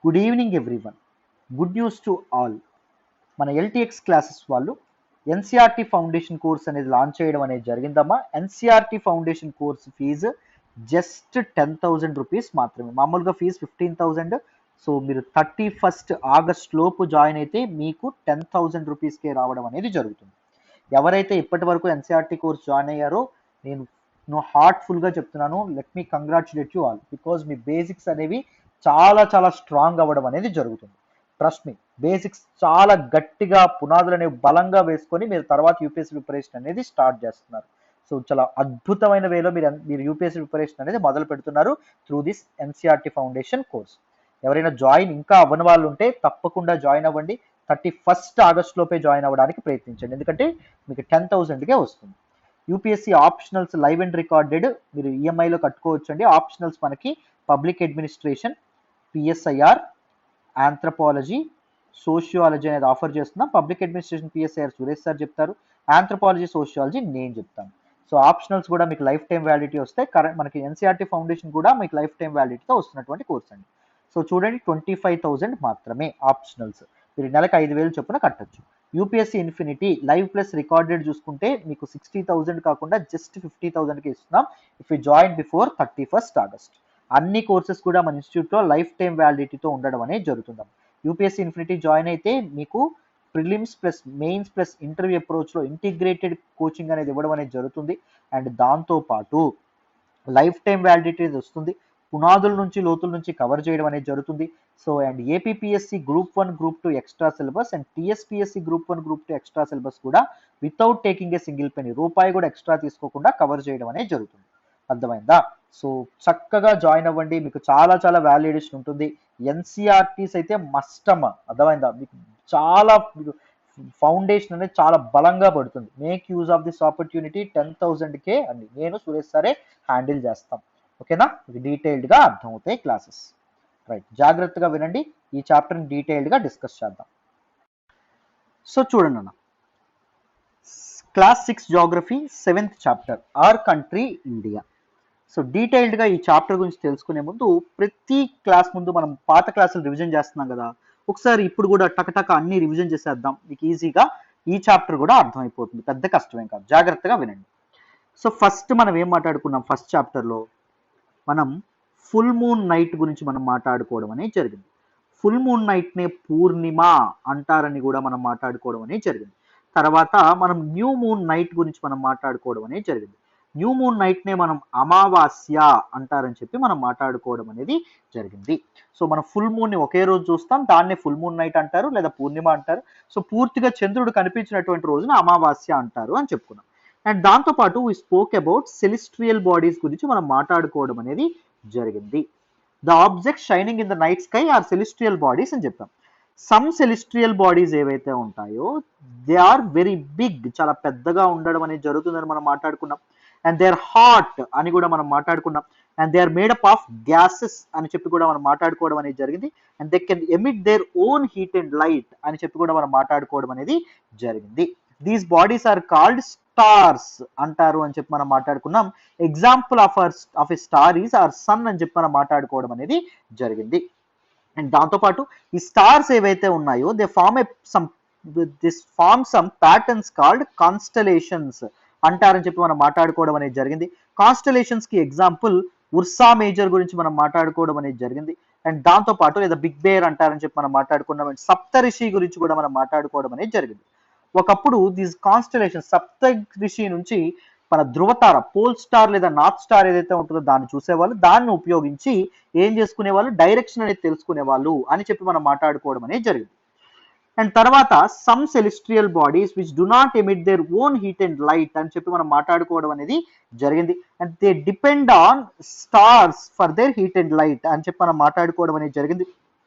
Good evening everyone. Good news to all. మన LTX classes వాళ్ళు NCERT foundation course అనేది launch చేయడం అనేది జరిగిందమ్మా. NCERT foundation course fee just 10,000 rupees మాత్రమే. మామూలుగా ఫీజు 15,000. సో మీరు 31st ఆగస్ట్ లోపు జాయిన్ అయితే మీకు 10,000 రూపీస్కే రావడం అనేది జరుగుతుంది. ఎవరైతే ఇప్పటి వరకు ఎన్సీఆర్టీ కోర్స్ జాయిన్ అయ్యారో నేను హార్ట్ఫుల్గా చెప్తున్నాను, let me congratulate you all. Because me basics అనేవి చాలా చాలా స్ట్రాంగ్ అవ్వడం అనేది జరుగుతుంది. ట్రస్ట్ మీ, బేసిక్స్ చాలా గట్టిగా పునాదులు అనేవి బలంగా వేసుకొని మీరు తర్వాత యూపీఎస్సీ ప్రిపరేషన్ అనేది స్టార్ట్ చేస్తున్నారు. సో చాలా అద్భుతమైన వేలో మీరు యూపీఎస్సీ ప్రిపరేషన్ అనేది మొదలు పెడుతున్నారు through this NCERT foundation course. ఎవరైనా జాయిన్ ఇంకా అవ్వని వాళ్ళు ఉంటే తప్పకుండా జాయిన్ అవ్వండి. 31st ఆగస్ట్ లోపే జాయిన్ అవ్వడానికి ప్రయత్నించండి, ఎందుకంటే మీకు 10,000కే వస్తుంది. UPSC optionals live and recorded మీరు ఈఎంఐలో కట్టుకోవచ్చు అండి. ఆప్షనల్స్ మనకి public administration, PSIR, anthropology, sociology అనేది ఆఫర్ చేస్తున్నాం. Public administration PSIR Suresh sir చెప్తారు, ఆంథ్రపాలజీ సోషియాలజీ నేను చెప్తాను. సో ఆప్షనల్స్ కూడా మీకు లైఫ్ టైం వ్యాలిడిటీ వస్తాయి. కరెంట్ మనకి ఎన్సీఆర్టీ ఫౌండేషన్ కూడా మీకు లైఫ్ టైం వ్యాలిడిటీతో వస్తున్నటువంటి కోర్స్ అండి. సో చూడండి, 25,000 మాత్రమే ఆప్షనల్స్. మీరు నెలకు 5,000 చొప్పున కట్టచ్చు. UPSC infinity live plus recorded చూసుకుంటే మీకు 60,000 కాకుండా జస్ట్ 50,000కి ఇస్తున్నాం if you join before 31st August. అన్ని కోర్సెస్ కూడా మన ఇన్స్టిట్యూట్లో లైఫ్ టైం వ్యాలిడిటీతో ఉండడం అనేది జరుగుతుంది. యూపీఎస్సీ ఇన్ఫినిటీ జాయిన్ అయితే మీకు prelims plus mains plus interview అప్రోచ్లో ఇంటిగ్రేటెడ్ కోచింగ్ అనేది ఇవ్వడం అనేది జరుగుతుంది. అండ్ దాంతోపాటు లైఫ్ టైం వ్యాలిడిటీ వస్తుంది. పునాదుల నుంచి లోతుల నుంచి కవర్ చేయడం అనేది జరుగుతుంది. So and APPSC group 1 group 2 extra syllabus and TSPSC group 1 group 2 extra syllabus కూడా without taking a single penny, రూపాయి కూడా ఎక్స్ట్రా తీసుకోకుండా కవర్ చేయడం అనేది జరుగుతుంది. అర్థమైందా? సో చక్కగా జాయిన్ అవ్వండి, మీకు చాలా చాలా వాల్యుయేషన్ ఉంటుంది. ఎన్సీఆర్టీస్ అయితే మస్ట్ అమ్మ, అర్థమైందా? మీకు చాలా ఫౌండేషన్ అనేది చాలా బలంగా పడుతుంది. Make use of this opportunity. 10,000కే అండి నేను సురేష్ సారే హ్యాండిల్ చేస్తాం. ఓకేనా? మీకు డీటెయిల్డ్గా అర్థమవుతాయి క్లాసెస్. రైట్, జాగ్రత్తగా వినండి. ఈ చాప్టర్ని డీటెయిల్డ్గా డిస్కస్ చేద్దాం. సో చూడండి అన్న, class 6 geography 7th chapter, our country India. So డీటెయిల్డ్గా ఈ చాప్టర్ గురించి తెలుసుకునే ముందు ప్రతి క్లాస్ ముందు మనం పాత క్లాసులు రివిజన్ చేస్తున్నాం కదా, ఒకసారి ఇప్పుడు కూడా టకటక అన్ని రివిజన్ చేసేద్దాం. మీకు ఈజీగా ఈ చాప్టర్ కూడా అర్థమైపోతుంది, పెద్ద కష్టమేం కాదు. జాగ్రత్తగా వినండి. సో ఫస్ట్ మనం ఏం మాట్లాడుకున్నాం? ఫస్ట్ చాప్టర్లో మనం ఫుల్ మూన్ నైట్ గురించి మనం మాట్లాడుకోవడం అనేది జరిగింది. ఫుల్ మూన్ నైట్నే పూర్ణిమ అంటారని కూడా మనం మాట్లాడుకోవడం అనేది జరిగింది. తర్వాత మనం న్యూ మూన్ నైట్ గురించి మనం మాట్లాడుకోవడం అనేది జరిగింది. న్యూ మూన్ నైట్నే మనం అమావాస్య అంటారని చెప్పి మనం మాట్లాడుకోవడం అనేది జరిగింది. సో మనం ఫుల్ మూన్ని ఒకే రోజు చూస్తాం, దాన్నే ఫుల్ మూన్ నైట్ అంటారు లేదా పూర్ణిమ అంటారు. సో పూర్తిగా చంద్రుడు కనిపించినటువంటి రోజున అమావాస్య అంటారు అని చెప్పుకున్నాం. అండ్ దాంతోపాటు we spoke about celestial bodies గురించి మనం మాట్లాడుకోవడం అనేది జరిగింది. The objects shining in the night sky are celestial bodies అని చెప్పాం. సమ్ సెలిస్ట్రియల్ బాడీస్ ఏవైతే ఉంటాయో దే ఆర్ వెరీ బిగ్, చాలా పెద్దగా ఉండడం అనేది జరుగుతుందని మనం మాట్లాడుకున్నాం. అండ్ దే ఆర్ హాట్ అని కూడా మనం మాట్లాడుకున్నాం. And they are made up of gases అని చెప్పి కూడా మనం మాట్లాడుకోవడం అనేది జరిగింది. And they can emit their own heat and light అని చెప్పి కూడా మనం మాట్లాడుకోవడం అనేది జరిగింది. These bodies are called stars అంటారు అని చెప్పి మనం మాట్లాడుకున్నాం. Example of a star is our sun అని చెప్పి మనం మాట్లాడుకోవడం అనేది జరిగింది. అండ్ దాంతోపాటు ఈ స్టార్స్ ఏవైతే ఉన్నాయో they form some patterns called constellations అంటారని చెప్పి మనం మాట్లాడుకోవడం అనేది జరిగింది. కాన్స్టలేషన్స్ కి ఎగ్జాంపుల్ ఉర్సా మేజర్ గురించి మనం మాట్లాడుకోవడం అనేది జరిగింది. అండ్ దాంతోపాటు లేదా బిగ్ బేర్ అంటారని చెప్పి మనం మాట్లాడుకున్నాం. అండ్ సప్తరిషి గురించి కూడా మనం మాట్లాడుకోవడం అనేది జరిగింది. ఒకప్పుడు దీస్ కాన్స్టలేషన్ సప్తరిషి నుంచి మన ధృవతార, పోల్ స్టార్ లేదా నార్త్ స్టార్ ఏదైతే ఉంటుందో దాన్ని చూసేవాళ్ళు, దాన్ని ఉపయోగించి ఏం చేసుకునే వాళ్ళు, డైరెక్షన్ అనేది తెలుసుకునే వాళ్ళు అని చెప్పి మనం మాట్లాడుకోవడం అనేది జరిగింది. అండ్ తర్వాత some celestial bodies which do not emit their own heat and light అని చెప్పి మనం మాట్లాడుకోవడం అనేది జరిగింది. And they depend on stars for their heat and light అని చెప్పి మనం మాట్లాడుకోవడం అనేది జరిగింది.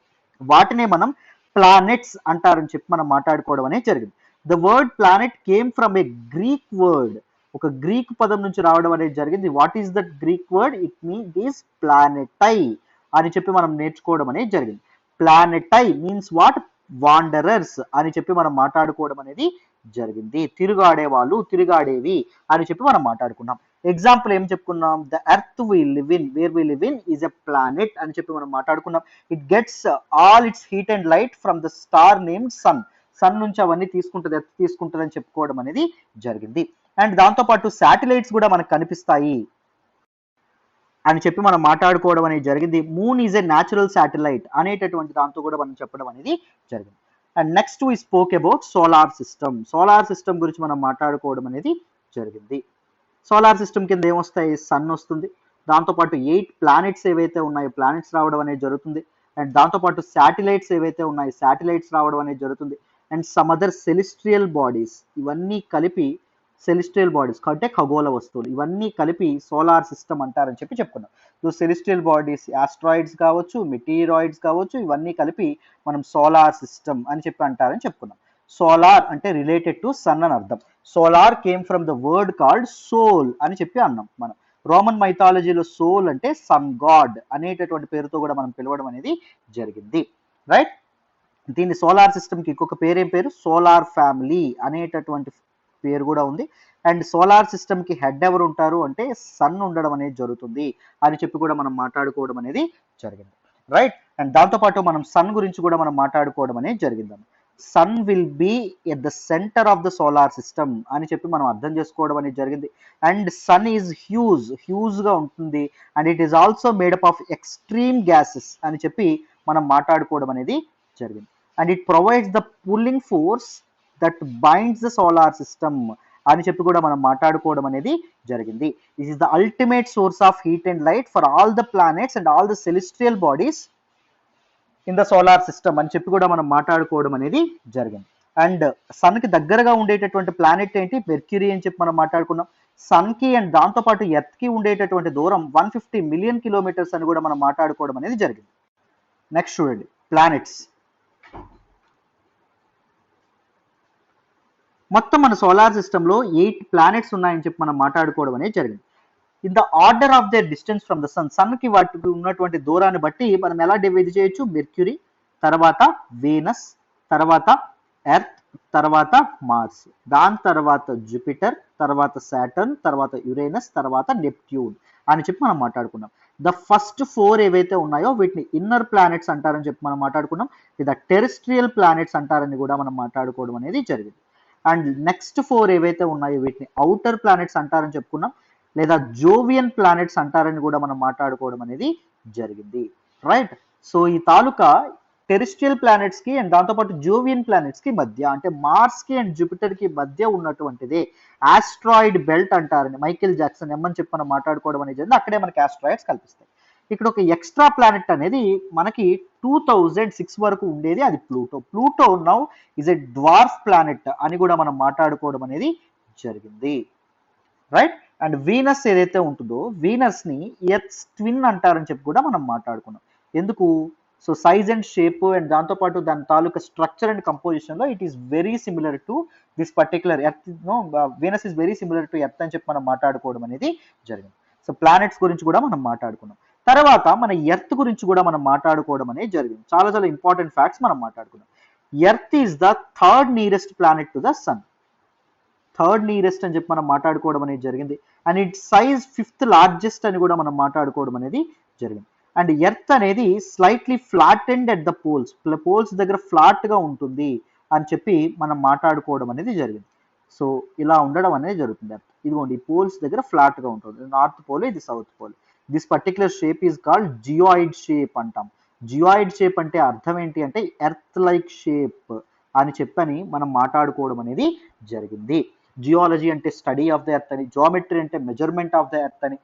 వాటినే మనం ప్లానెట్స్ అంటారని చెప్పి మనం మాట్లాడుకోవడం అనేది జరిగింది. The word planet came from a Greek word, ఒక గ్రీక్ పదం నుంచి రావడం అనేది జరిగింది. What is that Greek word? It means is ప్లానెటై అని చెప్పి మనం నేర్చుకోవడం అనేది జరిగింది. ప్లానెటై మీన్స్ వాట్? వాండరర్స్ అని చెప్పి మనం మాట్లాడుకోవడం అనేది జరిగింది. తిరుగాడేవాళ్ళు, తిరుగాడేవి అని చెప్పి మనం మాట్లాడుకున్నాం. ఎగ్జాంపుల్ ఏం చెప్పుకున్నాం? The earth we live in, where we live in is a planet అని చెప్పి మనం మాట్లాడుకున్నాం. It gets all its heat and light from the star named sun. Sun నుంచి అవన్నీ తీసుకుంటుంది, ఎర్త్ తీసుకుంటుంది అని చెప్పుకోవడం అనేది జరిగింది. అండ్ దాంతోపాటు శాటిలైట్స్ కూడా మనకు కనిపిస్తాయి అని చెప్పి మనం మాట్లాడుకోవడం అనేది జరిగింది. Moon is a natural satellite అనేటటువంటి దాంతో కూడా మనం చెప్పడం అనేది జరిగింది. And next we spoke about solar system. Solar system గురించి మనం మాట్లాడుకోవడం అనేది జరిగింది. సోలార్ సిస్టమ్ కింద ఏమొస్తాయి? సన్ వస్తుంది, దాంతోపాటు 8 ప్లానెట్స్ ఏవైతే ఉన్నాయో ప్లానెట్స్ రావడం అనేది జరుగుతుంది. అండ్ దాంతోపాటు శాటిలైట్స్ ఏవైతే ఉన్నాయో శాటిలైట్స్ రావడం అనేది జరుగుతుంది. అండ్ సమ్ అదర్ సెలిస్ట్రియల్ బాడీస్, ఇవన్నీ కలిపి సెలిస్ట్రియల్ బాడీస్ అంటే ఖగోళ వస్తువులు, ఇవన్నీ కలిపి సోలార్ సిస్టమ్ అంటారని చెప్పి చెప్పుకున్నాం. సో సెలిస్ట్రియల్ బాడీస్, ఆస్ట్రాయిడ్స్ కావచ్చు, మెటీరాయిడ్స్ కావచ్చు, ఇవన్నీ కలిపి మనం సోలార్ సిస్టమ్ అని చెప్పి అంటారని చెప్పుకున్నాం. సోలార్ అంటే రిలేటెడ్ టు సన్ అని అర్థం. Solar came from the word called sol అని చెప్పి అన్నాం మనం. రోమన్ మైథాలజీలో సోల్ అంటే సన్ గాడ్ అనేటటువంటి పేరుతో కూడా మనం పిలవడం అనేది జరిగింది. రైట్. దీన్ని సోలార్ సిస్టమ్కి ఇంకొక పేరేం పేరు? సోలార్ ఫ్యామిలీ అనేటటువంటి పేరు కూడా ఉంది. అండ్ సోలార్ సిస్టమ్కి హెడ్ ఎవరు ఉంటారు అంటే సన్ ఉండడం అనేది జరుగుతుంది అని చెప్పి కూడా మనం మాట్లాడుకోవడం అనేది జరిగింది. రైట్. అండ్ దాంతోపాటు మనం సన్ గురించి కూడా మనం మాట్లాడుకోవడం అనేది జరిగింది. Sun will be at the centre of the solar system అని చెప్పి మనం అర్థం చేసుకోవడం అనేది జరిగింది. అండ్ సన్ ఈజ్ హ్యూజ్గా ఉంటుంది. And it is also made up of extreme gases అని చెప్పి మనం మాట్లాడుకోవడం అనేది జరిగింది. And it provides the pulling force that binds the solar system అని చెప్పి కూడా మనం మాట్లాడుకోవడం అనేది జరిగింది. This is the ultimate source of heat and light for all the planets and all the celestial bodies in the solar system అని చెప్పి కూడా మనం మాట్లాడుకోవడం అనేది జరిగింది. అండ్ సన్కి దగ్గరగా ఉండేటటువంటి ప్లానెట్ ఏంటి? మెర్క్యూరీ అని చెప్పి మనం మాట్లాడుకున్నాం. సన్కి అండ్ దాంతోపాటు ఎర్త్కి ఉండేటటువంటి దూరం 150 మిలియన్ కిలోమీటర్స్ అని కూడా మనం మాట్లాడుకోవడం అనేది జరిగింది. నెక్స్ట్ చూడండి, ప్లానెట్స్. మొత్తం మన సోలార్ సిస్టంలో 8 ప్లానెట్స్ ఉన్నాయని చెప్పి మనం మాట్లాడుకోవడం అనేది జరిగింది. In the order of their distance from the sun, సన్కి వాటికి ఉన్నటువంటి దూరాన్ని బట్టి మనం ఎలా డివైడ్ చేయొచ్చు? మెర్క్యూరీ, తర్వాత వీనస్, తర్వాత ఎర్త్, తర్వాత మార్స్, దాని తర్వాత జూపిటర్, తర్వాత సాటర్న్, తర్వాత యురేనస్, తర్వాత నెప్ట్యూన్ అని చెప్పి మనం మాట్లాడుకున్నాం. ద ఫస్ట్ 4 ఏవైతే ఉన్నాయో వీటిని ఇన్నర్ ప్లానెట్స్ అంటారని చెప్పి మనం మాట్లాడుకున్నాం. లేదా టెరెస్ట్రియల్ ప్లానెట్స్ అంటారని కూడా మనం మాట్లాడుకోవడం అనేది జరిగింది. అండ్ నెక్స్ట్ 4 ఏవైతే ఉన్నాయో వీటిని అవుటర్ ప్లానెట్స్ అంటారని చెప్పుకున్నాం. లేదా జోవియన్ ప్లానెట్స్ అంటారని కూడా మనం మాట్లాడుకోవడం అనేది జరిగింది. రైట్. సో ఈ తాలూకా టెరెస్ట్రియల్ ప్లానెట్స్ కి అండ్ దాంతోపాటు జోవియన్ ప్లానెట్స్ కి మధ్య, అంటే మార్స్ కి అండ్ జూపిటర్ కి మధ్య ఉన్నటువంటిదే ఆస్ట్రాయిడ్ బెల్ట్ అంటారని మైకేల్ జాక్సన్ ఎమ్మని చెప్పి మనం మాట్లాడుకోవడం అనేది జరిగింది. అక్కడే మనకి ఆస్ట్రాయిడ్స్ కల్పిస్తాయి. ఇక్కడ ఒక ఎక్స్ట్రా ప్లానెట్ అనేది మనకి 2006 వరకు ఉండేది, అది Pluto. Pluto now is a dwarf planet అని కూడా మనం మాట్లాడుకోవడం అనేది జరిగింది. రైట్. అండ్ వీనస్ ఏదైతే ఉంటుందో వీనస్ ని ఎర్త్ ట్విన్ అంటారని చెప్పి కూడా మనం మాట్లాడుకున్నాం. ఎందుకు? So size and shape and దాంతోపాటు దాని తాలూకా స్ట్రక్చర్ అండ్ కంపోజిషన్ లో it is very similar to this particular earth. Venus is very similar to earth అని చెప్పి మనం మాట్లాడుకోవడం అనేది జరిగింది. సో ప్లానెట్స్ గురించి కూడా మనం మాట్లాడుకున్నాం. తర్వాత మన ఎర్త్ గురించి కూడా మనం మాట్లాడుకోవడం అనేది జరిగింది. చాలా చాలా ఇంపార్టెంట్ ఫ్యాక్ట్స్ మనం మాట్లాడుకున్నాం. Earth is the third nearest planet to the sun. Third nearest అని చెప్పి మనం మాట్లాడుకోవడం అనేది జరిగింది. And it size 5th largest అని కూడా మనం మాట్లాడుకోవడం అనేది జరిగింది. అండ్ ఎర్త్ అనేది slightly flattened at the poles, poles దగ్గర ఫ్లాట్ గా ఉంటుంది అని చెప్పి మనం మాట్లాడుకోవడం అనేది జరిగింది. సో ఇలా ఉండడం అనేది జరుగుతుంది. ఎర్త్ ఇదిగోండి, ఈ పోల్స్ దగ్గర ఫ్లాట్ గా ఉంటుంది. నార్త్ పోల్, ఇది south pole. This particular shape is called geoid shape అంటాం. జియాయిడ్ షేప్ అంటే అర్థం ఏంటి అంటే ఎర్త్ లైక్ షేప్ అని చెప్పని మనం మాట్లాడుకోవడం అనేది జరిగింది. జియాలజీ అంటే స్టడీ ఆఫ్ ద ఎర్త్ అని, జియోమెట్రీ అంటే మెజర్మెంట్ ఆఫ్ ద ఎర్త్ అని,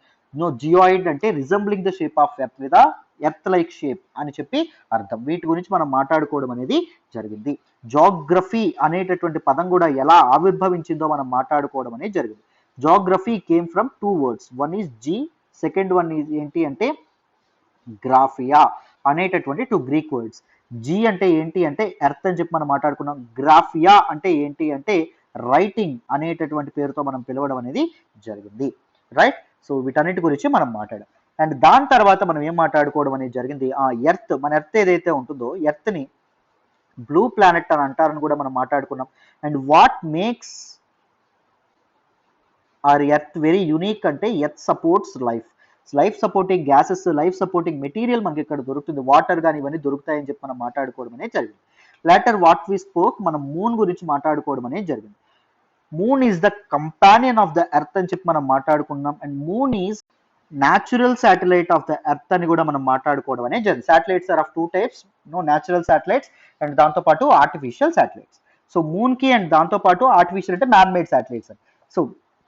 జియాయిడ్ అంటే resembling the shape of earth లేదా ఎర్త్ లైక్ షేప్ అని చెప్పి అర్థం. వీటి గురించి మనం మాట్లాడుకోవడం అనేది జరిగింది. జాగ్రఫీ అనేటటువంటి పదం కూడా ఎలా ఆవిర్భవించిందో మనం మాట్లాడుకోవడం అనేది జరిగింది. Geography came from 2 words. One is ge, second one is ఏంటి అంటే గ్రాఫియా అనేటటువంటి 2 గ్రీక్ వర్డ్స్. జీ అంటే ఏంటి అంటే ఎర్త్ అని చెప్పి మనం మాట్లాడుకున్నాం. గ్రాఫియా అంటే ఏంటి అంటే రైటింగ్ అనేటటువంటి పేరుతో మనం పిలవడం అనేది జరిగింది. రైట్. సో వీటన్నిటి గురించి మనం మాట్లాడాం. అండ్ దాని తర్వాత మనం ఏం మాట్లాడుకోవడం అనేది జరిగింది? ఎర్త్, మన ఎర్త్ ఏదైతే ఉంటుందో ఎర్త్ని బ్లూ ప్లానెట్ అని అంటారని కూడా మనం మాట్లాడుకున్నాం. And what makes our earth very unique అంటే earth supports life. Life supporting gases, life supporting material మనకి ఇక్కడ దొరుకుతుంది, వాటర్ కానీ ఇవన్నీ దొరుకుతాయని చెప్పి మనం మాట్లాడుకోవడం అనేది జరిగింది. లేటర్ వాట్ వి స్పోక్, మనం మూన్ గురించి మాట్లాడుకోవడం అనేది జరిగింది. Moon is the companion of the earth అని చెప్పి మనం మాట్లాడుకున్నాం. And moon is natural satellite of the earth అని కూడా మనం మాట్లాడుకోవడం అనేది జరిగింది. Satellites are of two types, natural satellites and దాంతోపాటు ఆర్టిఫిషియల్ శాటిలైట్స్. సో మూన్ కి అండ్ దాంతోపాటు ఆర్టిఫిషియల్ అంటే man made satellites. So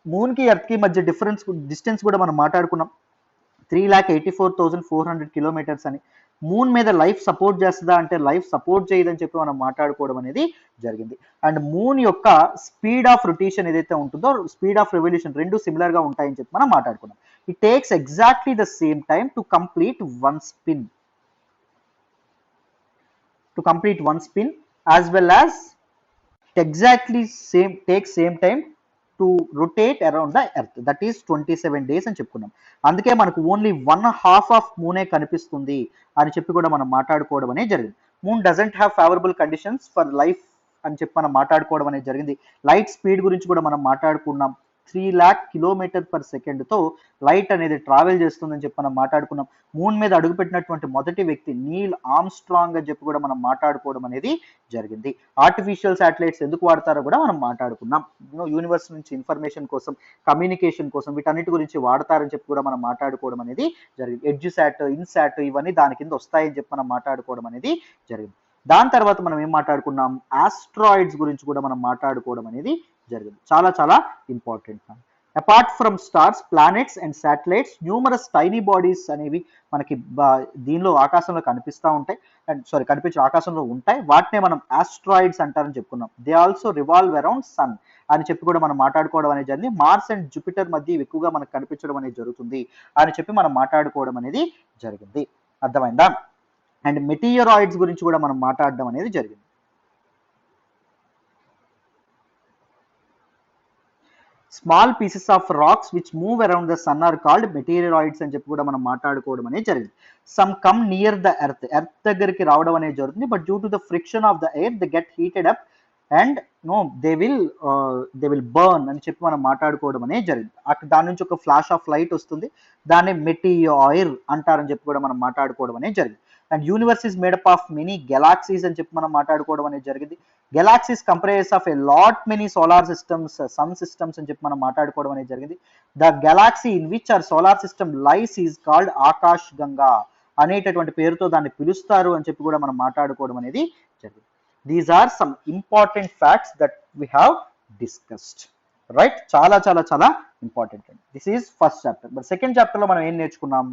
moon కి ఎర్త్ కి మధ్య డిస్టెన్స్ కూడా మనం మాట్లాడుకున్నాం, 3,84,400 కిలోమీటర్స్ అని. మూన్ మీద లైఫ్ సపోర్ట్ చేస్తుందా అంటే లైఫ్ సపోర్ట్ చేయదని చెప్పి మనం మాట్లాడుకోవడం అనేది జరిగింది. అండ్ మూన్ యొక్క స్పీడ్ ఆఫ్ రొటేషన్ ఏదైతే ఉంటుందో, స్పీడ్ ఆఫ్ రెవల్యూషన్ రెండు సిమిలర్ గా ఉంటాయని చెప్పి మనం మాట్లాడుకున్నాం. It takes exactly the same time to complete one spin, as well as takes same time to rotate around the earth, that is 27 days అని చెప్పుకున్నాం. అందుకే మనకు ఓన్లీ 1/2 ఆఫ్ మూనే కనిపిస్తుంది అని చెప్పి కూడా మనం మాట్లాడుకోవడం అనేది జరిగింది. Moon doesn't have favourable conditions for life అని చెప్పి మనం మాట్లాడుకోవడం అనేది జరిగింది. లైట్ స్పీడ్ గురించి కూడా మనం మాట్లాడుకున్నాం, 3 lakh km/s తో లైట్ అనేది ట్రావెల్ చేస్తుందని చెప్పి మనం మాట్లాడుకున్నాం. మూన్ మీద అడుగుపెట్టినటువంటి మొదటి వ్యక్తి నీల్ ఆర్మ్స్ట్రాంగ్ అని చెప్పి కూడా మనం మాట్లాడుకోవడం అనేది జరిగింది. ఆర్టిఫిషియల్ శాటిలైట్స్ ఎందుకు వాడతారో కూడా మనం మాట్లాడుకున్నాం. యూనివర్స్ నుంచి ఇన్ఫర్మేషన్ కోసం, కమ్యూనికేషన్ కోసం వీటన్నిటి గురించి వాడతారని చెప్పి కూడా మనం మాట్లాడుకోవడం అనేది జరిగింది. ఎడ్జ్సాట్, ఇన్సాట్ ఇవన్నీ దాని కింద వస్తాయని చెప్పి మనం మాట్లాడుకోవడం అనేది జరిగింది. దాని తర్వాత మనం ఏం మాట్లాడుకున్నాం, ఆస్ట్రాయిడ్స్ గురించి కూడా మనం మాట్లాడుకోవడం అనేది జరిగింది. చాలా చాలా important. Apart from stars, planets and satellites, numerous tiny bodies అనేవి మనకి దీనిలో ఆకాశంలో కనిపిస్తూ ఉంటాయి, అండ్ కనిపించే ఆకాశంలో ఉంటాయి. వాటినే మనం ఆస్ట్రాయిడ్స్ అంటారని చెప్పుకున్నాం. They also revolve around sun అని చెప్పి కూడా మనం మాట్లాడుకోవడం అనేది జరిగింది. మార్స్ అండ్ జూపిటర్ మధ్య ఎక్కువగా మనకు కనిపించడం అనేది జరుగుతుంది అని చెప్పి మనం మాట్లాడుకోవడం అనేది జరిగింది. అర్థమైందా? అండ్ మెటీరియరాయిడ్స్ గురించి కూడా మనం మాట్లాడడం అనేది జరిగింది. Small pieces of rocks which move around the sun are called meteoroids అని చెప్పి కూడా మనం మాట్లాడుకోవడం అనేది జరిగింది. Some come near the earth, earth దగ్గరికి రావడం అనేది జరుగుతుంది. But due to the friction of the air they get heated up and they will burn అని చెప్పి మనం మాట్లాడుకోవడం అనేది జరిగింది. అక్కడ దాని నుంచి ఒక ఫ్లాష్ ఆఫ్ లైట్ వస్తుంది, దాన్ని మెటీఆయిర్ అంటారని చెప్పి కూడా మనం మాట్లాడుకోవడం అనేది జరిగింది. And universe is made up of many galaxies అని చెప్పి మనం మాట్లాడుకోవడం అనేది జరిగింది. Galaxies comprise of a lot many solar systems, sun systems అని చెప్పి మనం మాట్లాడుకోవడం అనేది జరిగింది. The galaxy in which our solar system lies is called Akash Ganga అనేటటువంటి పేరుతో దాన్ని పిలుస్తారు అని చెప్పి కూడా మనం మాట్లాడుకోవడం అనేది జరిగింది. These are some important facts that we have discussed, right? చాలా చాలా చాలా ఇంపార్టెంట్ అండి. This is first chapter. But second చాప్టర్లో మనం ఏం నేర్చుకున్నాం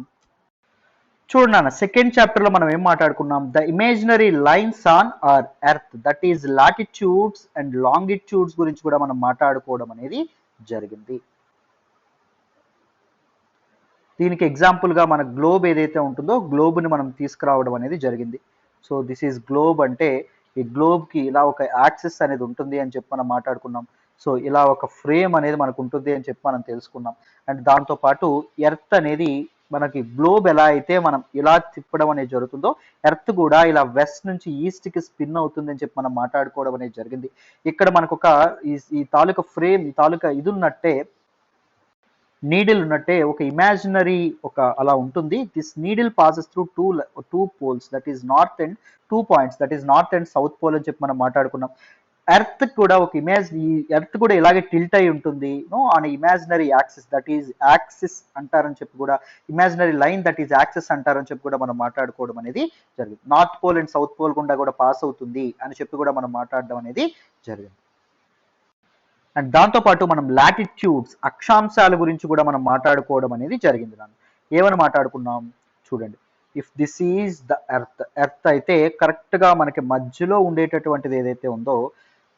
చూడన్నా. సెకండ్ చాప్టర్ లో మనం ఏం మాట్లాడుకున్నాం, the imaginary lines on hour earth, that is latitudes and longitudes గురించి కూడా మనం మాట్లాడుకోవడం అనేది జరిగింది. దీనికి ఎగ్జాంపుల్ గా మన గ్లోబ్ ఏదైతే ఉంటుందో గ్లోబ్ ని మనం తీసుకురావడం అనేది జరిగింది. సో దిస్ ఈజ్ గ్లోబ్ అంటే ఈ గ్లోబ్ కి ఇలా ఒక యాక్సిస్ అనేది ఉంటుంది అని చెప్పి మనం మాట్లాడుకున్నాం. సో ఇలా ఒక ఫ్రేమ్ అనేది మనకు ఉంటుంది అని చెప్పి మనం తెలుసుకున్నాం. అండ్ దాంతో పాటు ఎర్త్ అనేది మనకి గ్లోబ్ ఎలా అయితే మనం ఇలా తిప్పడం అనేది జరుగుతుందో ఎర్త్ కూడా ఇలా వెస్ట్ నుంచి ఈస్ట్ కి స్పిన్ అవుతుంది అని చెప్పి మనం మాట్లాడుకోవడం అనేది జరిగింది. ఇక్కడ మనకు ఒక ఈ తాలూకా ఫ్రేమ్, ఈ తాలూకా ఇది ఉన్నట్టే, నీడిల్ ఉన్నట్టే ఒక ఇమాజినరీ ఒక అలా ఉంటుంది. This needle passes through two poles, that is north and 2 points, that is north and south pole అని చెప్పి మనం మాట్లాడుకున్నాం. ఎర్త్ కూడా ఒక ఎర్త్ కూడా ఇలాగే టిల్ట్ అయి ఉంటుంది on imaginary axis, that is axis అంటారని చెప్పి కూడా, imaginary line that is axis అంటారని చెప్పి కూడా మనం మాట్లాడుకోవడం అనేది జరిగింది. North pole and south pole గుండా కూడా పాస్ అవుతుంది అని చెప్పి కూడా మనం మాట్లాడడం అనేది జరిగింది. అండ్ దాంతోపాటు మనం లాటిట్యూడ్స్, అక్షాంశాల గురించి కూడా మనం మాట్లాడుకోవడం అనేది జరిగింది. ఏమని మాట్లాడుకున్నాం చూడండి. If this is the earth, earth అయితే కరెక్ట్గా మనకి మధ్యలో ఉండేటటువంటిది ఏదైతే ఉందో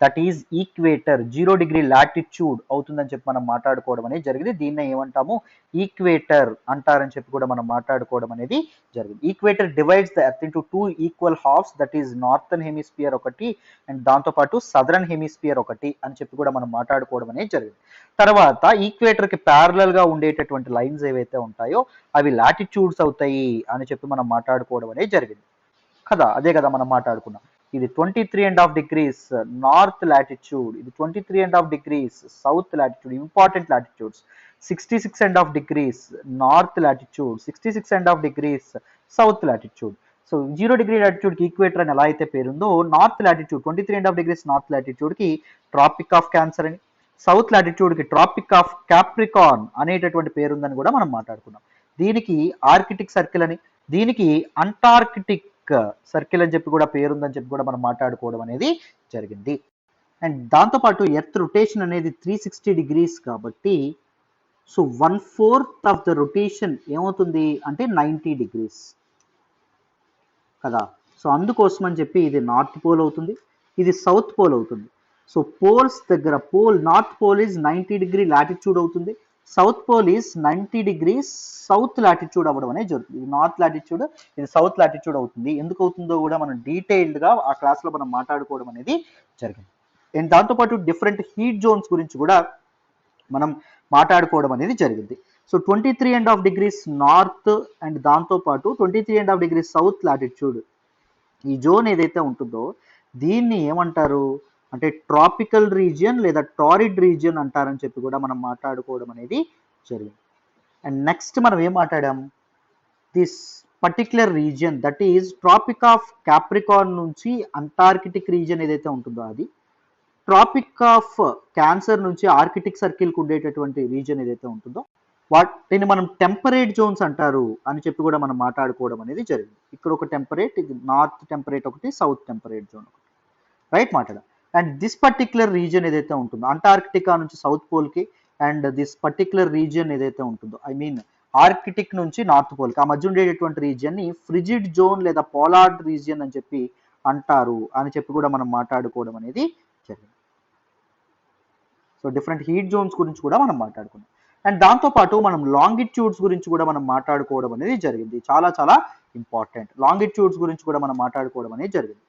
that is equator, 0 degree latitude అవుతుందని చెప్పి మనం మాట్లాడుకోవడం అనేది జరిగింది. దీన్నే ఏమంటాము, ఈక్వేటర్ అంటారని చెప్పి కూడా మనం మాట్లాడుకోవడం అనేది జరిగింది. Equator divides the earth into 2 equal halves, that is northern hemisphere ఒకటి అండ్ దాంతోపాటు సదరన్ హెమిస్ఫియర్ ఒకటి అని చెప్పి కూడా మనం మాట్లాడుకోవడం అనేది జరిగింది. తర్వాత ఈక్వేటర్ కి ప్యారలల్ గా ఉండేటటువంటి లైన్స్ ఏవైతే ఉంటాయో అవి లాటిట్యూడ్స్ అవుతాయి అని చెప్పి మనం మాట్లాడుకోవడం అనేది జరిగింది కదా. అదే కదా మనం మాట్లాడుకున్నాం. ఇది 23.5 degrees నార్త్ లాటిట్యూడ్, ఇది 23.5 degrees south latitude, important latitudes. 66.5 degrees north latitude, 66.5 degrees south latitude. So 0 degree లాటిట్యూడ్కి ఈక్వేటర్ అని ఎలా అయితే పేరుందో, నార్త్ లాటిట్యూడ్ 23.5 degrees నార్త్ లాటిట్యూడ్కి ట్రాపిక్ ఆఫ్ క్యాన్సర్ అని, సౌత్ లాటిట్యూడ్కి ట్రాపిక్ ఆఫ్ క్యాప్రికాన్ అనేటటువంటి పేరుందని కూడా మనం మాట్లాడుకున్నాం. దీనికి ఆర్కిటిక్ సర్కిల్ అని, దీనికి అంటార్కిటిక్ సర్కిల్ అని చెప్పి కూడా పేరుందని చెప్పి కూడా మనం మాట్లాడుకోవడం అనేది జరిగింది. అండ్ దాంతోపాటు ఎర్త్ రొటేషన్ అనేది 360 degrees కాబట్టి సో 1/4 ఆఫ్ ద రొటేషన్ ఏమవుతుంది అంటే 90 degrees కదా. సో అందుకోసం అని చెప్పి ఇది నార్త్ పోల్ అవుతుంది, ఇది సౌత్ పోల్ అవుతుంది. సో పోల్స్ దగ్గర north pole is 90 degree latitude అవుతుంది, south pole is 90 degrees south latitude అవ్వడం అనేది జరుగుతుంది. ఇది నార్త్ లాటిట్యూడ్, ఇది సౌత్ లాటిట్యూడ్ అవుతుంది. ఎందుకు అవుతుందో కూడా మనం డీటెయిల్డ్గా ఆ క్లాస్లో మనం మాట్లాడుకోవడం అనేది జరిగింది. అండ్ దాంతోపాటు డిఫరెంట్ హీట్ జోన్స్ గురించి కూడా మనం మాట్లాడుకోవడం అనేది జరిగింది. సో 23.5 degrees నార్త్ అండ్ దాంతోపాటు 23.5 degrees సౌత్ లాటిట్యూడ్ ఈ జోన్ ఏదైతే ఉంటుందో దీన్ని ఏమంటారు అంటే ట్రాపికల్ రీజియన్ లేదా టారిడ్ రీజియన్ అంటారని చెప్పి కూడా మనం మాట్లాడుకోవడం అనేది జరిగింది. అండ్ నెక్స్ట్ మనం ఏం మాట్లాడాం, this particular region that is tropic of Capricorn నుంచి అంటార్కిటిక్ రీజియన్ ఏదైతే ఉంటుందో అది, ట్రాపిక్ ఆఫ్ క్యాన్సర్ నుంచి ఆర్కిటిక్ సర్కిల్కి ఉండేటటువంటి రీజియన్ ఏదైతే ఉంటుందో వాటిని మనం టెంపరేట్ జోన్స్ అంటారు అని చెప్పి కూడా మనం మాట్లాడుకోవడం అనేది జరిగింది. ఇక్కడ ఒక టెంపరేట్, ఇది నార్త్ టెంపరేట్ ఒకటి, సౌత్ టెంపరేట్ జోన్ ఒకటి, రైట్ మాట్లాడాం. అండ్ దిస్ పర్టిక్యులర్ రీజియన్ ఏదైతే ఉంటుందో అంటార్కిటికా నుంచి సౌత్ పోల్కి, అండ్ దిస్ పర్టిక్యులర్ రీజియన్ ఏదైతే ఉంటుందో ఐ మీన్ ఆర్కిటిక్ నుంచి నార్త్ పోల్కి ఆ మధ్య ఉండేటటువంటి రీజియన్ని ఫ్రిజిడ్ జోన్ లేదా పోలార్డ్ రీజియన్ అని చెప్పి అంటారు అని చెప్పి కూడా మనం మాట్లాడుకోవడం అనేది జరిగింది. సో డిఫరెంట్ హీట్ జోన్స్ గురించి కూడా మనం మాట్లాడుకున్నాం. అండ్ దాంతోపాటు మనం లాంగిట్యూడ్స్ గురించి కూడా మనం మాట్లాడుకోవడం అనేది జరిగింది. చాలా చాలా ఇంపార్టెంట్, లాంగిట్యూడ్స్ గురించి కూడా మనం మాట్లాడుకోవడం అనేది జరిగింది.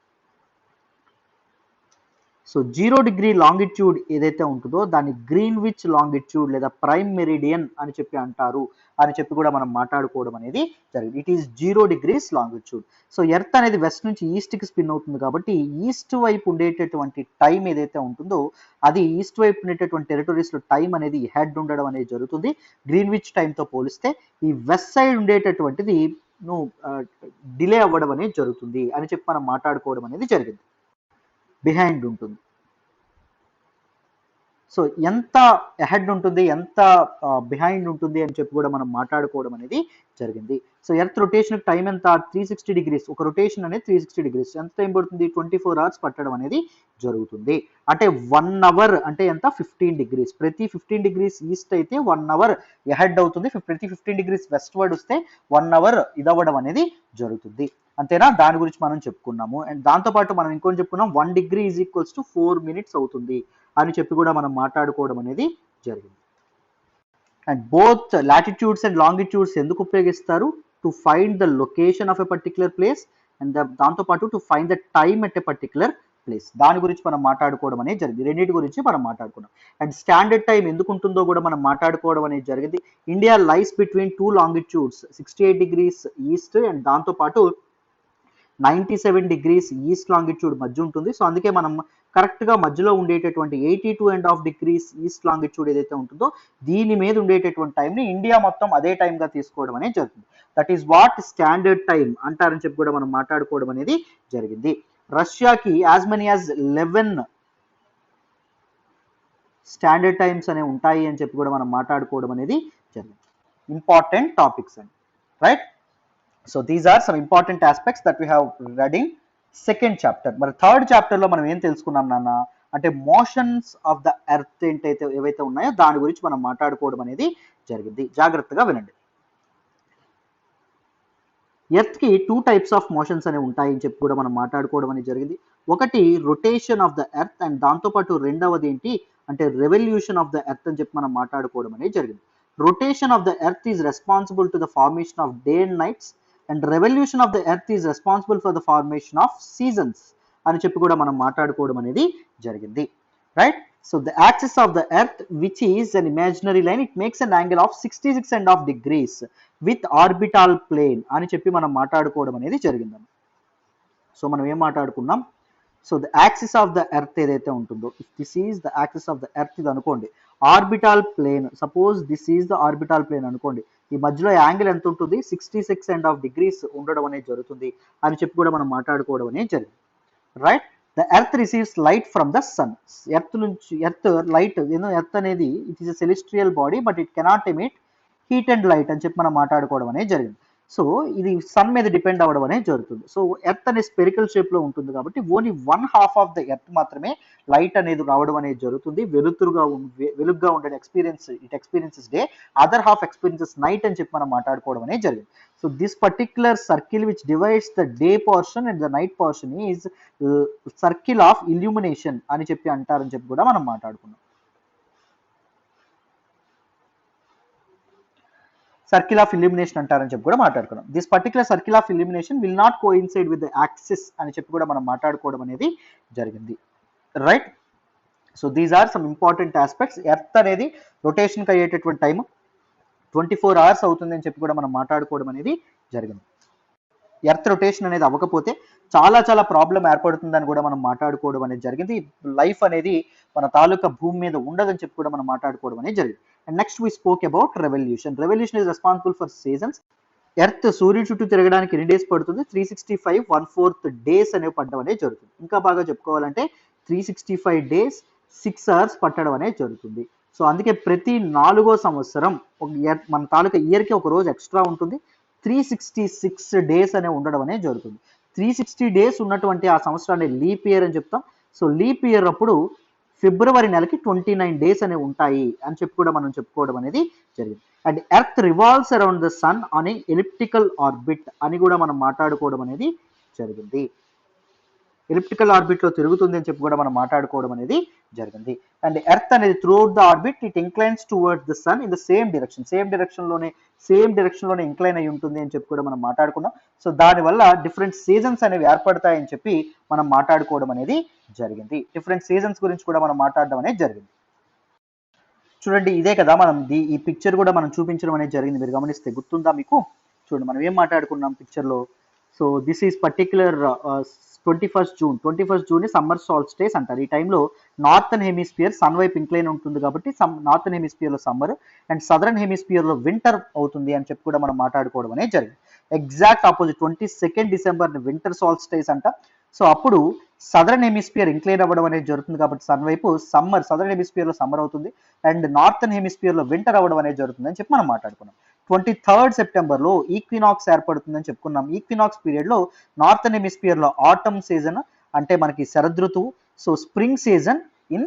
సో 0 degree లాంగిట్యూడ్ ఏదైతే ఉంటుందో దాన్ని గ్రీన్విచ్ లాంగిట్యూడ్ లేదా ప్రైమ్ మెరిడియన్ అని చెప్పి అంటారు అని చెప్పి కూడా మనం మాట్లాడుకోవడం అనేది జరిగింది. It is 0 degrees longitude. So earth అనేది వెస్ట్ నుంచి ఈస్ట్కి స్పిన్ అవుతుంది కాబట్టి ఈస్ట్ వైపు ఉండేటటువంటి టైం ఏదైతే ఉంటుందో అది ఈస్ట్ వైపు ఉండేటటువంటి టెరిటరీస్లో టైం అనేది హెడ్ ఉండడం అనేది జరుగుతుంది గ్రీన్విచ్ టైంతో పోలిస్తే. ఈ వెస్ట్ సైడ్ ఉండేటటువంటిది డిలే అవ్వడం అనేది జరుగుతుంది అని చెప్పి మనం మాట్లాడుకోవడం అనేది జరిగింది, బిహైండ్ ఉంటుంది. సో ఎంత అహెడ్ ఉంటుంది, ఎంత బిహైండ్ ఉంటుంది అని చెప్పి కూడా మనం మాట్లాడుకోవడం అనేది జరిగింది. సో ఎర్త్ రొటేషన్ టైం ఎంత 360 degrees, ఒక రొటేషన్ అనేది 360 degrees. ఎంత టైం పడుతుంది 24 hours పట్టడం అనేది జరుగుతుంది. అంటే 1 hour అంటే ఎంత 15 degrees. ప్రతి 15 degrees ఈస్ట్ అయితే 1 hour అహెడ్ అవుతుంది, ప్రతి 15 degrees వెస్ట్ వర్డ్ వస్తే 1 hour ఇదవ్వడం అనేది జరుగుతుంది. అంతేనా, దాని గురించి మనం చెప్పుకున్నాము. అండ్ దాంతోపాటు మనం ఇంకొని చెప్పుకున్నాం 1 degree is equals to 4 minutes అవుతుంది అని చెప్పి కూడా మనం మాట్లాడుకోవడం అనేది జరిగింది. And both latitudes and longitudes ఎందుకు ఉపయోగిస్తారు, to find the location of a particular place and దాంతోపాటు to find the time at a particular place. దాని గురించి మనం మాట్లాడుకోవడం అనేది జరిగింది. రెండింటి గురించి మనం మాట్లాడుకున్నాం. అండ్ స్టాండర్డ్ టైం ఎందుకు ఉంటుందో కూడా మనం మాట్లాడుకోవడం అనేది జరిగింది. India lies between 2 longitudes 68 degrees east and దాంతోపాటు 97 degrees ఈస్ట్ లాంగిట్యూడ్ మధ్య ఉంటుంది. సో అందుకే మనం కరెక్ట్గా మధ్యలో ఉండేటటువంటి 82.5 degrees ఈస్ట్ లాంగిట్యూడ్ ఏదైతే ఉంటుందో దీని మీద ఉండేటటువంటి టైంని ఇండియా మొత్తం అదే టైంగా తీసుకోవడం అనేది జరుగుతుంది. That is what standard time అంటారని చెప్పి కూడా మనం మాట్లాడుకోవడం అనేది జరిగింది. రష్యాకి as many as 11 standard times అనేవి ఉంటాయి అని చెప్పి కూడా మనం మాట్లాడుకోవడం అనేది జరిగింది. ఇంపార్టెంట్ టాపిక్స్ అండి, right. So these are some important aspects that we have reading second chapter. మరి థర్డ్ చాప్టర్లో మనం ఏం తెలుసుకున్నాం నాన్న అంటే మోషన్స్ ఆఫ్ ద ఎర్త్ ఏవైతే ఉన్నాయో దాని గురించి మనం మాట్లాడుకోవడం అనేది జరిగింది. జాగ్రత్తగా వినండి. ఎర్త్కి 2 types ఆఫ్ మోషన్స్ అనేవి ఉంటాయని చెప్పి కూడా మనం మాట్లాడుకోవడం అనేది జరిగింది. ఒకటి rotation of the earth and దాంతోపాటు రెండవది ఏంటి అంటే రెవల్యూషన్ ఆఫ్ ద ఎర్త్ అని చెప్పి మనం మాట్లాడుకోవడం అనేది జరిగింది. Rotation of the earth is responsible to the formation of day and nights and revolution of the earth is responsible for the formation of seasons అని చెప్పి కూడా మనం మాట్లాడుకోవడం అనేది జరిగింది, right. So the axis of the earth which is an imaginary line it makes an angle of 66.5 degrees with orbital plane అని చెప్పి మనం మాట్లాడుకోవడం అనేది జరిగిందన్న. సో మనం ఏం మాట్లాడుకున్నాం so the axis of the earth ఏదైతే ఉంటుందో, if this is the axis of the earth ఇది అనుకోండి, orbital plane, suppose this is the orbital plane అనుకోండి, ఈ మధ్యలో యాంగిల్ ఎంత ఉంటుంది, 66.5 degrees ఉండడం అనేది జరుగుతుంది అని చెప్పి కూడా మనం మాట్లాడుకోవడం అనేది జరిగింది. Right, the earth receives light from the sun. Earth నుంచి లైట్, ఎర్త్ అనేది it is a celestial body but it cannot emit heat and light అని చెప్పి మనం మాట్లాడుకోవడం అనేది జరిగింది. సో ఇది సన్ మీద డిపెండ్ అవ్వడం అనేది జరుగుతుంది. సో ఎర్త్ అనేది స్పెరికల్ షేప్ లో ఉంటుంది కాబట్టి ఓన్లీ 1/2 ఆఫ్ ద ఎర్త్ మాత్రమే లైట్ అనేది రావడం అనేది జరుగుతుంది. వెలుగుగా ఉండే experiences day, other half experiences night అని చెప్పి మనం మాట్లాడుకోవడం అనేది జరిగింది. So this particular circle which divides the day portion and the night portion is circle of illumination అని చెప్పి అంటారని చెప్పి కూడా మనం మాట్లాడుకున్నాం. సర్కిల్ ఆఫ్ ఇల్యూమినేషన్ అంటారని చెప్పి కూడా మాట్లాడుకున్నాం. This particular circle of illumination will not coincide with the axis అని చెప్పి కూడా మనం మాట్లాడుకోవడం అనేది జరిగింది. Right, so these are some important aspects. Earth అనేది రొటేషన్కి అయ్యేటటువంటి టైం 24 hours అవుతుంది అని చెప్పి కూడా మనం మాట్లాడుకోవడం అనేది జరిగింది. ఎర్త్ రొటేషన్ అనేది అవ్వకపోతే చాలా ప్రాబ్లం ఏర్పడుతుందని కూడా మనం మాట్లాడుకోవడం అనేది జరిగింది. లైఫ్ అనేది మన తాలూకా భూమి మీద ఉండదని చెప్పి కూడా మనం మాట్లాడుకోవడం అనేది జరిగింది. And next we spoke about revolution. Revolution is responsible for seasons. Earth సూర్యుడి చుట్టూ తిరగడానికి ఎన్ని డేస్ పడుతుంది, 365 1/4 days అనేవి పడడం అనేది జరుగుతుంది. ఇంకా బాగా చెప్పుకోవాలంటే 365 days 6 hours పట్టడం అనేది జరుగుతుంది. సో అందుకే ప్రతి 4వ సంవత్సరం మన తాలూకా ఇయర్కి ఒక రోజు ఎక్స్ట్రా ఉంటుంది. 366 days అనే ఉండడం అనేది జరుగుతుంది. 360 days ఉన్నటువంటి ఆ సంవత్సరాన్ని లీప్ ఇయర్ అని చెప్తాం. సో లీప్ ఇయర్ అప్పుడు ఫిబ్రవరి నెలకి 29 days అనేవి ఉంటాయి అని చెప్పి కూడా మనం చెప్పుకోవడం అనేది జరిగింది. And earth revolves around the sun on a elliptical orbit అని కూడా మనం మాట్లాడుకోవడం అనేది జరిగింది. ఎలిప్టికల్ ఆర్బిట్ లో తిరుగుతుంది అని చెప్పి కూడా మనం మాట్లాడుకోవడం అనేది జరిగింది. అండ్ ఎర్త్ అనేది throughout the orbit it inclines towards the sun in the same direction లోనే ఇంక్లైన్ అయి ఉంటుంది అని చెప్పి కూడా మనం మాట్లాడుకున్నాం. సో దానివల్ల డిఫరెంట్ సీజన్స్ అనేవి ఏర్పడతాయని చెప్పి మనం మాట్లాడుకోవడం అనేది జరిగింది. డిఫరెంట్ సీజన్స్ గురించి కూడా మనం మాట్లాడడం అనేది జరిగింది. చూడండి, ఇదే కదా మనం ఈ పిక్చర్ కూడా మనం చూపించడం అనేది జరిగింది. మీరు గమనిస్తే గుర్తుందా మీకు? చూడండి మనం ఏం మాట్లాడుకున్నాం పిక్చర్ లో. So this is particular 21st June summer solstice అంటారు. ఈ టైంలో నార్థన్ హెమిస్ఫియర్ సన్ వైపు ఇంక్లైన్ ఉంటుంది కాబట్టి నార్థన్ హెమిస్ఫియర్ లో సమ్మర్ అండ్ సదరన్ హెమిస్ఫియర్ లో వింటర్ అవుతుంది అని చెప్పి కూడా మనం మాట్లాడుకోవడం అనేది జరిగింది. Exact opposite 22nd December winter solstice అంట. సో అప్పుడు సదరన్ హెమిస్ఫియర్ ఇంక్లైన్ అవ్వడం అనేది జరుగుతుంది కాబట్టి సన్ వైపు సదరన్ హెమిస్ఫియర్ లో సమ్మర్ అవుతుంది అండ్ నార్థన్ హెమిస్ఫియర్ లో వింటర్ అవ్వడం అనేది జరుగుతుంది అని చెప్పి మనం మాట్లాడుకున్నాం. 23rd September లో ఈక్వినాక్స్ ఏర్పడుతుందని చెప్పుకున్నాం. ఈక్వినాక్స్ పీరియడ్ లో నార్థన్ హెమిస్ఫియర్ లో ఆటమ్ సీజన్ అంటే మనకి శరదృతువు, so spring season in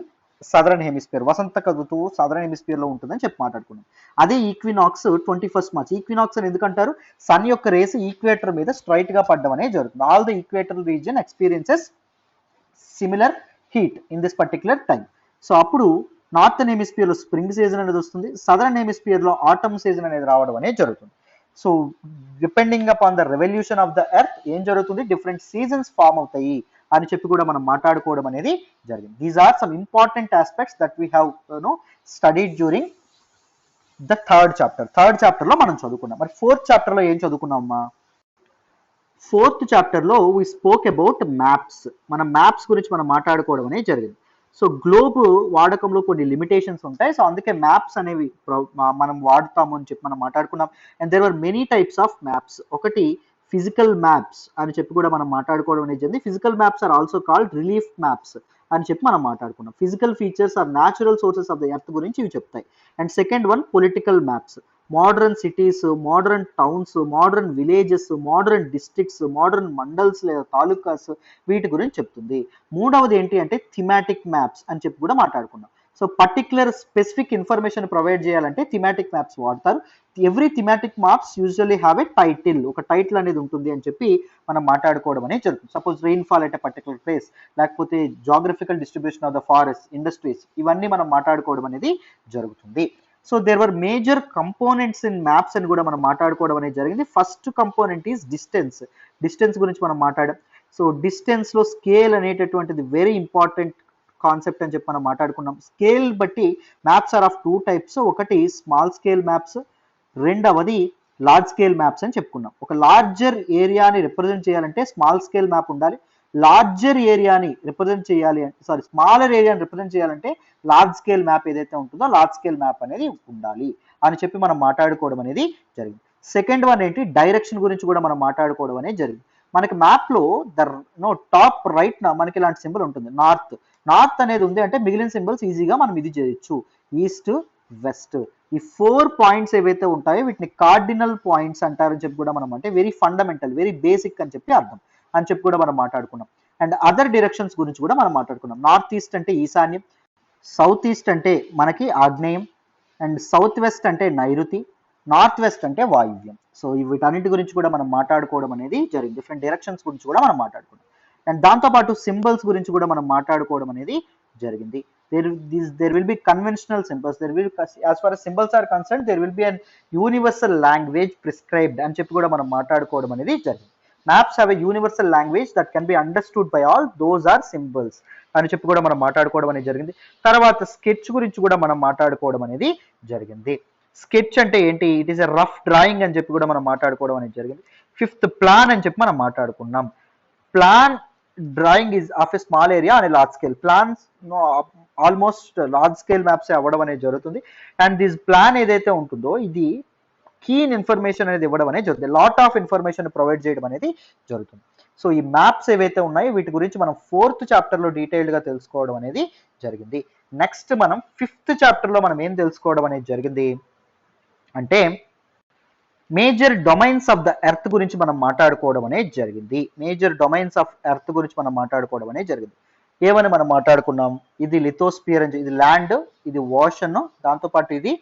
southern hemisphere, వసంత ఋతువు సదరన్ హెమిస్ఫియర్ లో ఉంటుందని చెప్పి మాట్లాడుకున్నాం. అదే ఈక్వినాక్స్ 21st March. ఈక్వినాక్స్ అని ఎందుకంటారు? సన్ యొక్క రేస్ ఈక్వేటర్ మీద స్ట్రైట్ గా పడడం అనేది జరుగుతుంది. All the equatorial region experiences similar heat in this particular time. So అప్పుడు నార్థన్ హెమిస్ఫియర్ లో స్ప్రింగ్ సీజన్ అనేది వస్తుంది, సదరన్ హెమిస్ఫియర్ లో ఆటమ్ సీజన్ అనేది రావడం అనేది జరుగుతుంది. So depending upon the revolution of the earth ఏం జరుగుతుంది, డిఫరెంట్ సీజన్స్ ఫామ్ అవుతాయి అని చెప్పి కూడా మనం మాట్లాడుకోవడం అనేది జరిగింది. These are some important aspects that we have studied during the third chapter లో మనం చదువుకున్నాం. మరి 4th chapter లో ఏం చదువుకున్నామమ్మా? 4th chapter లో వీ స్పోక్ అబౌట్ మ్యాప్స్. మన మ్యాప్స్ గురించి మనం మాట్లాడుకోవడం అనేది జరిగింది. సో గ్లోబ్ వాడకంలో కొన్ని లిమిటేషన్స్ ఉంటాయి. సో అందుకే మ్యాప్స్ అనేవి మనం వాడుతాము అని చెప్పి మనం మాట్లాడుకున్నాం. And there are many types of maps. ఒకటి ఫిజికల్ మ్యాప్స్ అని చెప్పి కూడా మనం మాట్లాడుకోవడం అనేది జరిగింది. Physical maps are also called relief maps అని చెప్పి మనం మాట్లాడుకున్నాం. Physical features are natural sources of the earth గురించి ఇవి చెప్తాయి. And second one political maps. Modern cities, modern towns, modern villages, modern districts, modern mandals లేదా తాలూకాస్ వీటి గురించి చెప్తుంది. మూడవది ఏంటి అంటే థిమాటిక్ మ్యాప్స్ అని చెప్పి కూడా మాట్లాడుకున్నాం. So particular specific information provide చేయాలంటే థిమాటిక్ మ్యాప్స్ వాడతారు. Every thematic maps usually have a title, ఒక టైటిల్ అనేది ఉంటుంది అని చెప్పి మనం మాట్లాడుకోవడం అనేది జరుగుతుంది. Suppose rainfall at a particular place, లేకపోతే geographical distribution of the forest, industries, ఇవన్నీ మనం మాట్లాడుకోవడం అనేది జరుగుతుంది. So there were major components in maps అని కూడా మనం మాట్లాడుకోవడం అనేది జరిగింది. ఫస్ట్ కంపోనెంట్ ఈజ్ డిస్టెన్స్ గురించి మనం మాట్లాడాం. సో డిస్టెన్స్ లో స్కేల్ అనేటటువంటిది వెరీ ఇంపార్టెంట్ కాన్సెప్ట్ అని చెప్పి మనం మాట్లాడుకున్నాం. స్కేల్ బట్టి మ్యాప్స్ ఆర్ ఆఫ్ 2 types. ఒకటి స్మాల్ స్కేల్ మ్యాప్స్, రెండవది లార్జ్ స్కేల్ మ్యాప్స్ అని చెప్పుకున్నాం. ఒక లార్జర్ ఏరియాని రిప్రజెంట్ చేయాలంటే స్మాల్ స్కేల్ మ్యాప్ ఉండాలి. లార్జర్ ఏరియాని రిప్రజెంట్ చేయాలి అంటే స్మాలర్ ఏరియాని రిప్రజెంట్ చేయాలంటే లార్జ్ స్కేల్ మ్యాప్ ఏదైతే ఉంటుందో లార్జ్ స్కేల్ మ్యాప్ అనేది ఉండాలి అని చెప్పి మనం మాట్లాడుకోవడం అనేది జరిగింది. సెకండ్ వన్ ఏంటి, డైరెక్షన్ గురించి కూడా మనం మాట్లాడుకోవడం అనేది జరిగింది. మనకి మ్యాప్ లో టాప్ రైట్ నా మనకి ఇలాంటి సింబల్ ఉంటుంది, నార్త్ అనేది ఉంది అంటే మిగిలిన సింబల్స్ ఈజీగా మనం ఇది చేయొచ్చు. ఈస్ట్, వెస్ట్, ఈ 4 పాయింట్స్ ఏవైతే ఉంటాయో వీటిని కార్డినల్ పాయింట్స్ అంటారని చెప్పి కూడా మనం, అంటే వెరీ ఫండమెంటల్, వెరీ బేసిక్ అని చెప్పి అర్థం అని చెప్పి కూడా మనం మాట్లాడుకున్నాం. అండ్ అదర్ డైరెక్షన్స్ గురించి కూడా మనం మాట్లాడుకున్నాం. నార్త్ ఈస్ట్ అంటే ఈశాన్యం, సౌత్ ఈస్ట్ అంటే మనకి ఆగ్నేయం, అండ్ సౌత్ వెస్ట్ అంటే నైరుతి, నార్త్ వెస్ట్ అంటే వాయువ్యం. సో వీటన్నిటి గురించి కూడా మనం మాట్లాడుకోవడం అనేది జరిగింది. డిఫరెంట్ డైరెక్షన్స్ గురించి కూడా మనం మాట్లాడుకున్నాం. అండ్ దాంతోపాటు సింబల్స్ గురించి కూడా మనం మాట్లాడుకోవడం అనేది జరిగింది. there will be conventional symbols, there will, as far as symbols are concerned, there will be an universal language prescribed అని చెప్పి కూడా మనం మాట్లాడుకోవడం అనేది జరిగింది. maps have a universal language that can be understood by all, those are symbols అని చెప్పి కూడా మనం మాట్లాడుకోవడం అనేది జరిగింది. తర్వాత స్కెచ్ గురించి కూడా మనం మాట్లాడుకోవడం అనేది జరిగింది. స్కెచ్ అంటే ఏంటి, it is a rough drawing అని చెప్పి కూడా మనం మాట్లాడుకోవడం అనేది జరిగింది. ఫిఫ్త్ ప్లాన్ అని చెప్పి మనం మాట్లాడుకున్నాం. Plan drawing is of a small area and large scale. Plans almost large scale maps అవ్వడం అనేది జరుగుతుంది. అండ్ దిస్ ప్లాన్ ఏదైతే ఉంటుందో ఇది కీన్ ఇన్ఫర్మేషన్ అనేది ఇవ్వడం అనేది జరుగుతుంది, లాట్ ఆఫ్ ఇన్ఫర్మేషన్ ప్రొవైడ్ చేయడం అనేది జరుగుతుంది. సో ఈ మ్యాప్స్ ఏవైతే ఉన్నాయో వీటి గురించి మనం 4th చాప్టర్లో డీటెయిల్డ్గా తెలుసుకోవడం అనేది జరిగింది. నెక్స్ట్ మనం 5th చాప్టర్లో మనం ఏం తెలుసుకోవడం అనేది జరిగింది అంటే major domains of the earth గురించి మనం మాట్లాడుకోవడం అనేది జరిగింది. మేజర్ డొమైన్స్ ఆఫ్ ఎర్త్ గురించి మనం మాట్లాడుకోవడం అనేది జరిగింది. ఏమని మనం మాట్లాడుకున్నాం, ఇది లిథోస్పియర్ అని, ఇది ల్యాండ్, ఇది ఓషన్, దాంతోపాటు ఇది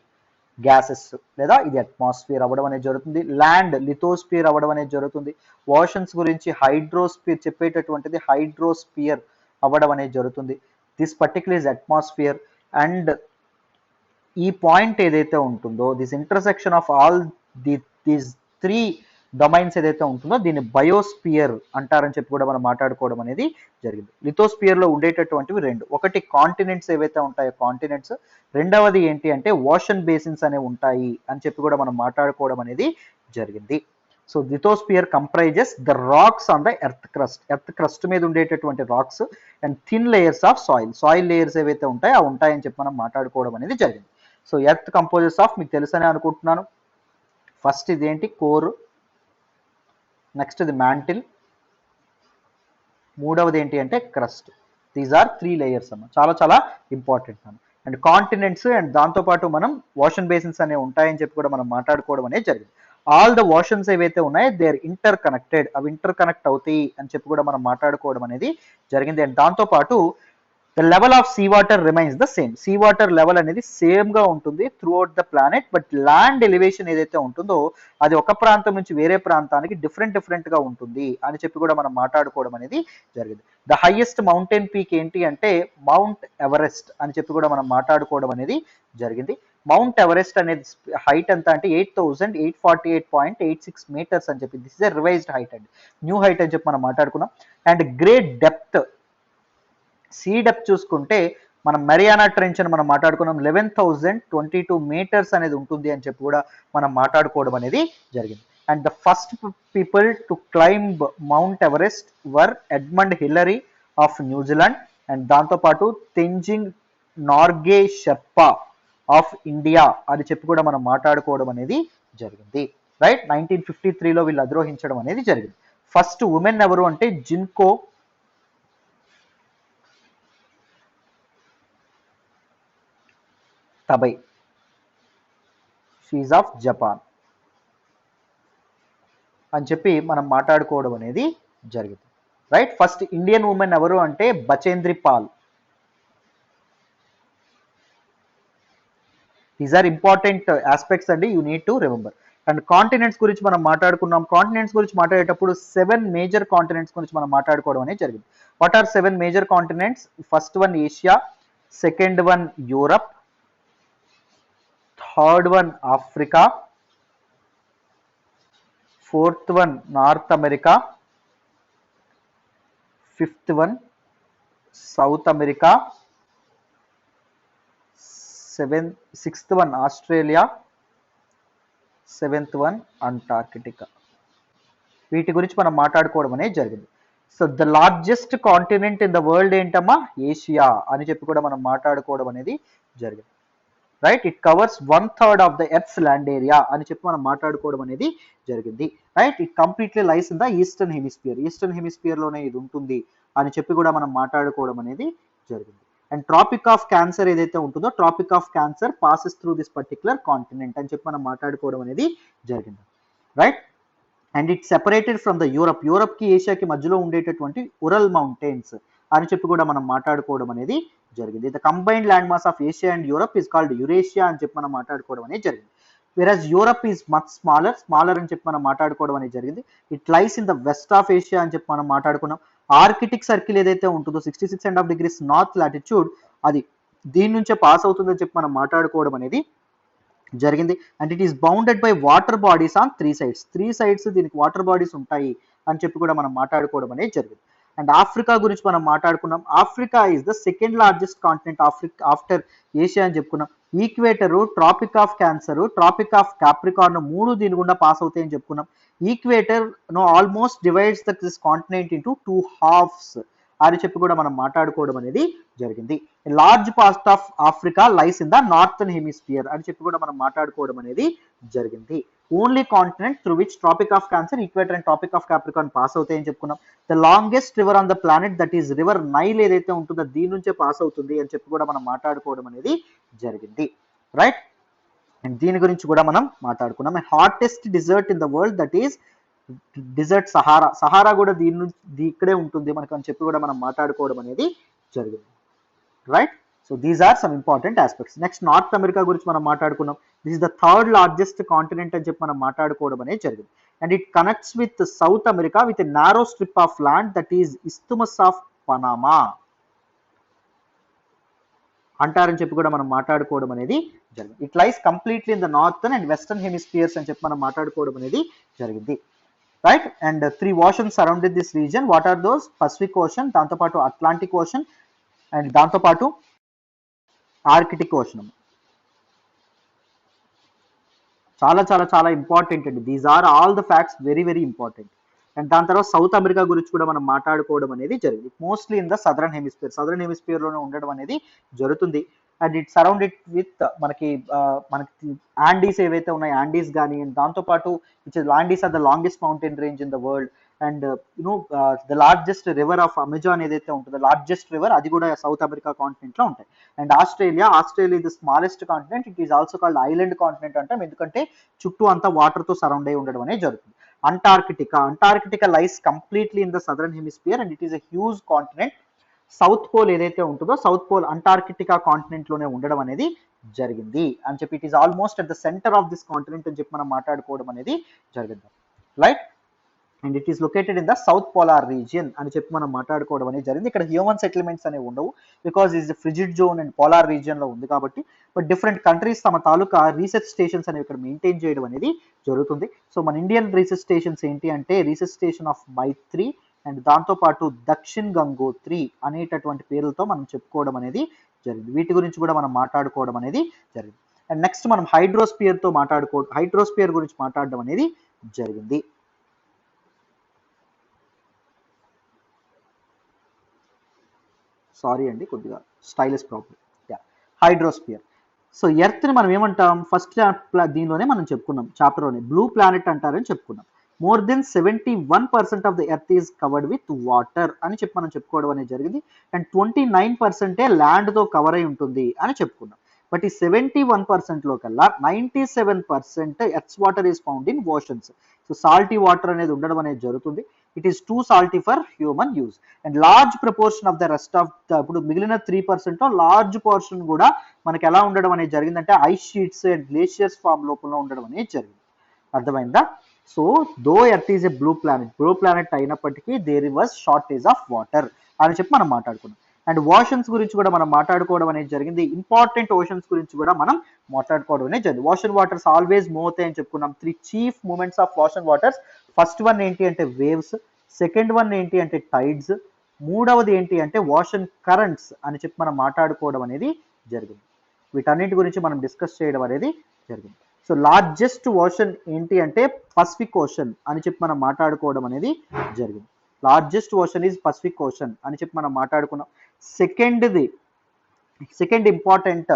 గ్యాసెస్ లేదా ఇది అట్మాస్ఫియర్ అవ్వడం అనేది జరుగుతుంది. ల్యాండ్ లిథోస్పియర్ అవ్వడం అనేది జరుగుతుంది. ఓషన్స్ గురించి హైడ్రోస్పియర్ చెప్పేటటువంటిది హైడ్రోస్పియర్ అవ్వడం అనేది జరుగుతుంది. This particular is atmosphere. And ఈ పాయింట్ ఏదైతే ఉంటుందో, this intersection of all these 3 domains ఏదైతే ఉంటుందో దీన్ని బయోస్పియర్ అంటారని చెప్పి కూడా మనం మాట్లాడుకోవడం అనేది జరిగింది. లిథోస్పియర్ లో ఉండేటటువంటివి 2, ఒకటి కాంటినెంట్స్ ఏవైతే ఉంటాయో కాంటినెంట్స్, రెండవది ఏంటి అంటే ఓషన్ బేసిన్స్ అనేవి ఉంటాయి అని చెప్పి కూడా మనం మాట్లాడుకోవడం అనేది జరిగింది. So lithosphere comprises the rocks on the earth crust మీద ఉండేటటువంటి racks and thin layers of soil layers ఏవైతే ఉంటాయో అవి ఉంటాయని చెప్పి మనం మాట్లాడుకోవడం అనేది జరిగింది. సో ఎర్త్ కంపోజెస్ ఆఫ్, మీకు తెలుసనే అనుకుంటున్నాను, ఫస్ట్ ఇది ఏంటి కోర్, నెక్స్ట్ ఇది మ్యాంటిల్, మూడవది ఏంటి అంటే క్రస్ట్. దీస్ ఆర్ 3 లేయర్స్ అన్న, చాలా చాలా ఇంపార్టెంట్ అన్న. అండ్ కాంటినెంట్స్ అండ్ దాంతోపాటు మనం ఓషన్ బేసిన్స్ అనేవి ఉంటాయని చెప్పి కూడా మనం మాట్లాడుకోవడం అనేది జరిగింది. ఆల్ ద ఓషన్స్ ఏవైతే ఉన్నాయో దే ఆర్ ఇంటర్ కనెక్టెడ్, అవి ఇంటర్ కనెక్ట్ అవుతాయి అని చెప్పి కూడా మనం మాట్లాడుకోవడం అనేది జరిగింది. అండ్ దాంతోపాటు the level of sea water remains the same, sea water level అనేది సేమ్ గా ఉంటుంది throughout the planet. But land elevation ఏదైతే ఉంటుందో అది ఒక ప్రాంతం నుంచి వేరే ప్రాంతానికి డిఫరెంట్ గా ఉంటుంది అని చెప్పి కూడా మనం మాట్లాడుకోవడం అనేది జరిగింది. ద హైయెస్ట్ మౌంటైన్ పీక్ ఏంటి అంటే మౌంట్ ఎవరెస్ట్ అని చెప్పి కూడా మనం మాట్లాడుకోవడం అనేది జరిగింది. మౌంట్ ఎవరెస్ట్ అనేది హైట్ ఎంత అంటే 8,848.86 మీటర్స్ అని చెప్పి, this is a revised height అండి, న్యూ హైట్ అని చెప్పి మనం మాట్లాడుకున్నాం. And great depth, sea depth చూసుకుంటే మనం మరియానా ట్రెంచ్ అని మనం మాట్లాడుకున్నాం, 11,022 మీటర్స్ అనేది ఉంటుంది అని చెప్పి కూడా మనం మాట్లాడుకోవడం అనేది జరిగింది. And the first people to climb mount Everest were Edmund Hillary of New Zealand and దాంతోపాటు Tenzing Norgay Sherpa of India అని చెప్పి కూడా మనం మాట్లాడుకోవడం అనేది జరిగింది. రైట్, 1953లో వీళ్ళు అధిరోహించడం అనేది జరిగింది. ఫస్ట్ ఉమెన్ ఎవరు అంటే జిన్కో తబై, షీజ్ ఆఫ్ జపాన్ అని చెప్పి మనం మాట్లాడుకోవడం అనేది జరిగింది. రైట్, ఫస్ట్ ఇండియన్ ఉమెన్ ఎవరు అంటే Bachendri Pal. These are important aspects అండి, you need to remember. And continents గురించి మనం మాట్లాడుకున్నాం. కాంటినెంట్స్ గురించి మాట్లాడేటప్పుడు 7 మేజర్ కాంటినెంట్స్ గురించి మనం మాట్లాడుకోవడం అనేది జరిగింది. What are 7 major continents? First one Asia, second one Europe, third one Africa, fourth one North America, fifth one South America, sixth one Australia, seventh one Antarctica. వీటి గురించి మనం మాట్లాడుకోవడం అనేది జరిగింది. So the largest continent in the world ఏంటమ్మా? Asia అని చెప్పి కూడా మనం మాట్లాడుకోవడం అనేది జరిగింది. Right, it covers 1/3 of the earth's land area అని చెప్పి మనం మాట్లాడుకోవడం అనేది జరిగింది. Right, it completely lies in the eastern hemisphere, eastern hemisphere లోనే ఇది ఉంటుంది అని చెప్పి కూడా మనం మాట్లాడుకోవడం అనేది జరిగింది. అండ్ ట్రాపిక్ ఆఫ్ క్యాన్సర్ ఏదైతే ఉంటుందో, Tropic of Cancer passes through this particular continent అని చెప్పి మనం మాట్లాడుకోవడం అనేది జరిగింది. Right, and it separated from the Europe, Europe కి ఏషియాకి మధ్యలో ఉండేటటువంటి ఉరల్ మౌంటైన్స్ అని చెప్పి కూడా మనం మాట్లాడుకోవడం అనేది జరిగింది. The combined land mass of Asia and Europe is called Eurasia అని చెప్పి మనం మాట్లాడుకోవడం అనేది జరిగింది. వెరస్ యూరప్ ఈజ్ మచ్ స్మాలర్ అని చెప్పి మనం మాట్లాడుకోవడం అనేది జరిగింది. It lies in the west of Asia అని చెప్పి మనం మాట్లాడుకున్నాం. ఆర్కిటిక్ సర్కిల్ ఏదైతే ఉంటుందో 66.5 degrees నార్త్ లాటిట్యూడ్, అది దీని నుంచే పాస్ అవుతుందని చెప్పి మనం మాట్లాడుకోవడం అనేది జరిగింది. And it is bounded by water bodies on 3 sides, 3 sides దీనికి వాటర్ బాడీస్ ఉంటాయి అని చెప్పి కూడా మనం మాట్లాడుకోవడం అనేది జరిగింది. అండ్ ఆఫ్రికా గురించి మనం మాట్లాడుకున్నాం. Africa is the second largest continent after Asia అని చెప్పుకున్నాం. Equator, Tropic of Cancer, Tropic of Capricorn 3 దీని గుండా పాస్ అవుతాయని చెప్పుకున్నాం. Equator almost divides this continent into 2 halves అని చెప్పి కూడా మనం మాట్లాడుకోవడం అనేది జరిగింది. Large part of Africa lies in the northern hemisphere అని చెప్పి కూడా మనం మాట్లాడుకోవడం అనేది జరిగింది. Only continent through which Tropic of Cancer, equator and Tropic of Capricorn pass అవుతాయని చెప్పుకున్నాం. The longest river on the planet that is river Nile ఏదైతే ఉంటుందో దీని నుంచే పాస్ అవుతుంది అని చెప్పి కూడా మనం మాట్లాడుకోవడం అనేది జరిగింది. రైట్, అండ్ దీని గురించి కూడా మనం మాట్లాడుకున్నాం. Hottest desert in the world that is desert Sahara, Sahara కూడా దీని నుంచి ఇక్కడే ఉంటుంది మనకు అని చెప్పి కూడా మనం మాట్లాడుకోవడం అనేది జరిగింది. Right, so these are some important aspects. Next North America గురించి మనం మాట్లాడుకున్నాం. This is the third largest continent అని చెప్పి మనం మాట్లాడుకోవడం అనేది జరిగింది. And it connects with South America with narrow strip of land that is isthmus of Panama అంటారని చెప్పి కూడా మనం మాట్లాడుకోవడం అనేది జరిగింది. It lies completely in the northern and western hemispheres అని చెప్పి మనం మాట్లాడుకోవడం అనేది జరిగింది. Right, and 3 oceans surrounded this region. What are those? Pacific Ocean, దాంతోపాటు అట్లాంటిక్ ఓషన్, అండ్ దాంతోపాటు ఆర్కిటిక్ ఓషన్. చాలా చాలా చాలా ఇంపార్టెంట్ అండి. These are all the facts very very important. And దాని తర్వాత సౌత్ అమెరికా గురించి కూడా మనం మాట్లాడుకోవడం అనేది జరిగింది. Mostly in the southern hemisphere, southern hemisphere లోనే ఉండడం అనేది జరుగుతుంది. అండ్ ఇట్ సరౌండెడ్ విత్ మనకి యాండీస్ ఏవైతే ఉన్నాయో, యాండీస్ కానీ, అండ్ దాంతోపాటు Andes are the longest mountain range in the world. And the largest river of Amazon ఏదైతే ఉంటుందో, లార్జెస్ట్ రివర్, అది కూడా సౌత్ అమెరికా కాంటినెంట్ లో ఉంటాయి. And Australia is the smallest continent. It is also called island continent అంటాం, ఎందుకంటే చుట్టూ అంతా వాటర్ తో సరౌండ్ అయి ఉండడం అనేది జరుగుతుంది. Antarctica lies completely in the southern hemisphere and it is a huge continent. South pole ఏదైతే ఉంటుందో, సౌత్ పోల్ అంటార్కిటికా కాంటినెంట్ లోనే ఉండడం అనేది జరిగింది అని చెప్పి, it is almost at the centre of this continent అని చెప్పి మనం మాట్లాడుకోవడం అనేది జరిగింది. Right, and it is located in the south polar region అని చెప్పి మనం మాట్లాడుకోవడం అనేది జరిగింది. ఇక్కడ హ్యూమన్ సెటిల్మెంట్స్ అనేవి ఉండవు, because is frigid zone and polar region లో ఉంది కాబట్టి. బట్ డిఫరెంట్ కంట్రీస్ తమ తాలూకా రీసెర్చ్ స్టేషన్స్ అనేవి ఇక్కడ మెయింటైన్ చేయడం అనేది జరుగుతుంది. సో మన ఇండియన్ రీసెర్చ్ స్టేషన్స్ ఏంటి అంటే, research station of Maitri and దాంతోపాటు దక్షిణ్ గంగోత్రి అనేటటువంటి పేర్లతో మనం చెప్పుకోవడం అనేది జరిగింది. వీటి గురించి కూడా మనం మాట్లాడుకోవడం అనేది జరిగింది. అండ్ నెక్స్ట్ మనం హైడ్రోస్పియర్ గురించి మాట్లాడడం అనేది జరిగింది. సారీ అండి, కొద్దిగా stylish problem. Hydrosphere. So earth ని మనం ఏమంటాం? ఫస్ట్ దీనిలోనే మనం చెప్పుకున్నాం, చాప్టర్లోనే బ్లూ ప్లానెట్ అంటారని చెప్పుకున్నాం. More than 71% of the earth is covered with water అని చెప్పి మనం చెప్పుకోవడం అనేది జరిగింది. అండ్ 29% ల్యాండ్ తో కవర్ అయి ఉంటుంది అని చెప్పుకున్నాం. బట్ ఈ 71% లో కల్లా 97% earth water is found in oceans. So salty water అనేది ఉండడం అనేది జరుగుతుంది. It is too salty for human use. And large proportion of the rest of the, ఇప్పుడు మిగిలిన 3% లార్జ్ పోర్షన్ కూడా మనకి ఎలా ఉండడం అనేది జరిగిందంటే ice sheets and glaciers form లోపల ఉండడం అనేది జరిగింది. అర్థమైందా? So though earth is a blue planet అయినప్పటికీ there was shortage of water అని చెప్పి మనం మాట్లాడుకున్నాం. అండ్ ఓషన్స్ గురించి కూడా మనం మాట్లాడుకోవడం అనేది జరిగింది. ఇంపార్టెంట్ ఓషన్స్ గురించి కూడా మనం మాట్లాడుకోవడం అనేది జరిగింది. ఓషన్ వాటర్స్ ఆల్వేస్ మూవ్ అవుతాయి అని చెప్పుకున్నాం. 3 chief movements of ocean waters. First one ఏంటి అంటే వేవ్స్, సెకండ్ వన్ ఏంటి అంటే టైడ్స్, మూడవది ఏంటి అంటే ఓషన్ కరెంట్స్ అని చెప్పి మనం మాట్లాడుకోవడం అనేది జరిగింది. వీటన్నిటి గురించి మనం డిస్కస్ చేయడం అనేది జరిగింది. సో లార్జెస్ట్ ఓషన్ ఏంటి అంటే పసిఫిక్ ఓషన్ అని చెప్పి మనం మాట్లాడుకోవడం అనేది జరిగింది. Largest ocean is Pacific ocean అని చెప్పి మనం మాట్లాడుకున్నాం. Second important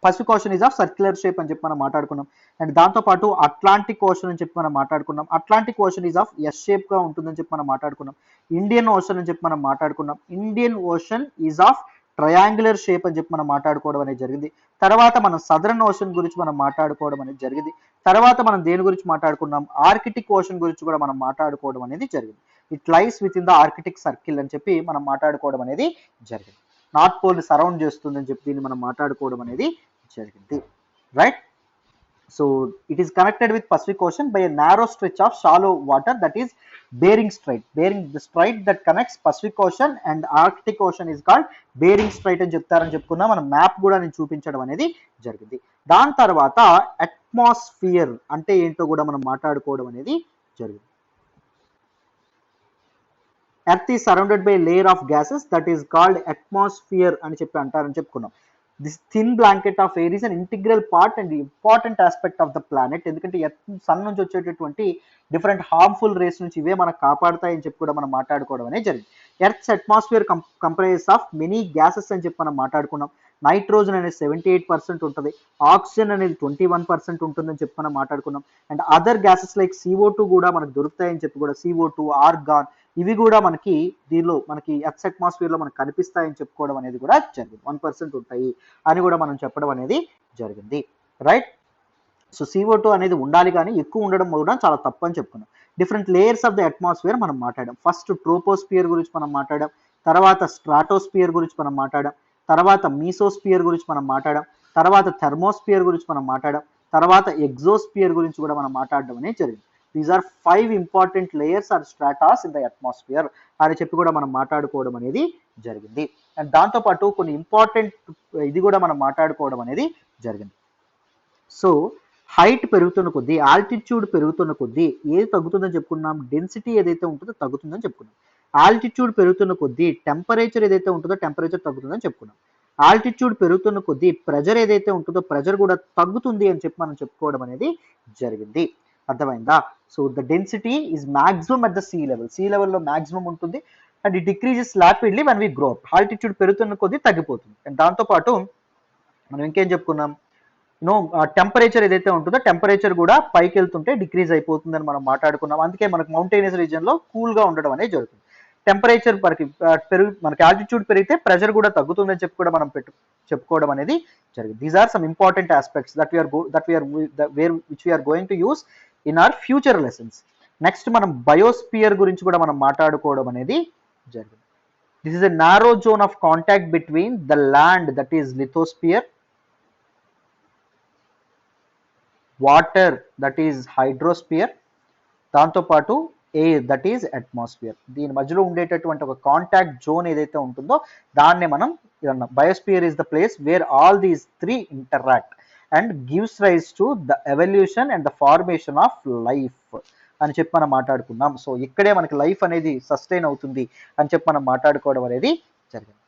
Pacific ocean is of circular shape అని చెప్పి మనం మాట్లాడుకున్నాం. అండ్ దాంతోపాటు అట్లాంటిక్ ఓషన్ అని చెప్పి మనం మాట్లాడుకున్నాం. Atlantic Ocean is of S షేప్గా ఉంటుందని చెప్పి మనం మాట్లాడుకున్నాం. ఇండియన్ ఓషన్ అని చెప్పి మనం మాట్లాడుకున్నాం. Indian ocean is of triangular shape అని చెప్పి మనం మాట్లాడుకోవడం అనేది జరిగింది. తర్వాత మనం సదరన్ ఓషన్ గురించి మనం మాట్లాడుకోవడం అనేది జరిగింది. తర్వాత మనం దేని గురించి మాట్లాడుకున్నాం, ఆర్కిటిక్ ఓషన్ గురించి కూడా మనం మాట్లాడుకోవడం అనేది జరిగింది. It lies with in the Arctic circle అని చెప్పి మనం మాట్లాడుకోవడం అనేది జరిగింది. నార్త్ పోల్ సరౌండ్ చేస్తుందని చెప్పి దీన్ని మనం మాట్లాడుకోవడం అనేది జరిగింది. Right. So it is connected with Pacific ocean by a narrow stretch of shallow water that is bearing straight. Bearing the straight that connects Pacific ocean and Arctic ocean is called bearing straight అని చెప్తారని చెప్పుకున్నా. మనం map కూడా నేను చూపించడం అనేది జరిగింది. దాని తర్వాత అట్మాస్ఫియర్ అంటే ఏంటో కూడా మనం మాట్లాడుకోవడం అనేది జరిగింది. Earth is surrounded by layer of gases that is called atmosphere అని చెప్పి అంటారని చెప్పుకున్నాం. This thin blanket of air is an integral part and important aspect of the planet. ఎందుకంటే సన్ నుంచి వచ్చేటటువంటి డిఫరెంట్ హార్మ్ఫుల్ రేస్ నుంచి ఇవే మనకు కాపాడుతాయని చెప్పి కూడా మనం మాట్లాడుకోవడం అనేది జరిగింది. Earth's atmosphere comprises of many gases అని చెప్పి మనం మాట్లాడుకున్నాం. నైట్రోజన్ అనేది 78% ఉంటుంది, ఆక్సిజన్ అనేది 21% ఉంటుందని చెప్పి మనం మాట్లాడుకున్నాం. And other gases like CO2 కూడా మనకు దొరుకుతాయని చెప్పి కూడా CO2, ఆర్గాన్ ఇవి కూడా మనకి దీనిలో మనకి ఎర్త్ అట్మాస్ఫియర్ లో మనకు కనిపిస్తాయని చెప్పుకోవడం అనేది కూడా జరిగింది. 1% ఉంటాయి అని కూడా మనం చెప్పడం అనేది జరిగింది. రైట్. సో CO2 అనేది ఉండాలి కానీ ఎక్కువ ఉండడం కూడా చాలా తప్పు అని చెప్పుకున్నాం. Different layers of the atmosphere మనం మాట్లాడాం. ఫస్ట్ ట్రోపోస్ఫియర్ గురించి మనం మాట్లాడాం, తర్వాత స్ట్రాటోస్ఫియర్ గురించి మనం మాట్లాడాం, తర్వాత మీసోస్ఫియర్ గురించి మనం మాట్లాడాం, తర్వాత థర్మోస్ఫియర్ గురించి మనం మాట్లాడాం, తర్వాత ఎగ్జోస్ఫియర్ గురించి కూడా మనం మాట్లాడడం అనేది జరిగింది. These are 5 important layers or stratas in the atmosphere అని చెప్పి కూడా మనం మాట్లాడుకోవడం అనేది జరిగింది. అండ్ దాంతోపాటు కొన్ని ఇంపార్టెంట్ ఇది కూడా మనం మాట్లాడుకోవడం అనేది జరిగింది. సో హైట్ పెరుగుతున్న కొద్దీ, ఆల్టిట్యూడ్ పెరుగుతున్న కొద్దీ ఏది తగ్గుతుందని చెప్పుకున్నాం, డెన్సిటీ ఏదైతే ఉంటుందో తగ్గుతుందని చెప్పుకున్నాం. ఆల్టిట్యూడ్ పెరుగుతున్న కొద్దీ టెంపరేచర్ ఏదైతే ఉంటుందో టెంపరేచర్ తగ్గుతుందని చెప్పుకున్నాం. ఆల్టిట్యూడ్ పెరుగుతున్న కొద్దీ ప్రెజర్ ఏదైతే ఉంటుందో ప్రెజర్ కూడా తగ్గుతుంది అని చెప్పి మనం చెప్పుకోవడం అనేది జరిగింది. అర్థమైందా? So the density is maximum at the sea level. Sea లెవెల్లో మాక్సిమం ఉంటుంది and it decreases rapidly when we grow up. Altitude పెరుగుతున్న కొద్దీ తగ్గిపోతుంది. అండ్ దాంతోపాటు మనం ఇంకేం చెప్పుకున్నాం, టెంపరేచర్ ఏదైతే ఉంటుందో టెంపరేచర్ కూడా పైకి వెళ్తుంటే డిక్రీజ్ అయిపోతుందని మనం మాట్లాడుకున్నాం. అందుకే మనకు మౌంటైనస్ రీజియన్లో కూల్గా ఉండడం అనేది జరుగుతుంది. టెంపరేచర్ మనకి ఆల్టిట్యూడ్ పెరిగితే ప్రెషర్ కూడా తగ్గుతుందని చెప్పి కూడా మనం చెప్పుకోవడం అనేది జరిగింది. These are some important aspects which we are going to use in our future lessons. Next మనం బయోస్పియర్ గురించి కూడా మనం మాట్లాడుకోవడం అనేది జరిగింది. This is a narrow zone of contact between the land that is lithosphere, water that is hydrosphere, దాంతోపాటు air that is atmosphere. దీని మధ్యలో ఉండేటటువంటి ఒక కాంటాక్ట్ జోన్ ఏదైతే ఉంటుందో దాన్ని మనం biosphere is the place where all these 3 interact and gives rise to the evolution and the formation of life అని చెప్పి మనం మాట్లాడుకున్నాం. సో ఇక్కడే మనకి లైఫ్ అనేది సస్టైన్ అవుతుంది అని చెప్పి మనం మాట్లాడుకోవడం అనేది జరిగింది.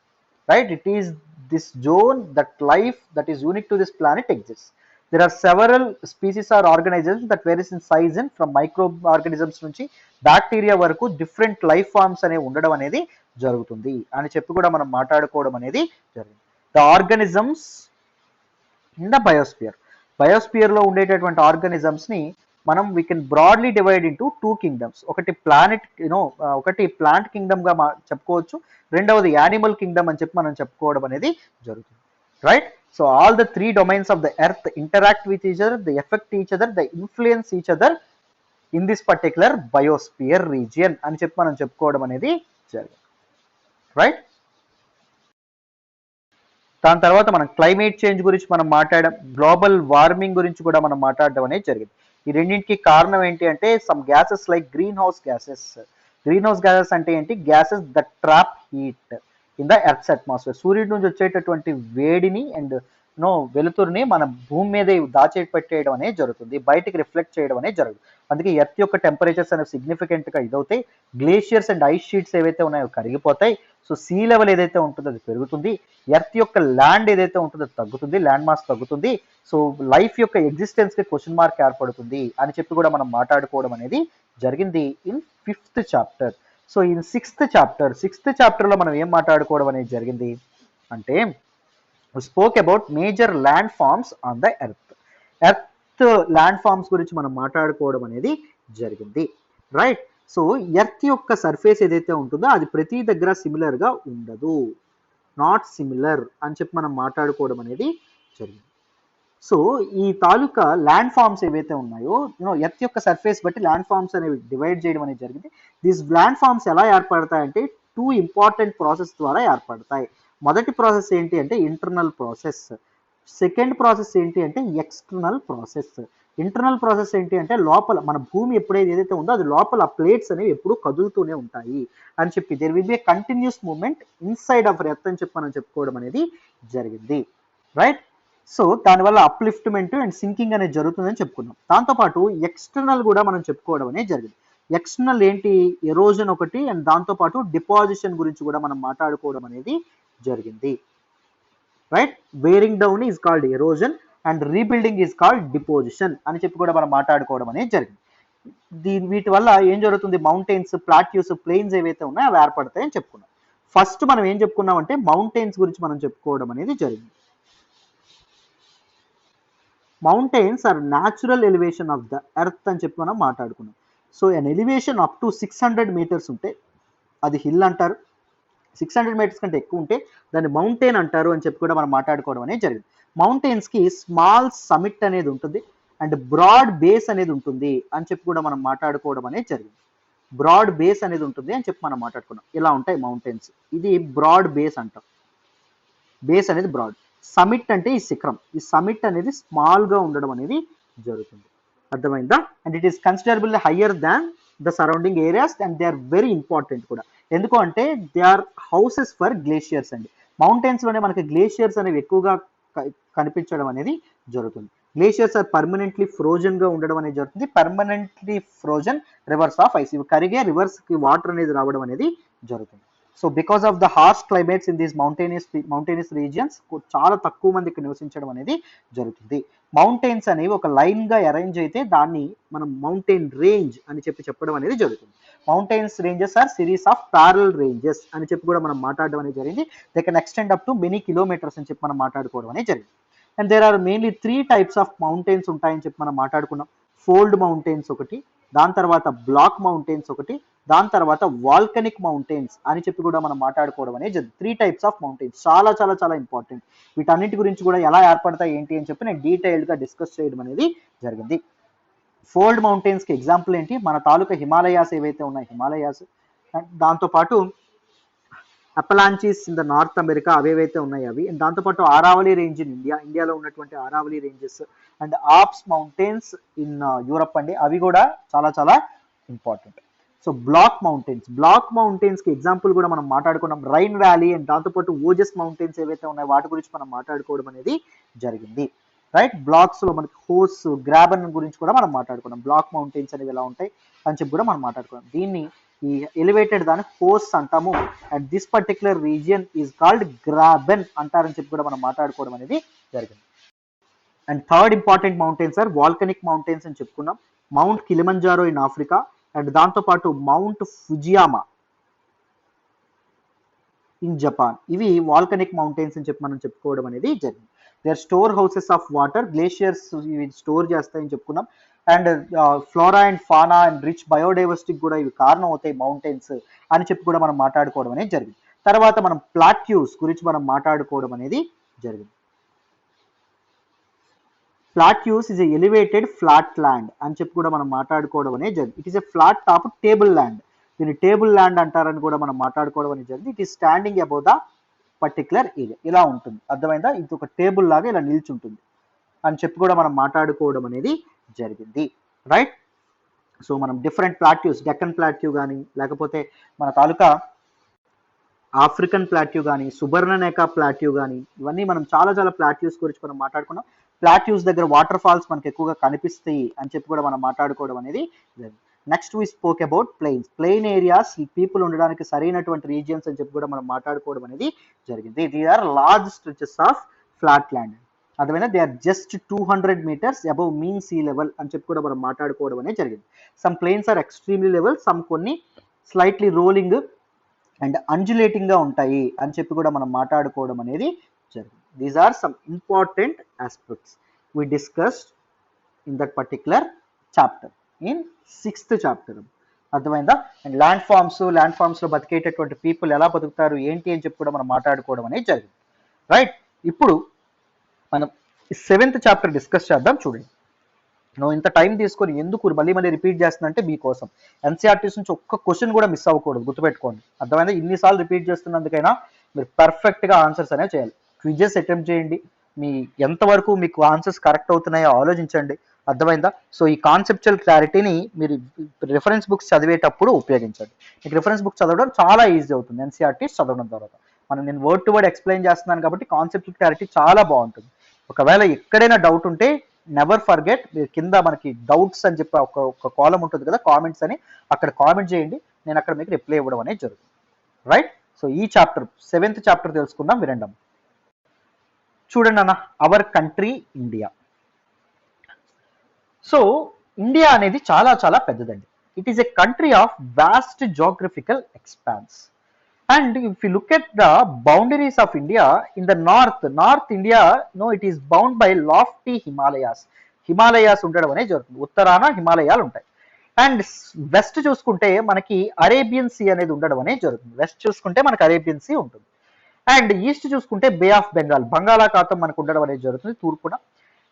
Right. It is this zone that life that is unique to this planet exist. There are several species or organisms that varies in size and from microorganisms నుంచి బ్యాక్టీరియా వరకు డిఫరెంట్ లైఫ్ ఫార్మ్స్ అనేవి ఉండడం అనేది జరుగుతుంది అని చెప్పి కూడా మనం మాట్లాడుకోవడం అనేది జరిగింది. ద ఆర్గానిజమ్స్ ఇన్ ద బయోస్పియర్లో ఉండేటటువంటి ఆర్గానిజమ్స్ని మనం we can broadly divide into 2 kingdoms. ఒకటి ప్లాంట్ కింగ్డమ్గా చెప్పుకోవచ్చు, రెండవది యానిమల్ కింగ్డమ్ అని చెప్పి మనం చెప్పుకోవడం అనేది జరుగుతుంది. Right. So all the 3 domains of the earth interact with each other, they affect each other, they influence each other in this particular biosphere region అని చెప్పి మనం చెప్పుకోవడం అనేది జరిగింది. రైట్. దాని తర్వాత మనం క్లైమేట్ చేంజ్ గురించి మనం మాట్లాడడం, గ్లోబల్ వార్మింగ్ గురించి కూడా మనం మాట్లాడడం అనేది జరిగింది. ఈ రెండింటికి కారణం ఏంటి అంటే some gases like greenhouse gases అంటే ఏంటి, gases that trap heat in the earth's atmosphere. సూర్యుడి నుంచి వచ్చేటటువంటి వేడిని అండ్ వెలుతురుని మన భూమి మీద దాచిపెట్టేయడం అనేది జరుగుతుంది, బయటికి రిఫ్లెక్ట్ చేయడం అనేది జరుగుతుంది. అందుకే ఎర్త్ యొక్క టెంపరేచర్స్ అనేవి సిగ్నిఫికెంట్గా ఇదవుతాయి. గ్లేషియర్స్ అండ్ ఐస్ షీట్స్ ఏవైతే ఉన్నాయో కరిగిపోతాయి. సో సీ లెవెల్ ఏదైతే ఉంటుందో అది పెరుగుతుంది, ఎర్త్ యొక్క ల్యాండ్ ఏదైతే ఉంటుందో అది తగ్గుతుంది, ల్యాండ్ మాస్ తగ్గుతుంది. సో లైఫ్ యొక్క ఎగ్జిస్టెన్స్కి క్వశ్చన్ మార్క్ ఏర్పడుతుంది అని చెప్పి కూడా మనం మాట్లాడుకోవడం అనేది జరిగింది ఇన్ 5th చాప్టర్. సో ఈ సిక్స్త్ చాప్టర్లో మనం ఏం మాట్లాడుకోవడం అనేది జరిగింది అంటే spoke about major landforms on the earth landforms గురించి మనం మాట్లాడుకోవడం అనేది జరిగింది, రైట్. సో ఎర్త్ యొక్క సర్ఫేస్ ఏదైతే ఉంటుందో అది ప్రతి దగ్గర సిమిలర్గా ఉండదు, నాట్ సిమిలర్ అని చెప్పి మనం మాట్లాడుకోవడం అనేది జరిగింది. సో ఈ తాలూకా ల్యాండ్ ఫార్మ్స్ ఏవైతే ఉన్నాయో ఎర్త్ యొక్క సర్ఫేస్ బట్టి ల్యాండ్ ఫార్మ్స్ అనేవి డివైడ్ చేయడం అనేది జరిగింది. దీస్ ల్యాండ్ ఫార్మ్స్ ఎలా ఏర్పడతాయంటే 2 ఇంపార్టెంట్ ప్రాసెస్ ద్వారా ఏర్పడతాయి. మొదటి ప్రాసెస్ ఏంటి అంటే ఇంటర్నల్ ప్రాసెస్, సెకండ్ ప్రాసెస్ ఏంటి అంటే ఎక్స్టర్నల్ ప్రాసెస్. ఇంటర్నల్ ప్రాసెస్ ఏంటి అంటే లోపల మన భూమి ఎప్పుడైతే ఏదైతే ఉందో అది లోపల ప్లేట్స్ అనేవి ఎప్పుడు కదులుతూనే ఉంటాయి అని చెప్పి there will be a continuous movement inside of earth అని చెప్పి మనం చెప్పుకోవడం అనేది జరిగింది, రైట్. సో దానివల్ల అప్లిఫ్ట్మెంట్ అండ్ సింకింగ్ అనేది జరుగుతుందని చెప్పుకున్నాం. దాంతోపాటు ఎక్స్టర్నల్ కూడా మనం చెప్పుకోవడం అనేది జరిగింది. ఎక్స్టర్నల్ ఏంటి, ఎరోజన్ ఒకటి, అండ్ దాంతోపాటు డిపాజిషన్ గురించి కూడా మనం మాట్లాడుకోవడం అనేది జరిగింది, right. Wearing down is called erosion and rebuilding is called deposition అని చెప్పి కూడా మనం మాట్లాడుకోవడం అనేది జరిగింది. వీటి వల్ల ఏం జరుగుతుంది, మౌంటైన్స్, ప్లాట్యూస్, ప్లెయిన్స్ ఏవైతే ఉన్నాయో అవి ఏర్పడతాయని చెప్పుకున్నాం. ఫస్ట్ మనం ఏం చెప్పుకున్నాం అంటే మౌంటైన్స్ గురించి మనం చెప్పుకోవడం అనేది జరిగింది. Mountains are natural elevation of the earth అని చెప్పి మనం మాట్లాడుకున్నాం. So an elevation up to 600 metres ఉంటే అది హిల్ అంటారు, 600 మీటర్స్ కంటే ఎక్కువ ఉంటే దాన్ని మౌంటైన్ అంటారు అని చెప్పి కూడా మనం మాట్లాడుకోవడం అనేది జరిగింది. మౌంటైన్స్కి స్మాల్ సమిట్ అనేది ఉంటుంది అండ్ బ్రాడ్ బేస్ అనేది ఉంటుంది అని చెప్పి కూడా మనం మాట్లాడుకోవడం అనేది జరిగింది. బ్రాడ్ బేస్ అనేది ఉంటుంది అని చెప్పి మనం మాట్లాడుకున్నాం. ఇలా ఉంటాయి మౌంటైన్స్, ఇది బ్రాడ్ బేస్ అంటాం, బేస్ అనేది బ్రాడ్. సమిట్ అంటే ఈ శిఖరం, ఈ సమిట్ అనేది స్మాల్గా ఉండడం అనేది జరుగుతుంది, అర్థమైందా. And it is considerable higher than the surrounding areas and they are very important కూడా. ఎందుకు అంటే they are houses for glaciers అండి. మౌంటైన్స్లోనే మనకి గ్లేషియర్స్ అనేవి ఎక్కువగా కనిపించడం అనేది జరుగుతుంది. గ్లేషియర్స్ ఆర్ పర్మనెంట్లీ ఫ్రోజన్గా ఉండడం అనేది జరుగుతుంది. Permanently frozen reverse of ice, ఇవి కరిగే రివర్స్కి వాటర్ అనేది రావడం అనేది జరుగుతుంది. So because of the harsh climates in these mountainous regions చాలా తక్కువ మంది ఇక్కడ నివసించడం అనేది జరుగుతుంది. మౌంటైన్స్ అనేవి ఒక లైన్గా అరేంజ్ అయితే దాన్ని మనం మౌంటైన్ రేంజ్ అని చెప్పడం అనేది జరుగుతుంది. Mountains ranges are series of parallel ranges అని చెప్పి కూడా మనం మాట్లాడడం అనేది జరిగింది. They can extend up to many kilometres అని చెప్పి మనం మాట్లాడుకోవడం అనేది జరిగింది. And there are mainly 3 types of mountains ఉంటాయని చెప్పి మనం మాట్లాడుకున్నాం. ఫోల్డ్ మౌంటైన్స్ ఒకటి, దాని తర్వాత బ్లాక్ మౌంటైన్స్ ఒకటి, దాని తర్వాత వాల్కనిక్ మౌంటైన్స్ అని చెప్పి కూడా మనం మాట్లాడుకోవడం అనేది జరిగింది. 3 టైప్స్ ఆఫ్ మౌంటైన్స్ చాలా చాలా చాలా ఇంపార్టెంట్. వీటన్నిటి గురించి కూడా ఎలా ఏర్పడతాయి ఏంటి అని చెప్పి నేను డీటెయిల్డ్గా డిస్కస్ చేయడం అనేది జరిగింది. ఫోల్డ్ మౌంటైన్స్కి ఎగ్జాంపుల్ ఏంటి, మన తాలూకా హిమాలయాస్ ఏవైతే ఉన్నాయి హిమాలయాస్, దాంతోపాటు Appalachians in the North America అవేవైతే ఉన్నాయి అవి, అండ్ దాంతోపాటు ఆరావళి రేంజ్ ఇన్ ఇండియాలో ఉన్నటువంటి Aravalli ranges, and Alps mountains in Europe అండి, అవి కూడా చాలా చాలా ఇంపార్టెంట్. సో బ్లాక్ మౌంటైన్స్కి ఎగ్జాంపుల్ కూడా మనం మాట్లాడుకున్నాం. రైన్ వ్యాలీ అండ్ దాంతోపాటు ఓజస్ మౌంటైన్స్ ఏవైతే ఉన్నాయో వాటి గురించి మనం మాట్లాడుకోవడం అనేది జరిగింది, రైట్. బ్లాక్స్లో మనకి హోస్, గ్రాబన్ గురించి కూడా మనం మాట్లాడుకున్నాం. బ్లాక్ మౌంటైన్స్ అనేవి ఎలా ఉంటాయి అని చెప్పి కూడా మనం మాట్లాడుకున్నాం. దీన్ని ఈ ఎలివేటెడ్ దాన్ని హోస్ అంటాము and this particular region is called graben అంటారని చెప్పి కూడా మనం మాట్లాడుకోవడం అనేది జరిగింది. And third important mountains are volcanic mountains అని చెప్పుకున్నాం. Mount Kilimanjaro in Africa and దాంతోపాటు మౌంట్ ఫుజియామా ఇన్ జపాన్, ఇవి వాల్కనిక్ మౌంటైన్స్ అని చెప్పి మనం చెప్పుకోవడం అనేది జరిగింది. They are store houses of water, glaciers ఇవి స్టోర్ చేస్తాయని చెప్పుకున్నాం. And flora and fauna and rich బయోడైవర్సిటీకి కూడా ఇవి కారణం అవుతాయి మౌంటైన్స్ అని చెప్పి కూడా మనం మాట్లాడుకోవడం అనేది జరిగింది. తర్వాత మనం ప్లాట్యూస్ గురించి మనం మాట్లాడుకోవడం అనేది జరిగింది. Plateaus is elevated flat land అని చెప్పి కూడా మనం మాట్లాడుకోవడం అనేది జరిగింది. It is a flat top table land, దీన్ని టేబుల్ ల్యాండ్ అంటారని కూడా మనం మాట్లాడుకోవడం అనేది జరిగింది. It is standing above the particular area, ఇలా ఉంటుంది, అర్థమైందా. ఇది ఒక టేబుల్ లాగా ఇలా నిల్చుంటుంది అని చెప్పి కూడా మనం మాట్లాడుకోవడం అనేది జరిగింది, రైట్. సో మనం డిఫరెంట్ ప్లాట్యూస్, డెక్కన్ ప్లాట్యూ కానీ లేకపోతే మన తాలూకా ఆఫ్రికన్ ప్లాట్యూ కానీ సుబర్ణనేక ప్లాట్యూ కానీ ఇవన్నీ మనం చాలా చాలా ప్లాట్యూస్ గురించి మనం మాట్లాడుకున్నాం. ప్లాట్యూస్ దగ్గర వాటర్ ఫాల్స్ మనకి ఎక్కువగా కనిపిస్తాయి అని చెప్పి కూడా మనం మాట్లాడుకోవడం అనేది జరిగింది. Next we spoke about plain areas, ఈ పీపుల్ ఉండడానికి సరైనటువంటి రీజియన్స్ అని చెప్పి కూడా మనం మాట్లాడుకోవడం అనేది జరిగింది. These are large stretches of flat land, అర్థమైనా. They are just 200 meters above mean sea level అని చెప్పి కూడా మనం మాట్లాడుకోవడం అనేది జరిగింది. Some plains are extremely level, కొన్ని స్లైట్లీ రోలింగ్ అండ్ అంజులేటింగ్గా ఉంటాయి అని చెప్పి కూడా మనం మాట్లాడుకోవడం అనేది జరిగింది. These are some important aspects we discussed in that particular chapter in 6th chapter. అర్థమైందా? అండ్ ల్యాండ్ ఫార్మ్స్లో బతికేటటువంటి పీపుల్ ఎలా బతుకుతారు ఏంటి అని చెప్పి కూడా మనం మాట్లాడుకోవడం అనేది జరిగింది. రైట్, ఇప్పుడు మనం 7th చాప్టర్ డిస్కస్ చేద్దాం. చూడండి, నువ్వు ఇంత టైం తీసుకొని ఎందుకు మళ్ళీ రిపీట్ చేస్తుందంటే మీకోసం. ఎన్సీఆర్టీస్ నుంచి ఒక్క క్వశ్చన్ కూడా మిస్ అవ్వకూడదు, గుర్తుపెట్టుకోండి. అర్థమైందా? ఇన్నిసార్లు రిపీట్ చేస్తున్నందుకైనా మీరు పర్ఫెక్ట్గా ఆన్సర్స్ అనేవి చేయాలి. క్విజెస్ అటెంప్ట్ చేయండి, మీ ఎంతవరకు మీకు ఆన్సర్స్ కరెక్ట్ అవుతున్నాయో ఆలోచించండి. అర్థమైందా? సో ఈ కాన్సెప్చువల్ క్లారిటీని మీరు రిఫరెన్స్ బుక్స్ చదివేటప్పుడు ఉపయోగించండి. మీకు రిఫరెన్స్ బుక్స్ చదవడం చాలా ఈజీ అవుతుంది ఎన్సీఆర్టీస్ చదవడం తర్వాత. నేను వర్డ్ టు వర్డ్ ఎక్స్ప్లెయిన్ చేస్తున్నాను కాబట్టి కాన్సెప్చువల్ క్లారిటీ చాలా బాగుంటుంది. ఒకవేళ ఎక్కడైనా డౌట్ ఉంటే నెవర్ ఫర్గెట్, కింద మనకి డౌట్స్ అని చెప్పి ఒక కాలం ఉంటుంది కదా, కామెంట్స్ అని, అక్కడ కామెంట్ చేయండి, నేను అక్కడ మీకు రిప్లై ఇవ్వడం అనేది జరుగుతుంది. రైట్, సో ఈ చాప్టర్ 7th చాప్టర్ తెలుసుకుందాం, వినండి. చూడండి అన్న, our country India. So India అనేది చాలా చాలా పెద్దదండి. It is a country of vast geographical expanse. And if you look at the boundaries of India, in the north India it is bound by lofty Himalayas ఉండడం అనేది జరుగుతుంది. ఉత్తరాన హిమాలయాలు ఉంటాయి. అండ్ వెస్ట్ చూసుకుంటే మనకి అరేబియన్ సీ అనేది ఉండడం అనేది జరుగుతుంది. వెస్ట్ చూసుకుంటే మనకి అరేబియన్ సీ ఉంటుంది. అండ్ ఈస్ట్ చూసుకుంటే బే ఆఫ్ బెంగాల్, బంగాళాఖాతం మనకు ఉండడం అనేది జరుగుతుంది తూర్పున.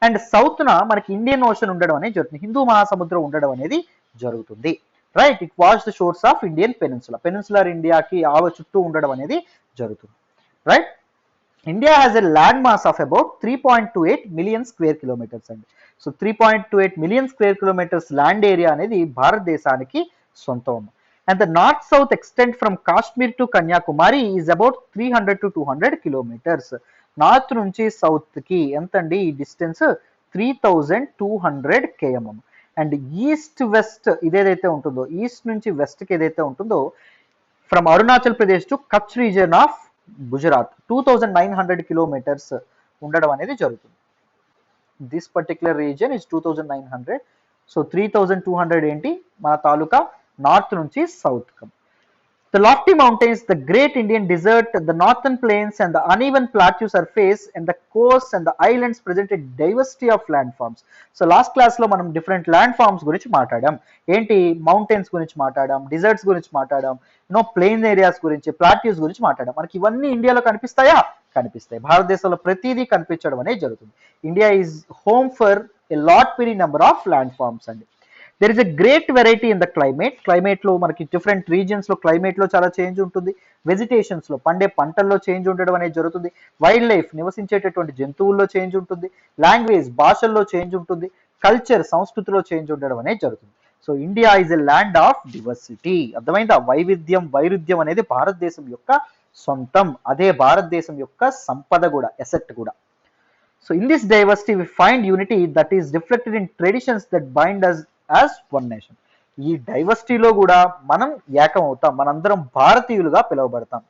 అండ్ సౌత్న మనకి ఇండియన్ ఓషన్ ఉండడం అనేది జరుగుతుంది, హిందూ మహాసముద్రం ఉండడం అనేది జరుగుతుంది. Right, it wash the shores of Indian peninsular ఇండియాకి చుట్టూ ఉండడం అనేది జరుగుతుంది. Right, India has a land mass of about 3.28 million square kilometers అండి. So 3.28 million square kilometers land area అనేది భారతదేశానికి సొంతం. And the north-south extent from Kashmir to Kanyakumari is about 300 to 200 kilometers. North నుంచి సౌత్ కి ఎంత అండి ఈ distance? 3200 km. And east west ఇదేదైతే ఉంటుందో, ఈస్ట్ నుంచి వెస్ట్ కి ఏదైతే ఉంటుందో, from Arunachal Pradesh to Kutch region of Gujarat 2900 kilometers ఉండడం అనేది జరుగుతుంది. This particular region is 2900. So 3200 ఏంటి మన తాలూకా నార్త్ నుంచి సౌత్ కమ్. The lofty mountains, the great Indian desert, the northern plains and the uneven plateau surface and the coasts and the islands present a diversity of landforms. So last class లో మనం different landforms గురించి మాట్లాడాం. ఏంటి? Mountains గురించి మాట్లాడాం, desserts గురించి మాట్లాడాం, plain areas గురించి, ప్లాట్యూస్ గురించి మాట్లాడాం. మనకి ఇవన్నీ ఇండియాలో కనిపిస్తాయా? కనిపిస్తాయి. భారతదేశంలో ప్రతిదీ కనిపించడం అనేది జరుగుతుంది. India is home for a lot very number of landforms అండి. There is a great variety in the క్లైమేట్లో మనకి డిఫరెంట్ రీజియన్స్లో క్లైమేట్లో చాలా చేంజ్ ఉంటుంది. వెజిటేషన్స్లో పండే పంటల్లో చేంజ్ ఉండడం అనేది జరుగుతుంది. వైల్డ్ లైఫ్ నివసించేటటువంటి జంతువుల్లో చేంజ్ ఉంటుంది. లాంగ్వేజ్ భాషల్లో చేంజ్ ఉంటుంది. కల్చర్ సంస్కృతిలో చేంజ్ ఉండడం అనేది జరుగుతుంది. So India is a land of diversity. అర్థమైందా? వైరుధ్యం అనేది భారతదేశం యొక్క సొంతం, అదే భారతదేశం యొక్క సంపద కూడా, ఎసెట్ కూడా. So in this diversity we find unity that is reflected in traditions that bind us as one nation. ఈ డైవర్సిటీలో కూడా మనం ఏకం అవుతాం, మనందరం భారతీయులుగా పిలువబడతాం.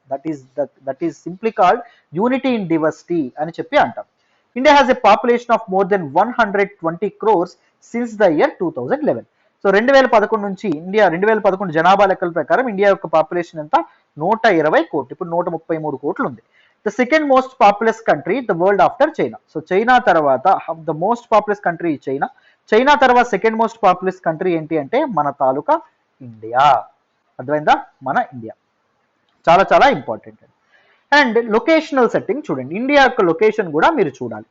That is simply called unity in diversity అని చెప్పి అంటాం. India has a population of more than 120 crores since the year 2011. So 2011 నుంచి 2011 జనాభా లెక్కల ప్రకారం ఇండియా యొక్క పాపులేషన్ ఎంత? 120 కోట్లు. ఇప్పుడు 133 కోట్లు ఉంది. The second most populous country the world after China. So China తర్వాత the most populous country China తర్వాత సెకండ్ మోస్ట్ పాపులస్ కంట్రీ ఏంటి అంటే మన తాలూకా ఇండియా. అర్థమైందా? మన ఇండియా చాలా చాలా ఇంపార్టెంట్. అండ్ లొకేషనల్ సెట్టింగ్ చూడండి, ఇండియా యొక్క లొకేషన్ కూడా మీరు చూడాలి.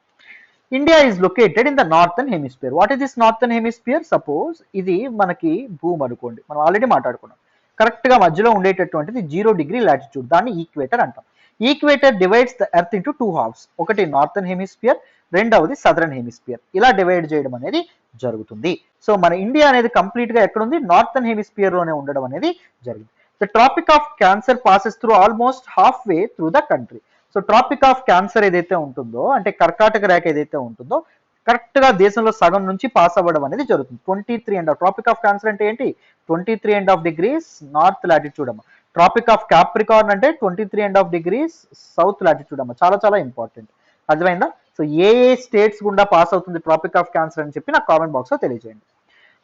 India is located in the northern hemisphere. What is this northern hemisphere? Suppose ఇది మనకి భూమి అనుకోండి, మనం ఆల్రెడీ మాట్లాడుకున్నాం. కరెక్ట్ గా మధ్యలో ఉండేటటువంటిది 0 degree లాటిట్యూడ్, దాన్ని ఈక్వేటర్ అంటాం. Equator divides the earth into 2 halves. ఒకటి నార్థన్ హెమిస్ఫియర్, రెండవది సదరన్ హెమిస్ఫియర్. ఇలా డివైడ్ చేయడం అనేది జరుగుతుంది. సో మన ఇండియా అనేది కంప్లీట్ గా ఎక్కడుంది? నార్థన్ హెమిస్ఫియర్ లోనే ఉండడం అనేది జరిగింది. The Tropic of Cancer passes through almost halfway through the country. So Tropic of Cancer ఏదైతే ఉంటుందో, అంటే కర్కాటక రేఖ ఏదైతే ఉంటుందో, కరెక్ట్ గా దేశంలో సగం నుంచి పాస్ అవ్వడం అనేది జరుగుతుంది. 23.5 ట్రాపిక్ ఆఫ్ క్యాన్సర్ అంటే ఏంటి? 23.5 degrees నార్త్ లాటిట్యూడ్ అమ్మ. ట్రాపిక్ ఆఫ్ క్యాప్రికార్న్ అంటే 23.5 degrees సౌత్ లాటిట్యూడ్ అమ్మ. చాలా చాలా ఇంపార్టెంట్. అర్థమైందా? సో ఏ స్టేట్స్ గుండా పాస్ అవుతుంది ట్రాపిక్ ఆఫ్ క్యాన్సర్ అని చెప్పి నాకు కామెంట్ బాక్స్ లో తెలియజేయండి.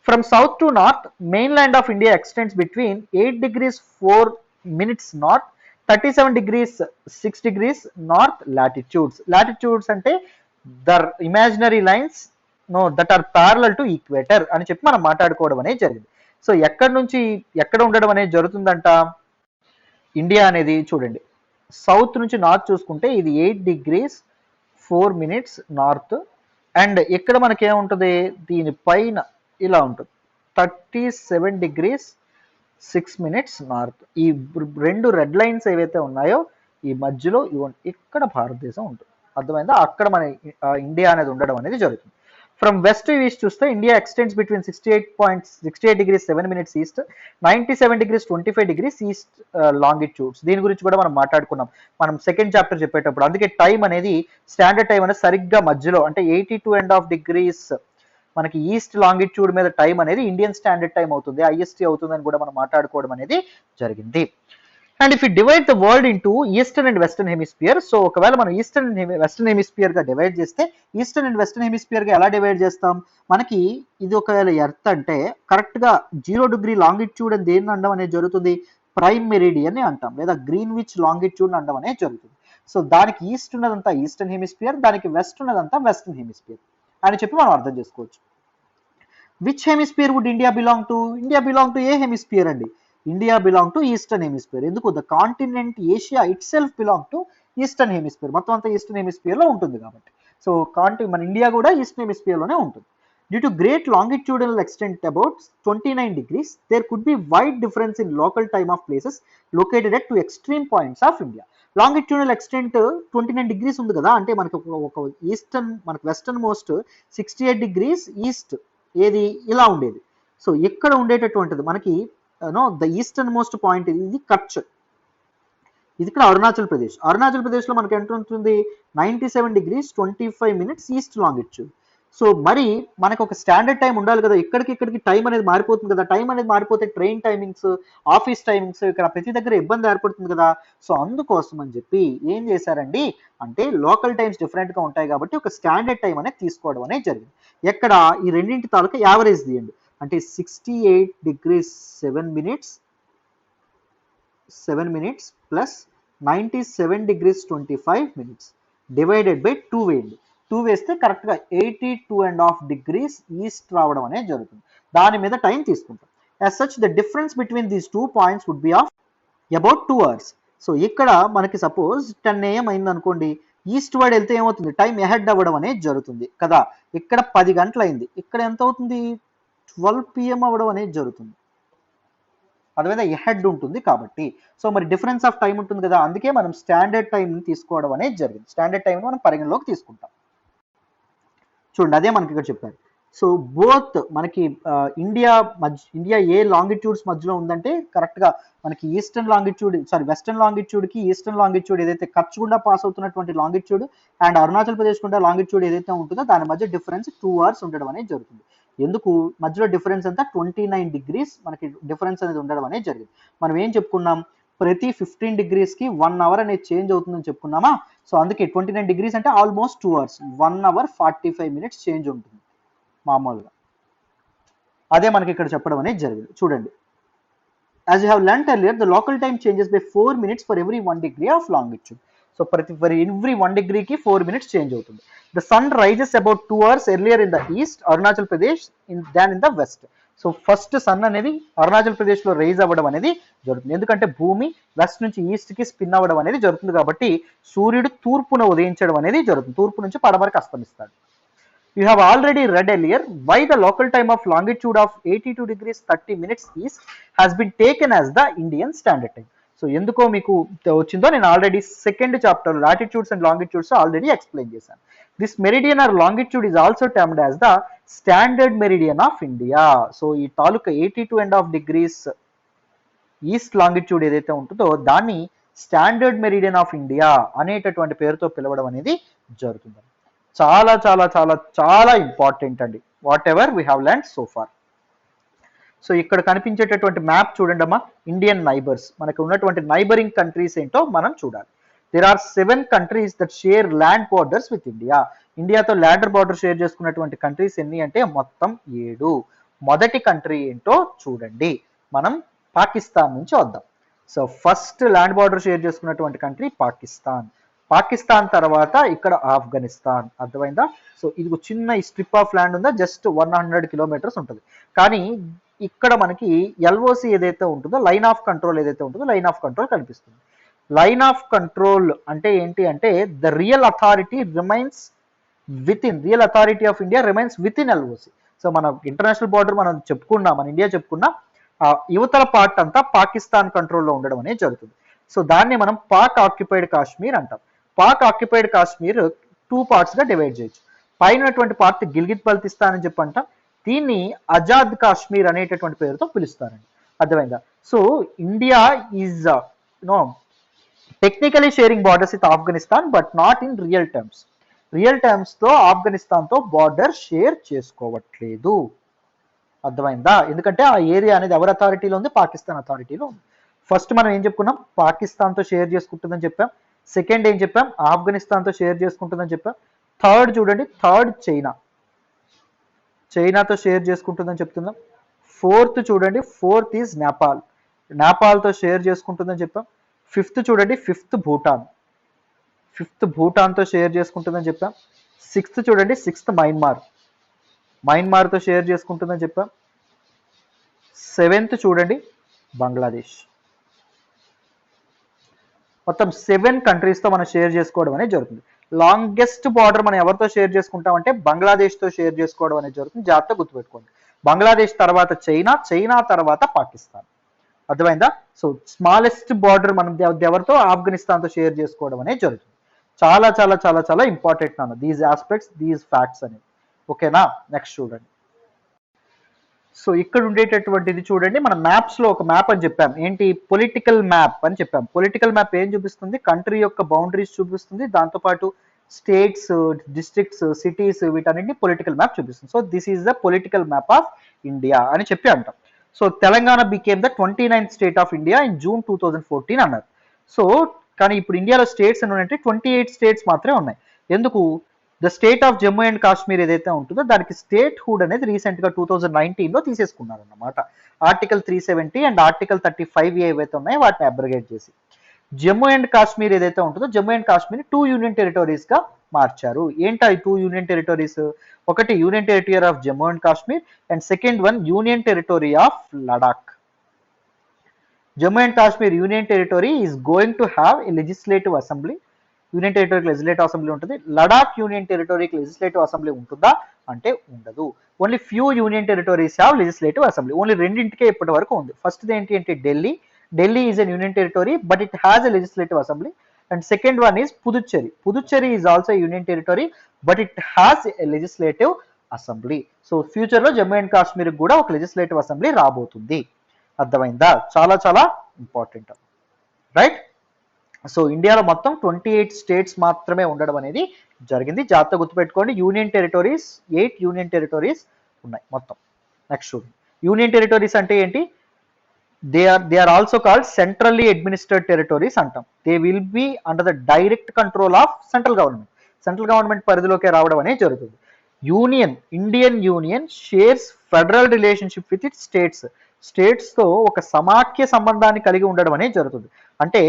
From south to north, mainland of India extends between 8 degrees 4 minutes north, 37 degrees 6 degrees north latitudes. Latitudes అంటే the imaginary lines that are parallel to equator అని చెప్పి మనం మాట్లాడుకోవడం అనేది జరిగింది. సో ఎక్కడి నుంచి ఎక్కడ ఉండడం అనేది జరుగుతుందంట, ఇండియా అనేది చూడండి సౌత్ నుంచి నార్త్ చూసుకుంటే ఇది 8 డిగ్రీస్ 4 మినిట్స్ నార్త్, అండ్ ఇక్కడ మనకి ఏముంటుంది దీని పైన ఇలా ఉంటుంది 37 డిగ్రీస్ 6 మినిట్స్ నార్త్. ఈ రెండు రెడ్ లైన్స్ ఏవైతే ఉన్నాయో ఈ మధ్యలో ఇక్కడ భారతదేశం ఉంటుంది. అర్థమైందా? అక్కడ మన ఇండియా అనేది ఉండడం అనేది జరుగుతుంది. ఫ్రమ్ వెస్ట్ టు ఈస్ట్ చూస్తే India extends between 68 degrees 7 minutes east, 97 degrees 25 degrees east longitudes. దీని గురించి కూడా మనం మాట్లాడుకున్నాం మనం సెకండ్ చాప్టర్ చెప్పేటప్పుడు. అందుకే టైం అనేది స్టాండర్డ్ టైం అనేది సరిగ్గా మధ్యలో అంటే 82.5 డిగ్రీస్ మనకి ఈస్ట్ లాంగిట్యూడ్ మీద టైం అనేది ఇండియన్ స్టాండర్డ్ టైం అవుతుంది, ఐఎస్టీ అవుతుంది అని కూడా మనం మాట్లాడుకోవడం అనేది జరిగింది. And if you divide the world into eastern and western hemisphere, so ఒకవేళ మనం ఈస్టర్న్ వెస్టర్న్ హెమిస్పియర్ గా డివైడ్ చేస్తే ఈస్టర్న్ అండ్ వెస్టర్న్ హెమిస్పియర్ గా ఎలా డివైడ్ చేస్తాం, మనకి ఇది ఒకవేళ ఎర్త్ అంటే కరెక్ట్ గా 0 డిగ్రీ లాంగిట్యూడ్ అని దేన్ని అనడం అనేది జరుగుతుంది, ప్రైమ్ మెరిడియన్ అని అంటాం, లేదా గ్రీన్విచ్ లాంగిట్యూడ్ అనడం అనేది జరుగుతుంది. సో దానికి ఈస్ట్ ఉన్నదంతా ఈస్టర్న్ హెమిస్పియర్, దానికి వెస్ట్ ఉన్నదంతా వెస్టర్న్ హెమిస్పియర్ అని చెప్పి మనం అర్థం చేసుకోవచ్చు. Which hemisphere would India belong to? India belong to ఏ హెమిస్పియర్ అండి? India belong to eastern hemisphere. ఎందుకు? The continent Asia itself belong to eastern hemisphere. మొత్తం అంతా ఈస్టర్న్ హెమిస్పియర్ లో ఉంటుంది కాబట్టి. సో మన ఇండియా కూడా ఈస్టర్న్ హెమిస్పియర్ లోనే ఉంటుంది. Due to great longitudinal extent about 29 degrees, there could be wide difference in local time of places located at two extreme points of India. Longitudinal extent 29 degrees ఉంది కదా, అంటే మనకి ఒక eastern మనకి western most 68 degrees east ఏది ఇలా ఉండేది. So ఇక్కడ ఉండేటటువంటిది మనకి ద ఈస్టర్న్ మోస్ట్ పాయింట్ ఇది కచ్, ఇది ఇక్కడ అరుణాచల్ ప్రదేశ్. అరుణాచల్ ప్రదేశ్ లో మనకి ఎంత ఉంటుంది 97 degrees 25 minutes east longitude. So మరి మనకు ఒక స్టాండర్డ్ టైం ఉండాలి కదా, ఇక్కడికి టైం అనేది మారిపోతుంది కదా, టైం అనేది మారిపోతే ట్రైన్ టైమింగ్స్, ఆఫీస్ టైమింగ్స్, ఇక్కడ ప్రతి దగ్గర ఇబ్బంది ఏర్పడుతుంది కదా. సో అందుకోసం అని చెప్పి ఏం చేశారండి అంటే లోకల్ టైమ్స్ డిఫరెంట్ గా ఉంటాయి కాబట్టి ఒక స్టాండర్డ్ టైం అనేది తీసుకోవడం అనేది జరిగింది. ఎక్కడ ఈ రెండింటి తాలూకా యావరేజ్ తీయండి, అంటే 68 degrees 7 minutes plus 97 degrees 25 minutes divided by 2 వేయండి. 2 వేస్తే కరెక్ట్గా 82.5 డిగ్రీస్ ఈస్ట్ రావడం అనేది జరుగుతుంది. దాని మీద టైం తీసుకుంటాం. As such the difference between these 2 points would be of about 2 hours. So ఇక్కడ మనకి సపోజ్ 10 AM అయింది అనుకోండి, ఈస్ట్ వర్డ్ వెళ్తే ఏమవుతుంది టైం ఎహెడ్ అవ్వడం అనేది జరుగుతుంది కదా. ఇక్కడ 10 గంటలు అయింది, ఇక్కడ ఎంత అవుతుంది 12 PM అవ్వడం అనేది జరుగుతుంది. అదేవిధంగా ఎహెడ్ ఉంటుంది కాబట్టి. సో మరి డిఫరెన్స్ ఆఫ్ టైం ఉంటుంది కదా, అందుకే మనం స్టాండర్డ్ టైం తీసుకోవడం అనేది జరిగింది. స్టాండర్డ్ టైం మనం పరిగణలోకి తీసుకుంటాం. చూడండి అదే మనకి ఇక్కడ చెప్పారు. సో బోత్ మనకి ఇండియా ఏ లాంగిట్యూడ్స్ మధ్యలో ఉందంటే కరెక్ట్గా మనకి వెస్టర్న్ లాంగిట్యూడ్ కి ఈస్టర్న్ లాంగిట్యూడ్ ఏదైతే కచ్ గుండా పాస్ అవుతున్నటువంటి లాంగిట్యూడ్ అండ్ అరుణాచల్ ప్రదేశ్ గుండా లాంగిట్యూడ్ ఏదైతే ఉంటుందో దాని మధ్య డిఫరెన్స్ 2 hours ఉండడం అనేది జరుగుతుంది. ఎందుకు మధ్యలో డిఫరెన్స్ అంతా 29 డిగ్రీస్ మనకి డిఫరెన్స్ అనేది ఉండడం అనేది జరిగింది. మనం ఏం చెప్పుకున్నాం, ప్రతి 15 డిగ్రీస్కి 1 hour అనేది చేంజ్ అవుతుందని చెప్పుకున్నామా. సో అందుకే 29 డిగ్రీస్ అంటే almost 2 hours, 1 hour 45 minutes change ఉంటుంది మామూలుగా. అదే మనకి ఇక్కడ చెప్పడం అనేది జరిగింది. చూడండి, as you have learned earlier the local time changes by 4 minutes for every 1 degree of longitude. So for every 1 degree 4 minutes change అవుతుంది. The sun rises about 2 hours earlier in the east Arunachal Pradesh than in the west. So first sun అనేది అరుణాచల్ ప్రదేశ్ లో rise అవ్వడం అనేది జరుగుతుంది, ఎందుకంటే భూమి west నుంచి east కి స్పిన్ అవ్వడం అనేది జరుగుతుంది కాబట్టి సూర్యుడు తూర్పున ఉదయించడం అనేది జరుగుతుంది, తూర్పు నుంచి పడమరకు అస్తమిస్తాడు. You have already read earlier why the local time of longitude of 82 degrees 30 minutes east has been taken as the Indian standard time. So ఎందుకో మీకు వచ్చిందో నేను already second chapter latitudes and longitudes already explain చేశాను. This meridian or longitude is also termed as the standard meridian of India. So ఈ తాలూకా 82.5 degrees east longitude ఏదైతే ఉంటుందో దాన్ని స్టాండర్డ్ మెరిడియన్ ఆఫ్ ఇండియా అనేటటువంటి పేరుతో పిలవడం అనేది జరుగుతుంది. చాలా చాలా చాలా చాలా ఇంపార్టెంట్ అండి whatever we have learned so far. So ఇక్కడ కనిపించేటటువంటి మ్యాప్ చూడండి అమ్మా, ఇండియన్ నైబర్స్ మనకు ఉన్నటువంటి నైబరింగ్ కంట్రీస్ ఏంటో మనం చూడాలి. There are 7 countries that share land borders with India. ఇండియాతో ల్యాండర్ బార్డర్ షేర్ చేసుకున్నటువంటి కంట్రీస్ ఎన్ని అంటే మొత్తం 7. మొదటి కంట్రీ ఏంటో చూడండి. మనం పాకిస్తాన్ నుంచి వద్దాం. So first land border share చేసుకున్నటువంటి కంట్రీ పాకిస్తాన్. పాకిస్తాన్ తర్వాత ఇక్కడ ఆఫ్ఘనిస్తాన్. అర్థమైందా? సో ఇది ఒక చిన్న స్ట్రిప్ ఆఫ్ ల్యాండ్ ఉందా, జస్ట్ 100 కిలోమీటర్స్ ఉంటుంది. కానీ ఇక్కడ మనకి ఎల్ఓసి ఏదైతే ఉంటుందో, లైన్ ఆఫ్ కంట్రోల్ ఏదైతే ఉంటుందో, లైన్ ఆఫ్ కంట్రోల్ కనిపిస్తుంది. లైన్ ఆఫ్ కంట్రోల్ అంటే ఏంటి అంటే the real authority remains real authority of India remains with in LOC. So మన ఇంటర్నేషనల్ బార్డర్ మనం చెప్పుకున్నా, మన ఇండియా చెప్పుకున్నా, ఆ యువతల పార్ట్ అంతా పాకిస్తాన్ కంట్రోల్లో ఉండడం అనేది జరుగుతుంది. సో దాన్ని మనం పాక్ ఆక్యుపైడ్ కాశ్మీర్ అంటాం. పాక్ ఆక్యుపైడ్ కాశ్మీర్ 2 పార్ట్స్గా డివైడ్ చేయొచ్చు. పైనటువంటి పార్ట్ గిల్గిట్ బల్తిస్తాన్ అని చెప్పి అంటాం. దీన్ని ఆజాద్ కాశ్మీర్ అనేటటువంటి పేరుతో పిలుస్తారండి. అర్థమైందా? So India is technically sharing borders with Afghanistan but not in real terms. Real terms తో ఆఫ్ఘనిస్తాన్తో బార్డర్ షేర్ చేసుకోవట్లేదు. అర్థమైందా? ఎందుకంటే ఆ ఏరియా అనేది ఎవరి అథారిటీలో ఉంది? పాకిస్తాన్ అథారిటీలో ఉంది. ఫస్ట్ మనం ఏం చెప్పుకున్నాం? పాకిస్తాన్తో షేర్ చేసుకుంటుందని చెప్పాం. సెకండ్ ఏం చెప్పాం? ఆఫ్ఘనిస్తాన్తో షేర్ చేసుకుంటుందని చెప్పాం. థర్డ్ చూడండి, థర్డ్ చైనాతో షేర్ చేసుకుంటుందని చెప్తున్నాం. ఫోర్త్ చూడండి, ఫోర్త్ ఈజ్ నేపాల్తో షేర్ చేసుకుంటుందని చెప్పాం. ఫిఫ్త్ చూడండి, ఫిఫ్త్ భూటాన్తో షేర్ చేసుకుంటుందని చెప్పాం. సిక్స్త్ చూడండి, సిక్స్త్ మయన్మార్తో షేర్ చేసుకుంటుందని చెప్పాం. సెవెంత్ చూడండి, బంగ్లాదేశ్. మొత్తం 7 కంట్రీస్తో మనం షేర్ చేసుకోవడం అనేది జరుగుతుంది. లాంగెస్ట్ బార్డర్ మనం ఎవరితో షేర్ చేసుకుంటామంటే బంగ్లాదేశ్తో షేర్ చేసుకోవడం అనేది జరుగుతుంది. జాగ్రత్తగా గుర్తుపెట్టుకోండి. బంగ్లాదేశ్ తర్వాత చైనా తర్వాత పాకిస్తాన్. అర్థమైందా? సో స్మాలెస్ట్ బార్డర్ మనం ఎవరితో? ఆఫ్ఘనిస్తాన్తో షేర్ చేసుకోవడం అనేది జరుగుతుంది. చాలా చాలా చాలా చాలా ఇంపార్టెంట్ నాన్న దీస్ ఆస్పెక్ట్స్, దీస్ ఫ్యాక్ట్స్ అనేవి. ఓకేనా? నెక్స్ట్ చూడండి. సో ఇక్కడ ఉండేటటువంటిది చూడండి, మన మ్యాప్స్ లో ఒక మ్యాప్ అని చెప్పాం. ఏంటి? పొలిటికల్ మ్యాప్ అని చెప్పాం. పొలిటికల్ మ్యాప్ ఏం చూపిస్తుంది? కంట్రీ యొక్క బౌండరీస్ చూపిస్తుంది. దాంతోపాటు స్టేట్స్, డిస్ట్రిక్ట్స్, సిటీస్, వీటన్నింటినీ పొలిటికల్ మ్యాప్ చూపిస్తుంది. So this is the political map of India అని చెప్పి అంటాం. So Telangana became the 29th state of India in June 2014 అన్నారు. సో కానీ ఇప్పుడు ఇండియాలో స్టేట్స్ ఎన్ని ఉన్నాయంటే 28 స్టేట్స్ మాత్రమే ఉన్నాయి. ఎందుకు? The state of Jammu and Kashmir ఏదైతే ఉంటుందో దానికి స్టేట్ హుడ్ అనేది రీసెంట్గా 2019లో తీసేసుకున్నారన్నమాట. ఆర్టికల్ 370 అండ్ ఆర్టికల్ 35 ఏవైతే ఉన్నాయో వాటిని అబ్రిగేట్ చేసి జమ్మూ అండ్ కాశ్మీర్ ఏదైతే ఉంటుందో జమ్మూ అండ్ కాశ్మీర్ 2 యూనియన్ టెరిటరీస్గా మార్చారు. ఏంటా ఈ 2 యూనియన్ టెరిటరీస్? ఒకటి union territory of Jammu and Kashmir and second one union territory of Ladakh. Jammu and Kashmir union territory is going to have a legislative assembly. Union టెరిటరీకి లెజిస్లేటివ్ అసెంబ్లీ ఉంటుంది. లడాక్ యూనియన్ టెరిటరీకి లెజిస్లేటివ్ అసెంబ్లీ ఉంటుందా అంటే ఉండదు. Only few union territories have legislative assembly. Only రెండింటికే ఇప్పటి వరకు ఉంది. ఫస్ట్ ఏంటి అంటే Delhi is an union territory but it has a legislative assembly. And second one is Puducherry is also union territory but it has a legislative assembly. So future లో Jammu and Kashmir కూడా ఒక legislative assembly రాబోతుంది. అర్థమైందా? చాలా చాలా ఇంపార్టెంట్, రైట్? సో ఇండియాలో మొత్తం 28 states మాత్రమే ఉండడం అనేది జరిగింది. జాగ్రత్తగా గుర్తుపెట్టుకోండి. యూనియన్ టెరిటరీస్ 8 యూనియన్ టెరిటరీస్ ఉన్నాయి మొత్తం. నెక్స్ట్ చూడండి, యూనియన్ టెరిటరీస్ అంటే ఏంటి? They are also called centrally administered territories అంటాం. They will be under the direct control of central government. Central government పరిధిలోకి రావడం అనేది జరుగుతుంది. Indian union shares federal relationship with it states తో ఒక సమాఖ్య సంబంధాన్ని కలిగి ఉండడం అనేది జరుగుతుంది. అంటే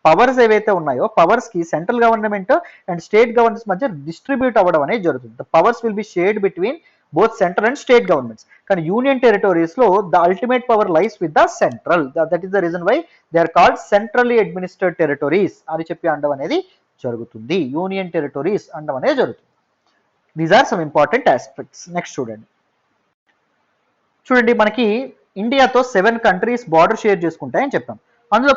పవర్స్ ఏవైతే ఉన్నాయో పవర్స్ కి central government and state governments మధ్య డిస్ట్రిబ్యూట్ అవ్వడం అనేది జరుగుతుంది. The powers will be shared between both central and state governments. కానీ యూనియన్ టెరిటరీస్ లో the ultimate power lies with the central. That is the reason why they are called centrally administered territories అని చెప్పి అనడం అనేది జరుగుతుంది. Union territories అనడం అనేది జరుగుతుంది. These are some important aspects. Next చూడండి మనకి ఇండియాతో 7 కంట్రీస్ బార్డర్ షేర్ చేసుకుంటాయని చెప్పాం. అందులో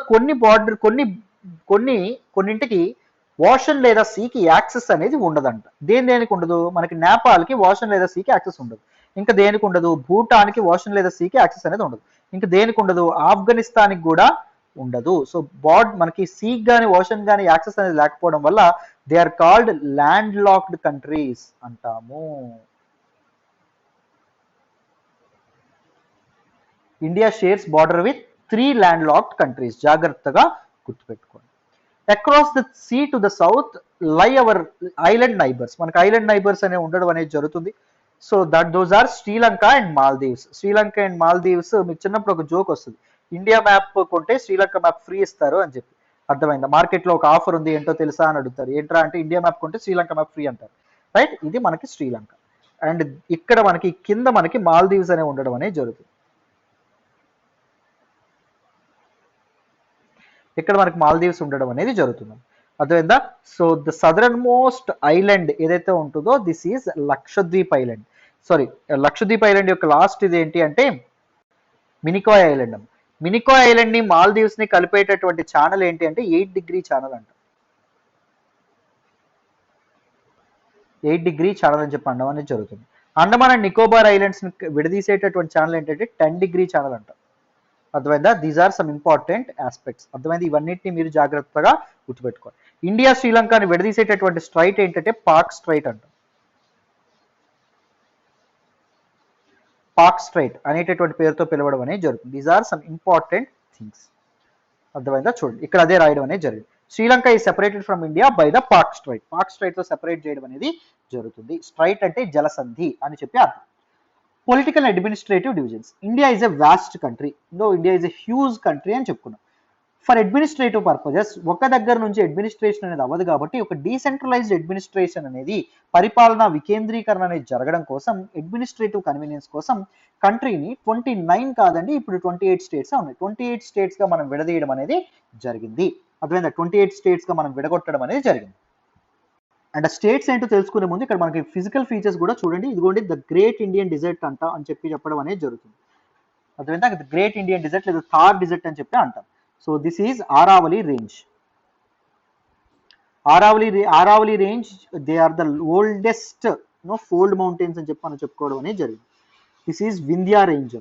కొన్నింటికి ఓషన్ లేదా సీకి యాక్సెస్ అనేది ఉండదంట. దేనికి ఉండదు? మనకి నేపాల్కి ఓషన్ లేదా సీకి యాక్సెస్ ఉండదు. ఇంకా దేనికి ఉండదు? భూటాన్కి ఓషన్ లేదా సీకి యాక్సెస్ అనేది ఉండదు. ఇంకా దేనికి ఉండదు? ఆఫ్ఘనిస్తాన్కి కూడా ఉండదు. సో మనకి సీకి కానీ ఓషన్ కానీ యాక్సెస్ అనేది లేకపోవడం వల్ల they are called land locked countries అంటాము. India shares border with 3 land locked countries. జాగ్రత్తగా గుర్తుపెట్టుకోండి. Across the sea to the south lie our island neighbours. మనకి ఐలాండ్ నైబర్స్ అనేవి ఉండడం అనేది జరుగుతుంది. So those are Sri Lanka and Maldives. Sri Lanka and Maldives మీకు చిన్నప్పుడు ఒక జోక్ వస్తుంది, ఇండియా మ్యాప్ కొంటే శ్రీలంక మ్యాప్ ఫ్రీ ఇస్తారు అని చెప్పి. అర్థమైందా? మార్కెట్లో ఒక ఆఫర్ ఉంది ఏంటో తెలుసా అని అడుగుతారు, ఏంట్రా అంటే ఇండియా మ్యాప్ కొంటే శ్రీలంక మ్యాప్ ఫ్రీ అంటారు. రైట్, ఇది మనకి శ్రీలంక. అండ్ ఇక్కడ మనకి కింద మనకి మాల్దీవ్స్ అనే ఉండడం అనేది జరుగుతుంది. ఇక్కడ మనకి మాల్దీవ్స్ ఉండడం అనేది జరుగుతుంది. అర్థమైందా? So the southern most island ఏదైతే ఉంటుందో this is Lakshadweep island. Sorry, Lakshadweep island యొక్క లాస్ట్ ఇది ఏంటి అంటే మినికాయ్ ఐలాండ్. మినికాయ్ ఐలాండ్ ని మాల్దీవ్స్ ని కలిపేటటువంటి ఛానల్ ఏంటి అంటే 8 డిగ్రీ ఛానల్ అంట. 8 డిగ్రీ ఛానల్ అని చెప్పి అనడం అనేది జరుగుతుంది. అండమాన్ అండ్ నికోబార్ ఐలాండ్స్ ని విడదీసేటటువంటి ఛానల్ ఏంటంటే 10 డిగ్రీ ఛానల్ అంట. అర్థమైందా? These are some important aspects. అర్థమైంది? ఇవన్నిటిని మీరు జాగ్రత్తగా గుర్తుపెట్టుకోవాలి. ఇండియా శ్రీలంకని విడదీసేటటువంటి స్ట్రైట్ ఏంటంటే పాక్ స్ట్రైట్ అంట. పాక్ స్ట్రైట్ అనేటటువంటి పేరుతో పిలవడం అనేది జరుగుతుంది. These are some important things. అర్థమైందా? చూడండి, ఇక్కడ అదే రాయడం అనేది జరిగింది. Sri Lanka is separated from India by the Palk strait. Palk strait తో సెపరేట్ చేయడం అనేది జరుగుతుంది. స్ట్రైట్ అంటే జలసంధి అని చెప్పి అర్థం. Political and administrative divisions. India is a vast country, India is a huge country అని చెప్పుకున్నాం. ఫర్ అడ్మినిస్ట్రేటివ్ పర్పజెస్ ఒక దగ్గర నుంచి అడ్మినిస్ట్రేషన్ అనేది అవ్వదు కాబట్టి ఒక డీసెంట్రలైజ్డ్ అడ్మినిస్ట్రేషన్ అనేది, పరిపాలన వికేంద్రీకరణ అనేది జరగడం కోసం, అడ్మినిస్ట్రేటివ్ కన్వీనియన్స్ కోసం కంట్రీని 29 కాదండి ఇప్పుడు 28 స్టేట్స్ ఉన్నాయి. 28 స్టేట్స్ గా మనం విడదీయడం అనేది జరిగింది. అర్థమైందా? 28 స్టేట్స్ గా మనం విడగొట్టడం అనేది జరిగింది. అండ్ స్టేట్స్ ఏంటో తెలుసుకునే ముందు ఇక్కడ మనకి ఫిజికల్ ఫీచర్స్ కూడా చూడండి. ఇదిగోండి ద గ్రేట్ ఇండియన్ డిజర్ట్ అంట అని చెప్పి చెప్పడం అనేది జరుగుతుంది. అర్థమైందా? ద గ్రేట్ ఇండియన్ డిజర్ట్ లేదా థార్ డిజర్ట్ అని చెప్పి అంటాం. So this is Aravalli range. Aravalli range they are the oldest fold mountains అని చెప్పి మనం చెప్పుకోవడం అనేది జరిగింది. This is Vindhya range.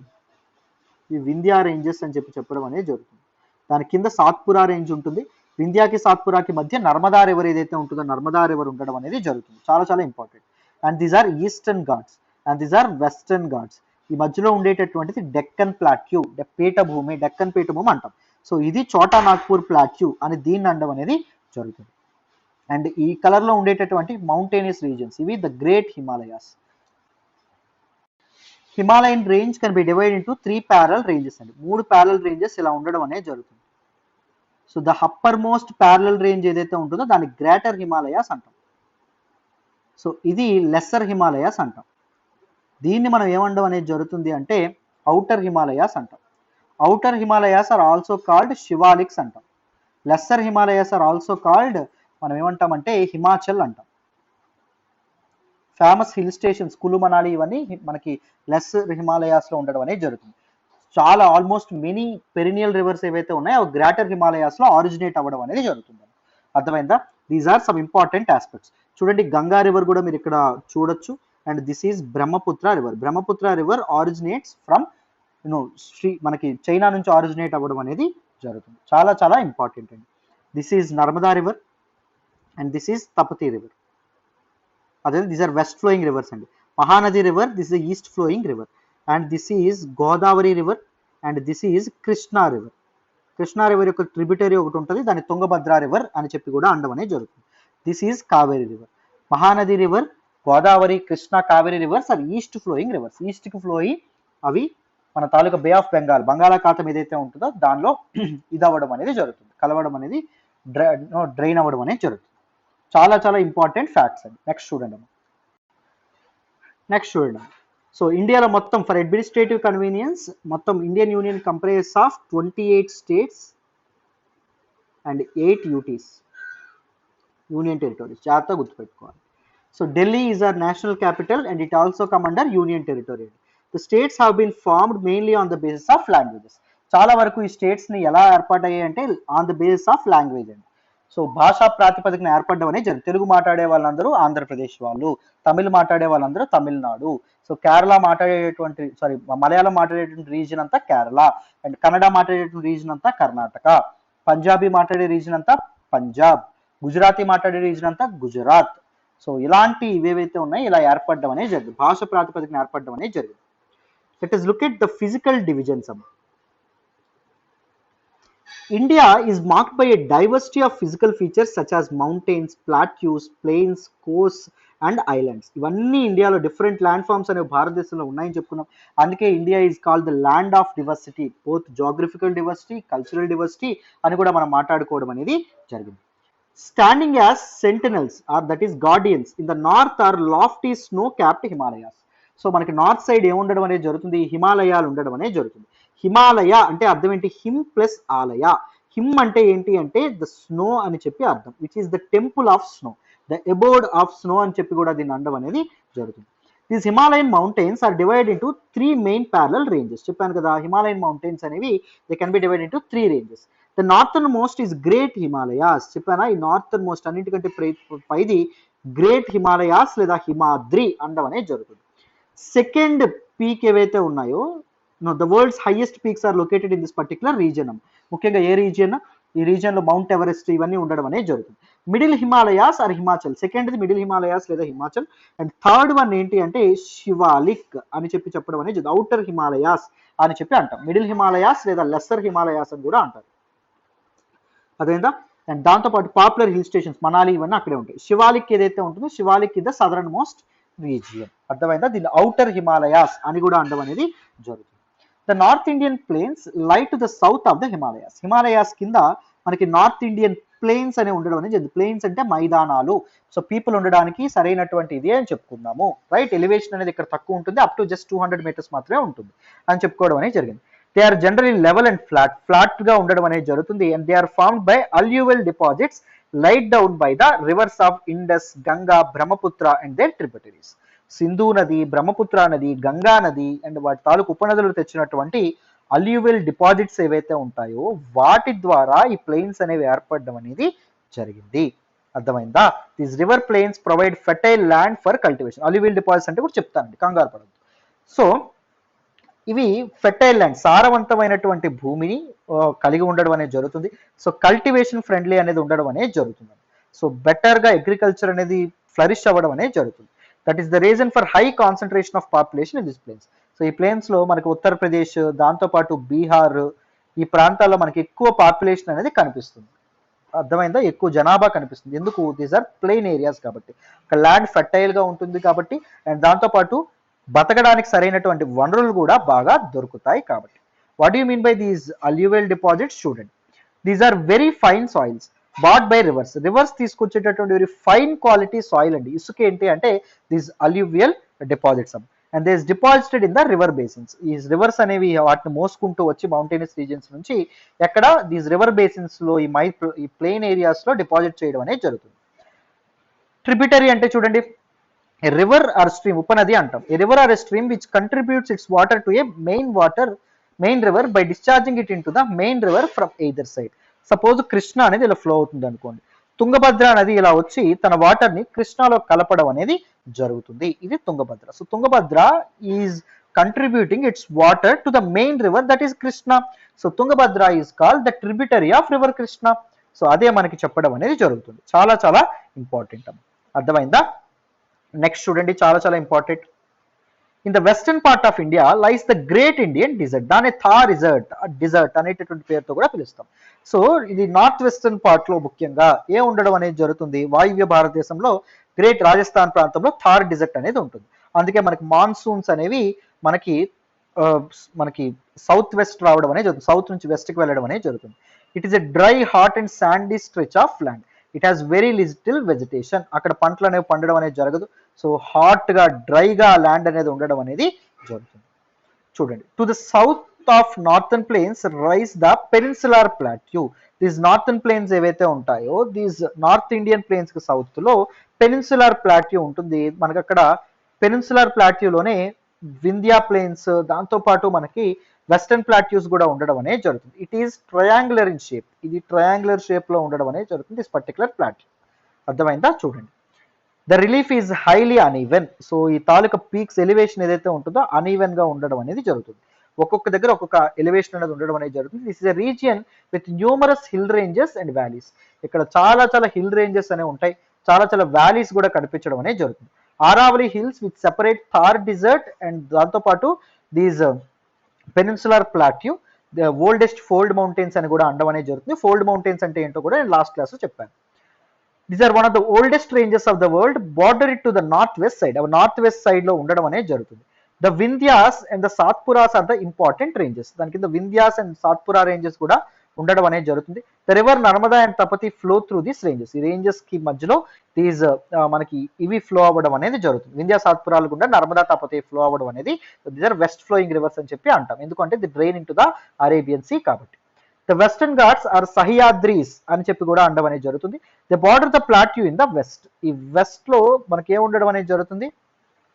ఈ వింధ్యా రేంజెస్ అని చెప్పి చెప్పడం అనేది జరుగుతుంది. దాని కింద సాత్పురా రేంజ్ ఉంటుంది. వింధ్యాకి సాత్పురాకి మధ్య నర్మదా రివర్ ఏదైతే ఉంటుందో నర్మదా రివర్ ఉండడం అనేది జరుగుతుంది. చాలా చాలా important. And these are eastern Ghats and these are western Ghats. ఈ మధ్యలో ఉండేటటువంటిది డెక్కన్ ప్లాట్యూ, పీఠభూమి, డెక్కన్ పీఠభూమి అంటాం. సో ఇది చోటా నాగ్పూర్ ప్లాట్యూ అని దీన్ని అనడం అనేది జరుగుతుంది. అండ్ ఈ కలర్ లో ఉండేటటువంటి మౌంటైనియస్ రీజన్స్ ఇవి the great Himalayas. Himalayan range can be divide into 3 parallel ranges అండి. 3 ప్యారల్ రేంజెస్ ఇలా ఉండడం అనేది జరుగుతుంది. So the upper most parallel range ఏదైతే ఉంటుందో దాన్ని గ్రేటర్ హిమాలయాస్ అంటాం. సో ఇది లెస్సర్ హిమాలయాస్ అంటాం. దీన్ని మనం ఏమండం అనేది జరుగుతుంది అంటే ఔటర్ హిమాలయాస్ అంటాం. Outer Himalayas are also called Shivaliks అంటాం. Lesser Himalayas are also called మనం ఏమంటామంటే హిమాచల్ అంటాం. Famous hill stations Kullu Manali ఇవన్నీ మనకి లెస్సర్ హిమాలయాస్ లో ఉండడం అనేది జరుగుతుంది. చాలా ఆల్మోస్ట్ మెనీ పెరినియల్ రివర్స్ ఏవైతే ఉన్నాయో గ్రేటర్ హిమాలయాస్ లో ఆరిజినేట్ అవ్వడం అనేది జరుగుతుంది. అర్థమైందా? These are some important aspects. చూడండి, గంగా రివర్ కూడా మీరు ఇక్కడ చూడొచ్చు. And this is Brahmaputra river. Brahmaputra river originates from మనకి చైనా నుంచి ఆరిజినేట్ అవ్వడం అనేది జరుగుతుంది. చాలా చాలా ఇంపార్టెంట్ అండి. This is Narmada river and this is Tapti river. అదే these are west flowing rivers అండి. Mahanadi river, this is east flowing river. And this is Godavari river and this is Krishna river. Krishna river యొక్క ట్రిబ్యూటరీ ఒకటి ఉంటుంది, దాన్ని తుంగభద్ర రివర్ అని చెప్పి కూడా అనడం అనేది జరుగుతుంది. This is Kaveri river. Mahanadi river, Godavari, Krishna, Kaveri rivers are east flowing rivers. East కి ఫ్లో అయ్యి అవి మన తాలూకా బే ఆఫ్ బెంగాల్, బంగాళాఖాతం ఏదైతే ఉంటుందో దానిలో ఇది అవ్వడం అనేది జరుగుతుంది, కలవడం అనేది డ్రైన్ అవ్వడం అనేది జరుగుతుంది. చాలా చాలా ఇంపార్టెంట్ ఫ్యాక్ట్స్ అండి. నెక్స్ట్ చూడండి. సో ఇండియాలో మొత్తం ఫర్ అడ్మినిస్ట్రేటివ్ కన్వీనియన్స్ మొత్తం Indian union comprise of 28 states and 8 UTs, union territories. జాగ్రత్తగా గుర్తుపెట్టుకోవాలి. So Delhi is our national capital and it also come under union territory. The states have been formed mainly on the basis of languages. చాలా వరకు ఈ states ని ఎలా ఏర్పడ్డాయి అంటే on the basis of language అండి. సో భాషా ప్రాతిపదికన ఏర్పడడం అనేది జరిగింది. తెలుగు మాట్లాడే వాళ్ళందరూ ఆంధ్రప్రదేశ్ వాళ్ళు, తమిళ్ మాట్లాడే వాళ్ళందరూ తమిళనాడు, సో కేరళ మాట్లాడేటువంటి మలయాళం మాట్లాడేటువంటి రీజన్ అంతా కేరళ, అండ్ కన్నడ మాట్లాడేటువంటి రీజన్ అంతా కర్ణాటక, పంజాబీ మాట్లాడే రీజన్ అంతా పంజాబ్, గుజరాతీ మాట్లాడే రీజన్ అంతా గుజరాత్. సో ఇలాంటి ఇవేవైతే ఉన్నాయో ఇలా ఏర్పడడం అనేది జరిగింది, భాష ప్రాతిపదికన ఏర్పడడం అనేది జరిగింది. Let us look at the physical divisions. India is marked by a diversity of physical features such as mountains, plateaus, plains, coasts, and islands. ఇవన్నీ ఇండియాలో డిఫరెంట్ ల్యాండ్ ఫామ్స్ అనేవి భారతదేశంలో ఉన్నాయని చెప్పుకున్నాం. అందుకే India is called the land of diversity, both geographical diversity, cultural diversity అని కూడా మనం మాట్లాడుకోవడం అనేది జరిగింది. Standing as sentinels or that is guardians in the north or lofty snow capped Himalayas. So మనకి నార్త్ సైడ్ ఏముండడం అనేది జరుగుతుంది, హిమాలయాలు ఉండడం అనేది జరుగుతుంది. హిమాలయ అంటే అర్థం ఏంటి, హిమ్ ప్లస్ ఆలయ. హిమ్ అంటే ఏంటి అంటే ద స్నో అని చెప్పి అర్థం, which is the temple of snow, the abode of snow అని చెప్పి కూడా దీన్ని అనడం అనేది జరుగుతుంది. These Himalayan mountains are divide into 3 main parallel ranges. చెప్పాను కదా, హిమాలయన్ మౌంటైన్స్ అనేవి they can be divide into 3 ranges. The northern most is great Himalayas. చెప్పానా, ఈ నార్థన్ మోస్ట్ అన్నిటికంటే పైది గ్రేట్ హిమాలయాస్ లేదా హిమాద్రి అనడం అనేది జరుగుతుంది. సెకండ్ పీక్ ఏవైతే ఉన్నాయో, the world's highest peaks are located in this particular region. ముఖ్యంగా ఏ రీజియన్, ఈ రీజియన్ లో మౌంట్ ఎవరెస్ట్ ఇవన్నీ ఉండడం అనేది జరుగుతుంది. Middle Himalayas are Himachal, second middle Himalayas లేదా హిమాచల్. అండ్ థర్డ్ వన్ ఏంటి అంటే శివాలిక్ అని చెప్పి చెప్పడం అనేది ఔటర్ హిమాలయాస్ అని చెప్పి అంటాం. మిడిల్ హిమాలయాస్ లేదా లెస్సర్ హిమాలయాస్ అని కూడా అంటారు. అదేంటా. అండ్ దాంతోపాటు పాపులర్ హిల్ స్టేషన్స్ మనాలి ఇవన్నీ అక్కడే ఉంటాయి. శివాలిక్ ఏదైతే ఉంటుందో, Shivalik is the southern most region. అర్థమైందా, దీన్ని ఔటర్ హిమాలయాస్ అని కూడా అనడం అనేది జరుగుతుంది. The north Indian plains lie to the south of the Himalayas. Himalayas కింద మనకి నార్త్ ఇండియన్ ప్లేన్స్ అనే ఉండడం అనేది జరిగింది. ప్లేన్స్ అంటే మైదానాలు. సో పీపుల్ ఉండడానికి సరైనటువంటి ఇది అని చెప్పుకున్నాము, రైట్. ఎలివేషన్ అనేది ఇక్కడ తక్కువ ఉంటుంది, అప్ టు జస్ట్ 200 మీటర్స్ మాత్రమే ఉంటుంది అని చెప్పుకోవడం అనేది జరిగింది. They are generally level and flat గా ఉండడం అనేది జరుగుతుంది. And they are formed by alluvial deposits laid down by the rivers of Indus, Ganga, Brahmaputra and their tributaries. Sindhu నది, బ్రహ్మపుత్ర నది, గంగా నది అండ్ వాటి తాలూకు ఉపనదులు తెచ్చినటువంటి అల్యూవల్ డిపాజిట్స్ ఏవైతే ఉంటాయో వాటి ద్వారా ఈ ప్లెయిన్స్ అనేవి ఏర్పడడం అనేది జరిగింది. అర్థమైందా. These river plains provide fertile land for cultivation. Alluvial deposits అంటే కూడా చెప్తానండి, కంగారు పడద్దు. సో ఇవి ఫెర్టైల్ ల్యాండ్, సారవంతమైనటువంటి భూమిని కలిగి ఉండడం అనేది జరుగుతుంది. సో కల్టివేషన్ ఫ్రెండ్లీ అనేది ఉండడం అనేది జరుగుతుంది. సో బెటర్ గా అగ్రికల్చర్ అనేది ఫ్లరిష్ అవ్వడం అనేది జరుగుతుంది. That is the reason for high concentration of population in this plains. So ఈ ప్లేన్స్ లో మనకి ఉత్తరప్రదేశ్, దాంతోపాటు బీహార్ ఈ ప్రాంతాల్లో మనకి ఎక్కువ పాపులేషన్ అనేది కనిపిస్తుంది. అర్థమైందా, ఎక్కువ జనాభా కనిపిస్తుంది. ఎందుకు, దీస్ ఆర్ ప్లెయిన్ ఏరియాస్ కాబట్టి, ఒక ల్యాండ్ ఫెర్టైల్ గా ఉంటుంది కాబట్టి, అండ్ దాంతోపాటు బతకడానికి సరైనటువంటి వనరులు కూడా బాగా దొరుకుతాయి కాబట్టి. What you mean by these alluvial deposits? Student, these are very fine soils brought by rivers. రివర్స్ తీసుకొచ్చేటటువంటి వెరీ ఫైన్ క్వాలిటీ సాయిల్ అండి. ఇసుక ఏంటి అంటే these alluvial deposits. And they is deposited in the river basins. ఈ rivers అనేవి వాటిని మోసుకుంటూ వచ్చి మౌంటైనస్ రీజియన్స్ నుంచి ఎక్కడ దీస్ రివర్ బేసిన్స్ లో ఈ ప్లెయిన్ ఏరియాస్ లో డిపాజిట్ చేయడం అనేది జరుగుతుంది. ట్రిబ్యూటరీ అంటే చూడండి, a river or stream, ఉపనది అంటాం. A river or a stream which contributes its water to a main river by discharging it into the main river from either side. Suppose Krishna అనేది ఇలా ఫ్లో అవుతుంది అనుకోండి, తుంగభద్ర నది ఇలా వచ్చి తన వాటర్ ని కృష్ణలో కలపడం అనేది జరుగుతుంది. ఇది Tungabhadra. So Tungabhadra is contributing it's water to the main river that is Krishna. So Tungabhadra is called the tributary of river Krishna. So అదే మనకి చెప్పడం అనేది జరుగుతుంది. చాలా చాలా ఇంపార్టెంట్. అర్థమైందా. నెక్స్ట్ చూడండి, చాలా చాలా important. In the western part of India lies the great Indian desert. దాన్ని థార్ డిజర్ట్ అనేటటువంటి పేరుతో కూడా పిలుస్తాం. సో ఇది నార్త్ వెస్టర్న్ పార్ట్ లో ముఖ్యంగా ఏ ఉండడం అనేది జరుగుతుంది, వాయువ్య భారతదేశంలో గ్రేట్ రాజస్థాన్ ప్రాంతంలో థార్ డిజర్ట్ అనేది ఉంటుంది. అందుకే మనకి మాన్సూన్స్ అనేవి మనకి సౌత్ వెస్ట్ రావడం అనేది జరుగుతుంది, సౌత్ నుంచి వెస్ట్ కి వెళ్ళడం అనేది జరుగుతుంది. It is a dry, hot and Sandy stretch of land. It has very little vegetation. అక్కడ పంటలు అనేవి పండడం అనేది జరగదు. సో హాట్ గా, డ్రైగా ల్యాండ్ అనేది ఉండడం అనేది జరుగుతుంది. చూడండి, to the south of northern plains rise the peninsular plateau. These northern plains ఏవైతే ఉంటాయో, దీస్ నార్త్ ఇండియన్ ప్లేన్స్ కి సౌత్ లో పెనిన్సులార్ ప్లాట్యూ ఉంటుంది. మనకి అక్కడ పెనిన్సులార్ ప్లాట్యూలోనే వింధ్యా ప్లేన్స్, దాంతో పాటు మనకి వెస్టర్న్ ప్లాట్యూస్ కూడా ఉండడం అనేది జరుగుతుంది. It is triangular in shape. ఇది ట్రయాంగులర్ షేప్ లో ఉండడం అనేది జరుగుతుంది దిస్ పర్టికులర్ ప్లాట్యూ. అర్థమైందా. చూడండి, the relief is highly uneven. So ఈ తాలూకా పీక్స్ ఎలివేషన్ ఏదైతే ఉంటుందో అన్ఈవెన్ గా ఉండడం అనేది జరుగుతుంది. ఒక్కొక్క దగ్గర ఒక్కొక్క ఎలివేషన్ అనేది ఉండడం అనేది జరుగుతుంది. This is a region with numerous hill ranges and valleys. ఇక్కడ చాలా చాలా హిల్ రేంజెస్ అనేవి ఉంటాయి, చాలా చాలా వ్యాలీస్ కూడా కనిపించడం అనేది జరుగుతుంది. Aravalli hills with separate Thar desert and దాంతో పాటు these peninsular plateau, the oldest fold mountains అని కూడా అనడం అనేది జరుగుతుంది. ఫోల్డ్ మౌంటైన్స్ అంటే ఏంటో కూడా నేను లాస్ట్ క్లాస్ లో చెప్పాను. These are one of the oldest ranges of the world, border it to the north west side. అవి నార్త్ వెస్ట్ సైడ్ లో ఉండడం అనేది జరుగుతుంది. The Vindhyas and the Satpuras are the important ranges. దాని కింద వింధ్యాస్ అండ్ సాత్పురా రేంజెస్ కూడా ఉండడం అనేది జరుగుతుంది. The river Narmada and Tapti flow through this ranges. ఈ రేంజెస్ కి మధ్యలో దీస్ మనకి ఇవి ఫ్లో అవ్వడం అనేది జరుగుతుంది. వింధ్యా సాత్పురాలు కూడా నర్మదా తపతి ఫ్లో అవ్వడం అనేది these are west flowing rivers అని చెప్పి అంటాం, ఎందుకంటే they drain into the Arabian sea కాబట్టి. The Western Ghats are Sahyadris అని చెప్పి కూడా అనడం అనేది జరుగుతుంది. The border the plateau in the west. ఈ వెస్ట్ లో మనకి ఏం ఉండడం అనేది జరుగుతుంది,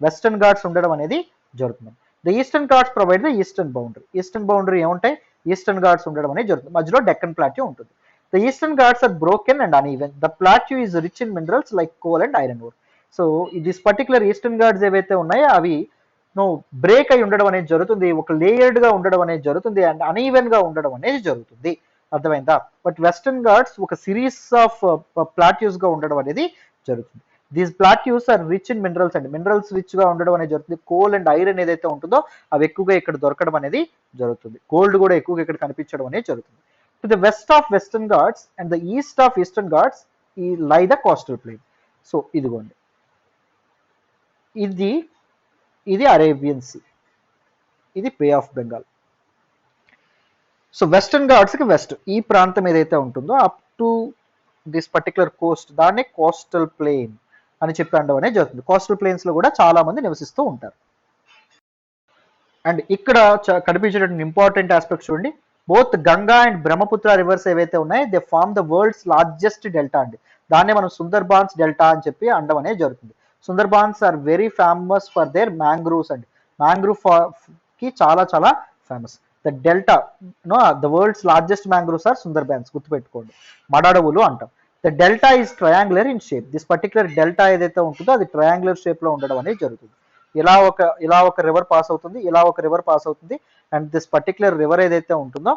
వెస్టర్న్ ఘాట్స్ ఉండడం అనేది జరుగుతుంది. The Eastern Ghats provide the eastern boundary. Eastern boundary ఏముంటాయి, ఈస్టర్న్ ఘాట్స్ ఉండడం అనేది జరుగుతుంది. మధ్యలో డెక్కన్ ప్లాట్యూ ఉంటుంది. The Eastern Ghats are broken and uneven. The plateau is rich in minerals like coal and iron ore. So this particular Eastern Ghats ఏవైతే ఉన్నాయో అవి break అయి ఉండడం అనేది జరుగుతుంది, ఒక లేయర్డ్ గా ఉండడం అనేది జరుగుతుంది, అండ్ అన్ఈవెన్ గా ఉండడం అనేది జరుగుతుంది. అర్థమైందా? బట్ వెస్టర్న్ ఘాట్స్ ఒక సిరీస్ ఆఫ్ ప్లాట్యూస్ గా ఉండడం అనేది జరుగుతుంది. These plateaus are rich in minerals and minerals rich గా ఉండడం అనేది జరుగుతుంది. కోల్ అండ్ ఐరన్ ఏదైతే ఉంటుందో అవి ఎక్కువగా ఇక్కడ దొరకడం అనేది జరుగుతుంది. గోల్డ్ కూడా ఎక్కువగా ఇక్కడ కనిపించడం అనేది జరుగుతుంది. To the west of western Ghats and the east of eastern Ghats ఈ లై ద కోస్టల్ ప్లేన్. సో ఇదిగోండి, ఇది అరేబియన్ సీ, ఇది bay of Bengal. So western Ghats కి వెస్ట్ ఈ ప్రాంతం ఏదైతే ఉంటుందో up to this particular coast, దాన్ని కోస్టల్ ప్లేన్ అని చెప్పి అనడం అనేది జరుగుతుంది. కోస్టల్ ప్లేన్స్ లో కూడా చాలా మంది నివసిస్తూ ఉంటారు. అండ్ ఇక్కడ కనిపించేటువంటి ఇంపార్టెంట్ ఆస్పెక్ట్ చూడండి, both Ganga and Brahmaputra rivers ఏవైతే ఉన్నాయో they form the world's largest delta అండి. దాన్నే మనం సుందర్బాన్స్ డెల్టా అని చెప్పి అనడం అనేది జరుగుతుంది. Sundarbans are very famous for their mangroves అండి. మ్యాంగ్రూవ్ కి చాలా చాలా famous. The delta the world's largest mangroves are Sundarbans, గుర్తుపెట్టుకోండి, మడడవులు అంటాం. The delta is triangular in shape. This particular delta ఏదైతే ఉంటుందో అది ట్రయాంగులర్ షేప్ లో ఉండడం అనేది జరుగుతుంది. ఇలా ఒక రివర్ పాస్ అవుతుంది, ఇలా ఒక రివర్ పాస్ అవుతుంది, అండ్ దిస్ పర్టికులర్ రివర్ ఏదైతే ఉంటుందో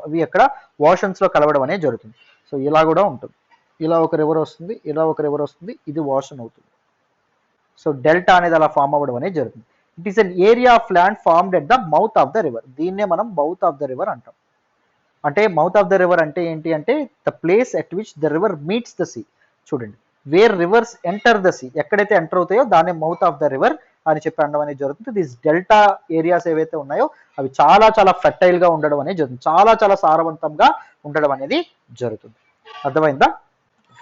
అవి అక్కడ ఓషన్స్ లో కలవడం అనేది జరుగుతుంది. సో ఇలా కూడా ఉంటుంది, ఇలా ఒక రివర్ వస్తుంది, ఇలా ఒక రివర్ వస్తుంది, ఇది ఓషన్ అవుతుంది. సో డెల్టా అనేది అలా ఫామ్ అవ్వడం అనేది జరుగుతుంది. It is an area of land formed at the mouth of the river. దీన్నే మనం మౌత్ ఆఫ్ ద రివర్ అంటాం. అంటే మౌత్ ఆఫ్ ద రివర్ అంటే ఏంటి అంటే the place at which the river meets the sea. చూడండి, where rivers enter the sea, ఎక్కడైతే enter అవుతాయో దాన్ని మౌత్ ఆఫ్ ద రివర్ అని చెప్పి అనడం అనేది జరుగుతుంది. దీస్ డెల్టా ఏరియాస్ ఏవైతే ఉన్నాయో అవి చాలా చాలా ఫెర్టైల్ గా ఉండడం అనేది జరుగుతుంది, చాలా చాలా సారవంతంగా ఉండడం అనేది జరుగుతుంది. అర్థమైందా?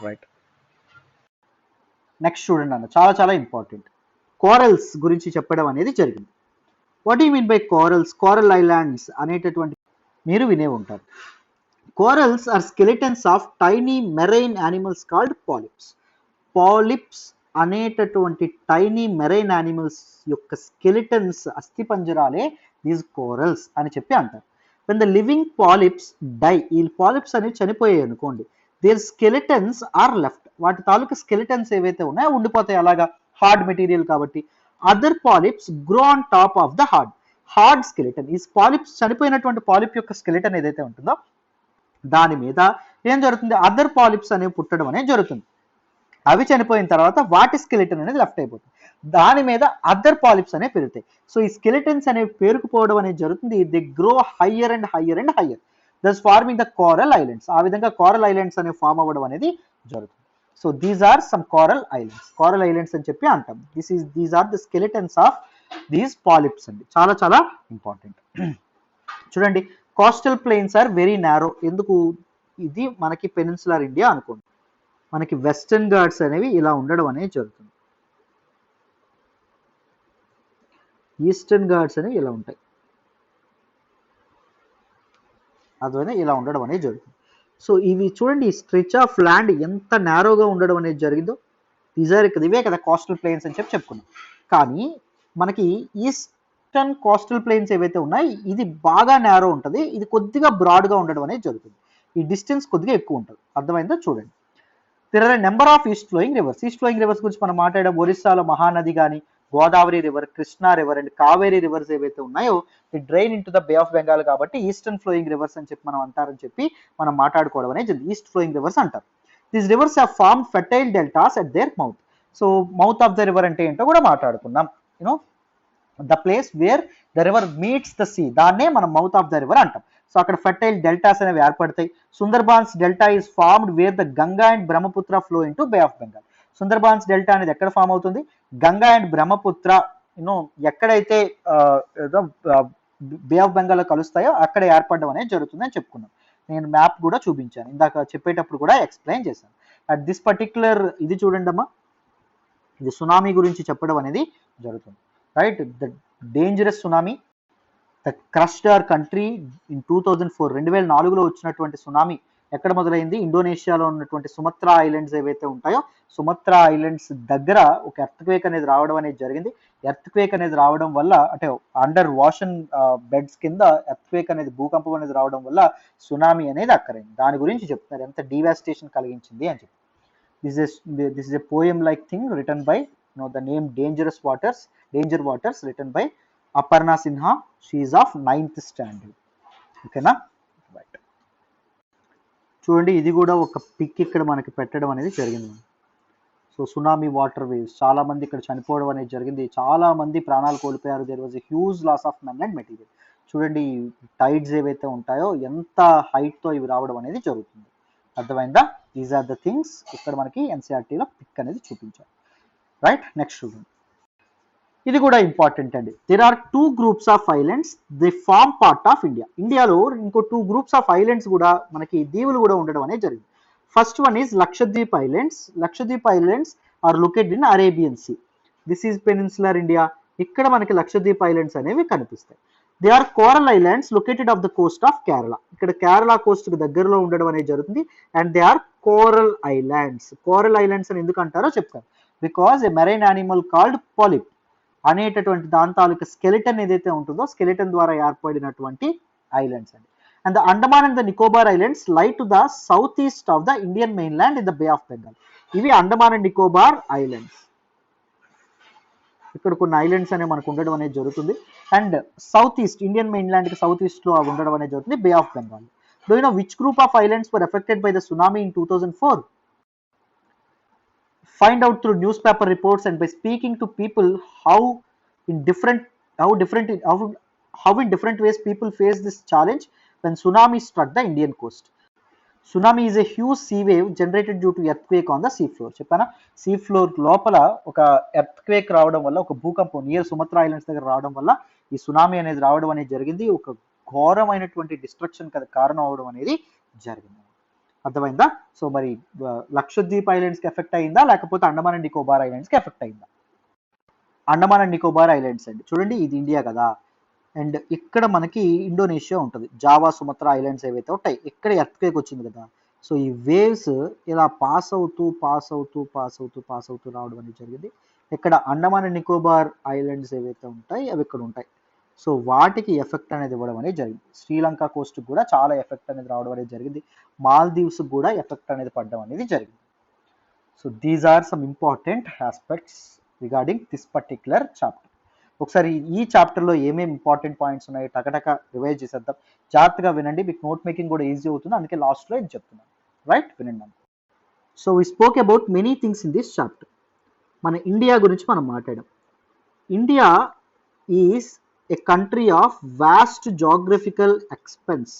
రైట్. నెక్స్ట్ చూడండి అన్న, చాలా చాలా ఇంపార్టెంట్, కోరల్స్ గురించి చెప్పడం అనేది జరిగింది. What you mean by corals? Coral islands అనేటటువంటి మీరు వినే ఉంటారు. Corals are skeletons of tiny marine animals called polyps. Polyps అనేటటువంటి టైనీ మెరైన్ యానిమల్స్ యొక్క స్కెలిటన్స్, అస్థిపంజరాలే దీస్ కోరల్స్ అని చెప్పి అంటారు. When the living polyps die, ఈ పాలిప్స్ అనేవి చనిపోయాయి అనుకోండి, దేర్ స్కెలిటన్స్ ఆర్ లెఫ్ట్. వాటి తాలూకు స్కెలిటన్స్ ఏవైతే ఉన్నాయో ఉండిపోతాయి అలాగా, హార్డ్ మెటీరియల్ కాబట్టి. Other polyps grow on top of the hard skeleton. ఈ పాలిప్స్, చనిపోయినటువంటి పాలిప్ యొక్క స్కెలిటన్ ఏదైతే ఉంటుందో దాని మీద ఏం జరుగుతుంది, అదర్ పాలిప్స్ అనేవి పుట్టడం అనేది జరుగుతుంది. అవి చనిపోయిన తర్వాత వాటి స్కెలిటన్ అనేది లెఫ్ట్ అయిపోతుంది, దాని మీద అదర్ పాలిప్స్ అనేవి పెరుగుతాయి. సో ఈ స్కెలిటన్స్ అనేవి పేరుకుపోవడం అనేది జరుగుతుంది. They grow higher and higher and higher, thus forming the coral islands. ఆ విధంగా కోరల్ ఐలాండ్స్ అనేవి ఫామ్ అవ్వడం అనేది జరుగుతుంది. So these are some coral islands. Coral islands అని చెప్పి అంటాం. These are the skeletons of these polyps అండి. చాలా చాలా ఇంపార్టెంట్. చూడండి, coastal plains are very narrow. ఎందుకు? ఇది మనకి పెనిన్సులర్ ఇండియా అనుకోండి, మనకి వెస్టర్న్ ఘాట్స్ అనేవి ఇలా ఉండడం అనేది జరుగుతుంది, ఈస్టర్న్ ఘాట్స్ అనేవి ఇలా ఉంటాయి, అదే ఇలా ఉండడం అనేది జరుగుతుంది. సో ఇవి చూడండి, ఈ స్ట్రెచ్ ఆఫ్ ల్యాండ్ ఎంత నారోగా ఉండడం అనేది జరిగిందో. ఇవే కదా కోస్టల్ ప్లేన్స్ అని చెప్పి చెప్పుకున్నాం. కానీ మనకి ఈస్టర్న్ కోస్టల్ ప్లేన్స్ ఏవైతే ఉన్నాయో ఇది బాగా నారో ఉంటుంది, ఇది కొద్దిగా బ్రాడ్గా ఉండడం అనేది జరుగుతుంది. ఈ డిస్టెన్స్ కొద్దిగా ఎక్కువ ఉంటుంది. అర్థమైందో? చూడండి, there are a number of east flowing rivers. East flowing rivers గురించి మనం మాట్లాడడం, ఒరిస్సాలో మహానది కానీ, Godavari river, Krishna river and Kaveri rivers ఏవైతే ఉన్నాయో they drain into the Bay of Bengal కాబట్టి ఈస్టర్న్ ఫ్లోయింగ్ రివర్స్ అని చెప్పి మనం అంటారని చెప్పి మనం మాట్లాడుకోవడం అనేది ఈస్ట్ ఫ్లోయింగ్ రివర్స్ అంటారు. These rivers have form fertile deltas at their mouth. So mouth of the river అంటే ఏంటో కూడా మాట్లాడుకున్నాం. The place where the river meets the sea, దాన్నే మనం మౌత్ ఆఫ్ ద రివర్ అంటాం. సో అక్కడ ఫెర్టైల్ డెల్టాస్ అనేవి ఏర్పడతాయి. Sundarbans delta is formed where the Ganga and Brahmaputra flow into Bay of Bengal. Sundarbans delta అనేది ఎక్కడ ఫామ్ అవుతుంది? గంగా అండ్ బ్రహ్మపుత్ర ఎక్కడైతే బే ఆఫ్ బెంగాల్ కలుస్తాయో అక్కడ ఏర్పడడం అనేది జరుగుతుంది అని చెప్పుకున్నాం. నేను మ్యాప్ కూడా చూపించాను, ఇందాక చెప్పేటప్పుడు కూడా ఎక్స్ప్లెయిన్ చేశాను. అట్ దిస్ పర్టిక్యులర్ ఇది చూడండి అమ్మా, ఇది సునామీ గురించి చెప్పడం అనేది జరుగుతుంది. Right, the dangerous tsunami that crushed our country in 2004, 2004లో వచ్చినటువంటి సునామీ ఎక్కడ మొదలైంది? ఇండోనేషియాలో ఉన్నటువంటి సుమత్రా ఐలాండ్స్ ఏవైతే ఉంటాయో సుమత్రా ఐలాండ్స్ దగ్గర ఒక ఎర్త్క్వేక్ అనేది రావడం అనేది జరిగింది. ఎర్త్క్వేక్ అనేది రావడం వల్ల అంటే అండర్ వాషన్ బెడ్స్ కింద ఎర్త్క్వేక్ అనేది భూకంపం అనేది రావడం వల్ల సునామీ అనేది అక్కరైంది. దాని గురించి చెప్తున్నారు ఎంత డివాస్టేషన్ కలిగించింది అని చెప్పి. This is a poem like thing written by the name Danger Waters written by Aparna Sinha. She is of 9th standard. ఓకేనా? రైట్, చూడండి ఇది కూడా ఒక పిక్ ఇక్కడ మనకి పెట్టడం అనేది జరిగింది. సో సునామీ వాటర్ వేవ్స్, చాలా మంది ఇక్కడ చనిపోవడం అనేది జరిగింది, చాలా మంది ప్రాణాలు కోల్పోయారు. There was a huge loss of men and material. చూడండి టైడ్స్ ఏవైతే ఉంటాయో ఎంత హైట్తో ఇవి రావడం అనేది జరుగుతుంది. అర్థమైందా? దీస్ ఆర్ ద థింగ్స్ ఇక్కడ మనకి ఎన్సీఆర్టీలో పిక్ అనేది చూపించారు. రైట్, నెక్స్ట్ చూడండి, ఇది కూడా ఇంపార్టెంట్ అండి. There are 2 groups of islands, they form part of India. ఇండియాలో ఇంకో 2 groups ఆఫ్ ఐలాండ్స్ కూడా మనకి దీవులు కూడా ఉండడం అనేది జరిగింది. First one is Lakshadweep islands. Lakshadweep islands are located in Arabian sea. This is peninsular India. ఇక్కడ మనకి లక్షద్వీప్ ఐలాండ్స్ అనేవి కనిపిస్తాయి. They are coral islands located off the coast of Kerala. ఇక్కడ కేరళ కోస్ట్ కి దగ్గరలో ఉండడం అనేది జరుగుతుంది. And they are coral islands. Coral islands అని ఎందుకు అంటారో చెప్తాను. Because a marine animal called polyp అనేటటువంటి దాని తాలూకా స్కెలిటన్ ఏదైతే ఉంటుందో స్కెలిటన్ ద్వారా ఏర్పడినటువంటి ఐలాండ్స్ అండి. And the Andaman and the Nicobar islands lie to the south east of the Indian mainland in the Bay of Bengal. ఇవి అండమాన్ అండ్ నికోబార్ ఐలాండ్స్. ఇక్కడ కొన్ని ఐలాండ్స్ అనేవి మనకు ఉండడం అనేది జరుగుతుంది. And south east Indian mainland కి సౌత్ ఈస్ట్ లో ఉండడం అనేది జరుగుతుంది bay of Bengal. Do you know which group of islands were affected by the tsunami in 2004? Find out through newspaper reports and by speaking to people how in different ways people face this challenge when tsunami struck the Indian coast. Tsunami is a huge sea wave generated due to earthquake on the sea floor. చెప్పానా, sea floor లోపల ఒక earthquake రావడం వల్ల, ఒక భూకంపం near Sumatra islands దగ్గర రావడం వల్ల ఈ సునామీ అనేది రావడం అనేది జరిగింది. ఒక ఘోరమైనటువంటి డిస్ట్రక్షన్ కారణం అవడం అనేది జరిగింది. అర్థమైందా? సో మరి లక్షద్వీప్ ఐలాండ్స్కి ఎఫెక్ట్ అయిందా లేకపోతే అండమాన్ అండ్ నికోబార్ ఐలాండ్స్కి ఎఫెక్ట్ అయిందా? అండమాన్ అండ్ నికోబార్ ఐలాండ్స్ అండి. చూడండి ఇది ఇండియా కదా, అండ్ ఇక్కడ మనకి ఇండోనేషియా ఉంటుంది. జావా సుమత్రా ఐలాండ్స్ ఏవైతే ఉంటాయి ఇక్కడ ఎర్త్క్వేక్ వచ్చింది కదా. సో ఈ వేవ్స్ ఇలా పాస్ అవుతూ రావడం అనేది జరిగింది. ఇక్కడ అండమాన్ అండ్ నికోబార్ ఐలాండ్స్ ఏవైతే ఉంటాయి అవి ఇక్కడ ఉంటాయి. సో వాటికి ఎఫెక్ట్ అనేది ఇవ్వడం అనేది జరిగింది. శ్రీలంక కోస్ట్ కూడా చాలా ఎఫెక్ట్ అనేది రావడం అనేది జరిగింది. మాల్దీవ్స్ కూడా ఎఫెక్ట్ అనేది పడడం అనేది జరిగింది. So these are some important aspects regarding this particular chapter. ఒకసారి ఈ చాప్టర్లో ఏమేమి ఇంపార్టెంట్ పాయింట్స్ ఉన్నాయో టకటక రివైజ్ చేసేద్దాం. జాగ్రత్తగా వినండి, మీకు నోట్ మేకింగ్ కూడా ఈజీ అవుతుంది, అందుకే లాస్ట్లో ఇది చెప్తున్నాను. రైట్, వినండి. So we spoke about many things in this chapter. మన ఇండియా గురించి మనం మాట్లాడాం. India is a country of vast geographical expanse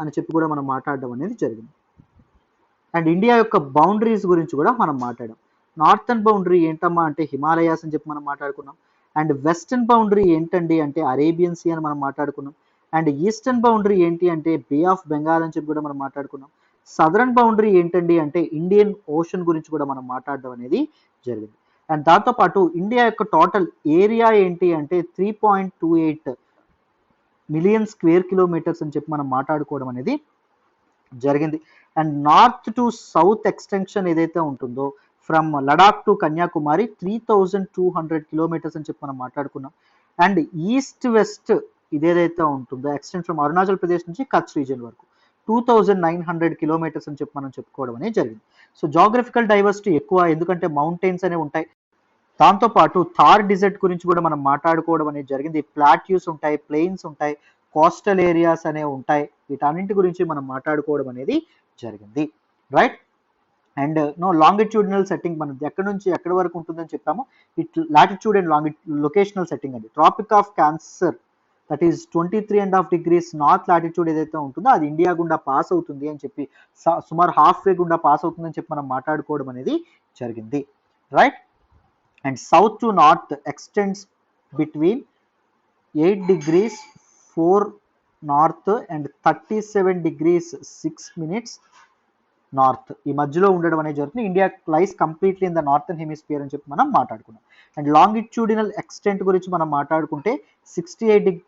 అని చెప్పి కూడా మనం మాట్లాడడం అనేది జరిగింది. అండ్ ఇండియా యొక్క బౌండరీస్ గురించి కూడా మనం మాట్లాడాం. నార్థన్ బౌండరీ ఏంటమ్మా అంటే హిమాలయాస్ అని చెప్పి మనం మాట్లాడుకున్నాం. అండ్ వెస్టర్న్ బౌండరీ ఏంటండి అంటే అరేబియన్ సీ అని మనం మాట్లాడుకున్నాం. అండ్ ఈస్టర్న్ బౌండరీ ఏంటి అంటే బే ఆఫ్ బెంగాల్ అని చెప్పి కూడా మనం మాట్లాడుకున్నాం. సదరన్ బౌండరీ ఏంటండి అంటే ఇండియన్ ఓషన్ గురించి కూడా మనం మాట్లాడడం అనేది జరిగింది. అండ్ దాంతోపాటు ఇండియా యొక్క టోటల్ ఏరియా ఏంటి అంటే 3.28 మిలియన్ స్క్వేర్ కిలోమీటర్స్ అని చెప్పి మనం మాట్లాడుకోవడం అనేది జరిగింది. And north to south extension ఏదైతే ఉంటుందో from Ladakh to Kanyakumari 3200 kilometres అని చెప్పి మనం మాట్లాడుకున్నాం. అండ్ ఈస్ట్ వెస్ట్ ఇదేదైతే ఉంటుందో ఎక్స్టెండ్ ఫ్రమ్ అరుణాచల్ ప్రదేశ్ నుంచి కచ్ రీజియన్ వరకు 2900 కిలోమీటర్స్ అని చెప్పి మనం చెప్పుకోవడం అనేది జరిగింది. సో జాగ్రఫికల్ డైవర్సిటీ ఎక్కువ, ఎందుకంటే మౌంటైన్స్ అనేవి ఉంటాయి. దాంతోపాటు థార్ డిజర్ట్ గురించి కూడా మనం మాట్లాడుకోవడం అనేది జరిగింది. ప్లాట్యూస్ ఉంటాయి, ప్లెయిన్స్ ఉంటాయి, కోస్టల్ ఏరియాస్ అనేవి ఉంటాయి. వీటన్నింటి గురించి మనం మాట్లాడుకోవడం అనేది జరిగింది. రైట్, అండ్ లాంగిట్యూడినల్ సెట్టింగ్ మనం ఎక్కడి నుంచి ఎక్కడి వరకు ఉంటుందని చెప్పాము. It latitude and locational setting అండి. Tropic of cancer that is 23.5 degrees north latitude ఏదైతే ఉంటుందో అది ఇండియా గుండా పాస్ అవుతుంది అని చెప్పి, సుమారు హాఫ్ వే గుండా పాస్ అవుతుంది అని చెప్పి మనం మాట్లాడుకోవడం అనేది జరిగింది, right. And south to north extends between 8 degrees 4 north and 37 degrees 6 minutes north, ఈ మధ్యలో ఉండడం అనేది జరుగుతుంది. India lies completely in the northern hemisphere అని చెప్పి మనం మాట్లాడుకున్నాం. అండ్ లాంగిట్యూడినల్ ఎక్స్టెంట్ గురించి మనం మాట్లాడుకుంటే 68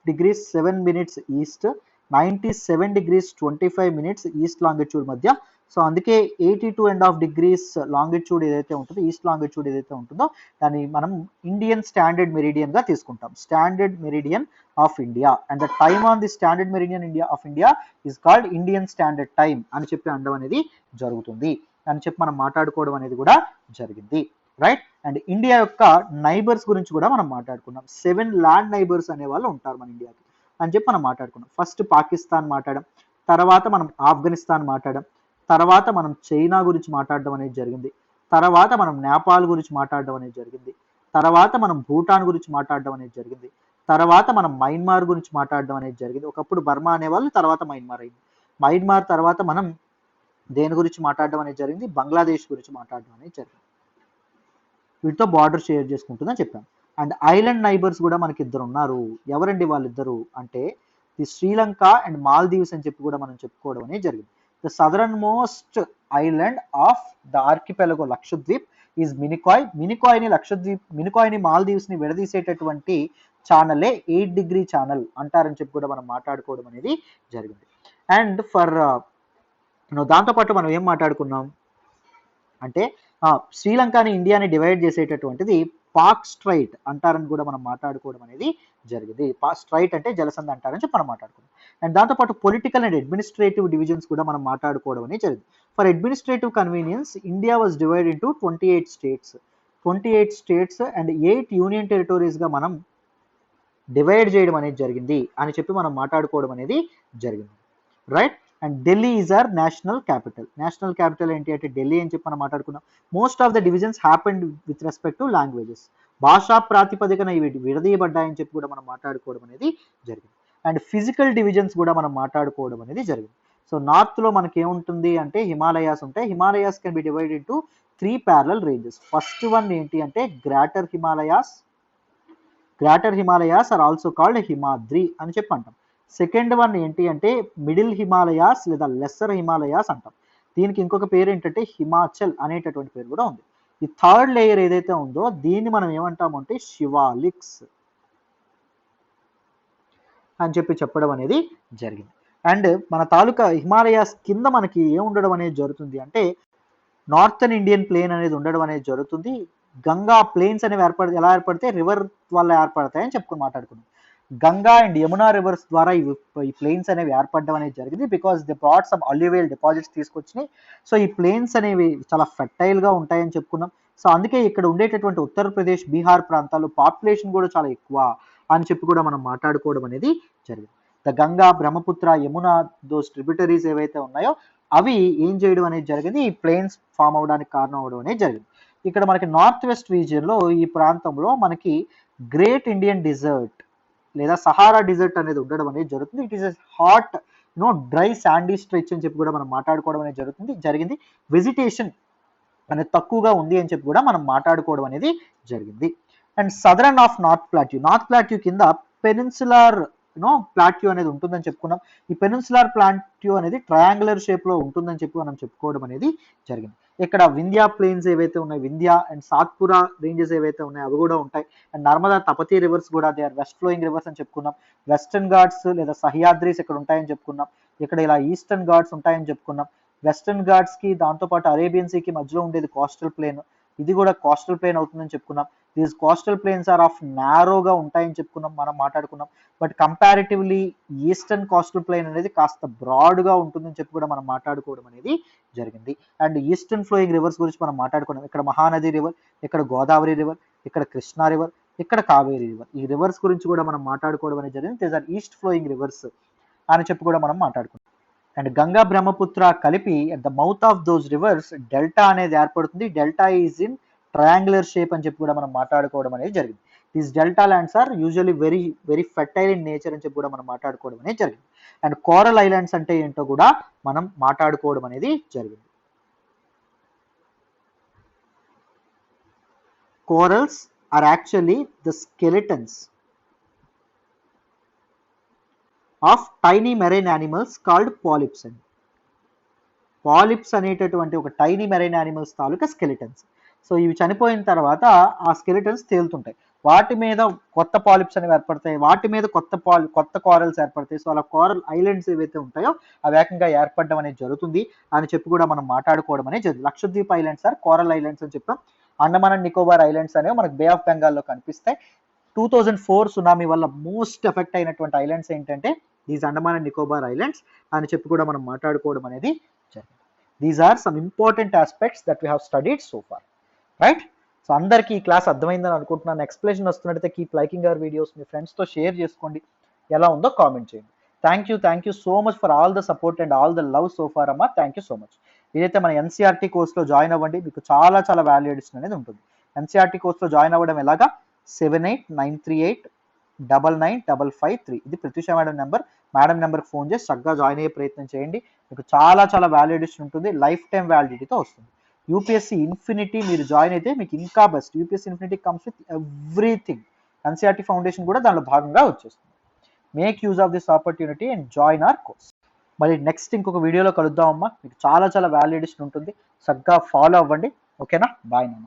degrees 7 minutes east, 97 degrees 25 minutes east longitude మధ్య. సో అందుకే 82.5 degrees లాంగిట్యూడ్ ఏదైతే ఉంటుందో, ఈస్ట్ లాంగిట్యూడ్ ఏదైతే ఉంటుందో దాన్ని మనం ఇండియన్ స్టాండర్డ్ మెరిడియన్ గా తీసుకుంటాం, standard meridian of India. And the time on the standard meridian of India is called Indian standard time అని చెప్పి అనడం అనేది జరుగుతుంది అని చెప్పి మనం మాట్లాడుకోవడం అనేది కూడా జరిగింది, రైట్. అండ్ ఇండియా యొక్క నైబర్స్ గురించి కూడా మనం మాట్లాడుకున్నాం. 7 ల్యాండ్ నైబర్స్ అనే వాళ్ళు ఉంటారు మన ఇండియాకి అని చెప్పి మనం మాట్లాడుకున్నాం. ఫస్ట్ పాకిస్తాన్ మాట్లాడడం, తర్వాత మనం ఆఫ్ఘనిస్తాన్ మాట్లాడడం, తర్వాత మనం చైనా గురించి మాట్లాడడం అనేది జరిగింది, తర్వాత మనం నేపాల్ గురించి మాట్లాడడం అనేది జరిగింది, తర్వాత మనం భూటాన్ గురించి మాట్లాడడం అనేది జరిగింది, తర్వాత మనం మయన్మార్ గురించి మాట్లాడడం అనేది జరిగింది. ఒకప్పుడు బర్మా అనేవాళ్ళు, తర్వాత మయన్మార్ అయింది. మయన్మార్ తర్వాత మనం దేని గురించి మాట్లాడడం అనేది జరిగింది, బంగ్లాదేశ్ గురించి మాట్లాడడం అనేది జరిగింది. వీటితో బార్డర్ షేర్ చేసుకుంటుందని చెప్పాం. అండ్ ఐలాండ్ నైబర్స్ కూడా మనకి ఇద్దరు ఉన్నారు. ఎవరండి వాళ్ళిద్దరు అంటే ది శ్రీలంక అండ్ మాల్దీవ్స్ అని చెప్పి కూడా మనం చెప్పుకోవడం అనేది జరిగింది. The southern most island of the archipelago Lakshadweep is Minicoy. మినికాయ్ని మాల్దీవ్స్ ని విడదీసేటటువంటి ఛానలే 8 degree ఛానల్ అంటారని చెప్పి కూడా మనం మాట్లాడుకోవడం అనేది జరిగింది. అండ్ ఫర్ దాంతోపాటు మనం ఏం మాట్లాడుకున్నాం అంటే శ్రీలంకని ఇండియాని డివైడ్ చేసేటటువంటిది పాక్ స్ట్రైట్ అంటారని కూడా మనం మాట్లాడుకోవడం అనేది జరిగింది. స్ట్రైట్ అంటే జలసంధి అంటారని చెప్పి మనం మాట్లాడుకున్నాం. అండ్ దాంతోపాటు పొలిటికల్ అండ్ అడ్మినిస్ట్రేటివ్ డివిజన్స్ కూడా మనం మాట్లాడుకోవడం అనేది జరిగింది. For administrative convenience India was divide into 28 states and 8 union టెరిటరీస్గా మనం డివైడ్ చేయడం అనేది జరిగింది అని చెప్పి మనం మాట్లాడుకోవడం అనేది జరిగింది, right. And Delhi is our national capital ఏంటి అంటే ఢిల్లీ అని చెప్పి మనం మాట్లాడుకున్నాం. Most of the divisions happened with respect to languages, భాషా ప్రాతిపదికన ఇవి విడదీయబడ్డాయని చెప్పి కూడా మనం మాట్లాడుకోవడం అనేది జరిగింది. అండ్ ఫిజికల్ డివిజన్స్ కూడా మనం మాట్లాడుకోవడం అనేది జరిగింది. సో నార్త్లో మనకి ఏముంటుంది అంటే హిమాలయాస్ ఉంటాయి. Himalayas can be divide into 3 parallel ranges. First one ఏంటి అంటే greater Himalayas are also called Himadri అని చెప్పి అంటాం. సెకండ్ వన్ ఏంటి అంటే మిడిల్ హిమాలయాస్ లేదా లెస్సర్ హిమాలయాస్ అంటాం. దీనికి ఇంకొక పేరు ఏంటంటే హిమాచల్ అనేటటువంటి పేరు కూడా ఉంది. ఈ థర్డ్ లేయర్ ఏదైతే ఉందో దీన్ని మనం ఏమంటామంటే శివాలిక్స్ అని చెప్పి చెప్పడం అనేది జరిగింది. అండ్ మన తాలూకా హిమాలయాస్ కింద మనకి ఏముండడం అనేది జరుగుతుంది అంటే నార్థన్ ఇండియన్ ప్లేన్ అనేది ఉండడం అనేది జరుగుతుంది. గంగా ప్లేన్స్ అనేవి ఎలా ఏర్పడితే రివర్ వల్ల ఏర్పడతాయని చెప్పుకుని మాట్లాడుకున్నాం. గంగా అండ్ యమునా రివర్స్ ద్వారా ఈ ప్లేన్స్ అనేవి ఏర్పడడం అనేది జరిగింది. Because the brought some alluvial deposits తీసుకొచ్చినాయి. సో ఈ ప్లేన్స్ అనేవి చాలా ఫెర్టైల్గా ఉంటాయని చెప్పుకున్నాం. సో అందుకే ఇక్కడ ఉండేటటువంటి ఉత్తరప్రదేశ్, బీహార్ ప్రాంతాల్లో పాపులేషన్ కూడా చాలా ఎక్కువ అని చెప్పి కూడా మనం మాట్లాడుకోవడం అనేది జరిగింది. The Ganga, Brahmaputra, Yamuna those tributaries ఏవైతే ఉన్నాయో అవి ఏం చేయడం అనేది జరిగింది, ఈ ప్లేన్స్ ఫామ్ అవడానికి కారణం అవడం అనేది జరిగింది. ఇక్కడ మనకి నార్త్ వెస్ట్ రీజియన్లో ఈ ప్రాంతంలో మనకి గ్రేట్ ఇండియన్ డిజర్ట్ లేదా సహారా డిజర్ట్ అనేది ఉండడం అనేది జరుగుతుంది. It is a hot dry Sandy stretch అని చెప్పి కూడా మనం మాట్లాడుకోవడం అనేది జరిగింది. వెజిటేషన్ అనేది తక్కువగా ఉంది అని చెప్పి కూడా మనం మాట్లాడుకోవడం అనేది జరిగింది. And southern of north plateau కింద పెనిన్సులార్ ప్లాట్యూ అనేది ఉంటుందని చెప్పుకున్నాం. ఈ పెనిన్సులార్ ప్లాట్యూ అనేది ట్రయాంగులర్ షేప్ లో ఉంటుందని చెప్పి మనం చెప్పుకోవడం అనేది జరిగింది. ఇక్కడ వింధ్యా ప్లేన్స్ ఏవైతే ఉన్నాయి, వింధ్యా అండ్ సాత్పురా రేంజెస్ ఏవైతే ఉన్నాయో అవి కూడా ఉంటాయి. అండ్ నర్మదా, తపతీ రివర్స్ కూడా they are west flowing rivers అని చెప్పుకున్నాం. వెస్టర్న్ ఘాట్స్ లేదా సహ్యాద్రీస్ ఇక్కడ ఉంటాయని చెప్పుకున్నాం. ఇక్కడ ఇలా ఈస్టర్న్ ఘాట్స్ ఉంటాయని చెప్పుకున్నాం. వెస్టర్న్ ఘాట్స్ కి దాంతోపాటు అరేబియన్ సీకి మధ్యలో ఉండేది కోస్టల్ ప్లేన్, ఇది కూడా కోస్టల్ ప్లేన్ అవుతుందని చెప్పుకున్నాం. These coastal plains are of నారోగా ఉంటాయని చెప్పుకున్నాం, మనం మాట్లాడుకున్నాం. But comparatively eastern coastal plain అనేది కాస్త బ్రాడ్గా ఉంటుందని చెప్పి కూడా మనం మాట్లాడుకోవడం అనేది జరిగింది. అండ్ ఈస్టర్న్ ఫ్లోయింగ్ రివర్స్ గురించి మనం మాట్లాడుకున్నాం. ఇక్కడ మహానది రివర్, ఇక్కడ గోదావరి రివర్, ఇక్కడ కృష్ణా రివర్, ఇక్కడ కావేరీ రివర్. ఈ రివర్స్ గురించి కూడా మనం మాట్లాడుకోవడం అనేది జరిగింది. These are east flowing rivers అని చెప్పి కూడా మనం మాట్లాడుకున్నాం. అండ్ గంగా, బ్రహ్మపుత్ర కలిపి at the mouth of those rivers delta అనేది ఏర్పడుతుంది. Delta is in triangular shape అని చెప్పి కూడా మనం మాట్లాడుకోవడం అనేది జరిగింది. These delta lands are usually very very fertile in nature అని చెప్పి కూడా మనం మాట్లాడుకోవడం అనేది జరిగింది. అండ్ కోరల్ ఐలాండ్స్ అంటే ఏంటో కూడా మనం మాట్లాడుకోవడం అనేది జరిగింది. Corals are actually the skeletons of tiny marine animals called polyps. And polyps అనేటటువంటి ఒక టైనీ మెరైన్ యానిమల్స్ తాలూకా స్కెలిటన్స్. సో ఇవి చనిపోయిన తర్వాత ఆ స్కెలిటన్స్ తేలుతుంటాయి, వాటి మీద కొత్త పాలిప్స్ అనేవి ఏర్పడతాయి, వాటి మీద కొత్త కోరల్స్ ఏర్పడతాయి. సో అలా కోరల్ ఐలాండ్స్ ఏవైతే ఉంటాయో అవి ఏకంగా ఏర్పడడం అనేది జరుగుతుంది అని చెప్పి కూడా మనం మాట్లాడుకోవడం అనేది జరుగుతుంది. Lakshadweep islands are coral islands అని చెప్పాం. అండమాన్ అండ్ నికోబార్ ఐలాండ్స్ అనేవి మనకు బే ఆఫ్ బెంగాల్లో కనిపిస్తాయి. 2004 సునామీ వల్ల మోస్ట్ ఎఫెక్ట్ అయినటువంటి ఐలాండ్స్ ఏంటంటే these Andaman and Nicobar islands అని చెప్పి కూడా మనం మాట్లాడుకోవడం అనేది జరిగింది. These are some important aspects that we have studied so far, right? So అందరికీ ఈ క్లాస్ అర్థమైందని అనుకుంటున్నాను. ఎక్స్ప్లెనేషన్ వస్తున్నట్టయితే కీప్ లైకింగ్ అవర్ వీడియోస్, మీ ఫ్రెండ్స్తో షేర్ చేసుకోండి, ఎలా ఉందో కామెంట్ చేయండి. Thank you so much for all the support and all the love so far అమ్మా. Thank you so much. ఇదైతే మన ఎన్సీఆర్టీ కోర్స్లో జాయిన్ అవ్వండి, మీకు చాలా చాలా వాల్యూ అడిషన్ అనేది ఉంటుంది. ఎన్సీఆర్టీ కోర్స్లో జాయిన్ అవ్వడం ఎలాగా? 7893899553 ఇది ప్రత్యూష మేడం నెంబర్. మేడం నెంబర్కి ఫోన్ చేసి చక్కగా జాయిన్ అయ్యే ప్రయత్నం చేయండి. మీకు చాలా చాలా వాల్యూ అడిషన్ ఉంటుంది, లైఫ్ టైం వ్యాలిడిటీతో వస్తుంది. యూపీఎస్సీ ఇన్ఫినిటీ మీరు జాయిన్ అయితే మీకు ఇంకా best. UPSC infinity comes with everything. NCERT foundation కూడా దానిలో భాగంగా వచ్చేస్తుంది. Make use of this opportunity and join hour course. మళ్ళీ నెక్స్ట్ ఇంకొక వీడియోలో కలుద్దామమ్మా. మీకు చాలా చాలా వాల్యూ అడిషన్ ఉంటుంది, చక్కగా ఫాలో అవ్వండి. ఓకేనా? బాయ్ నాన్న.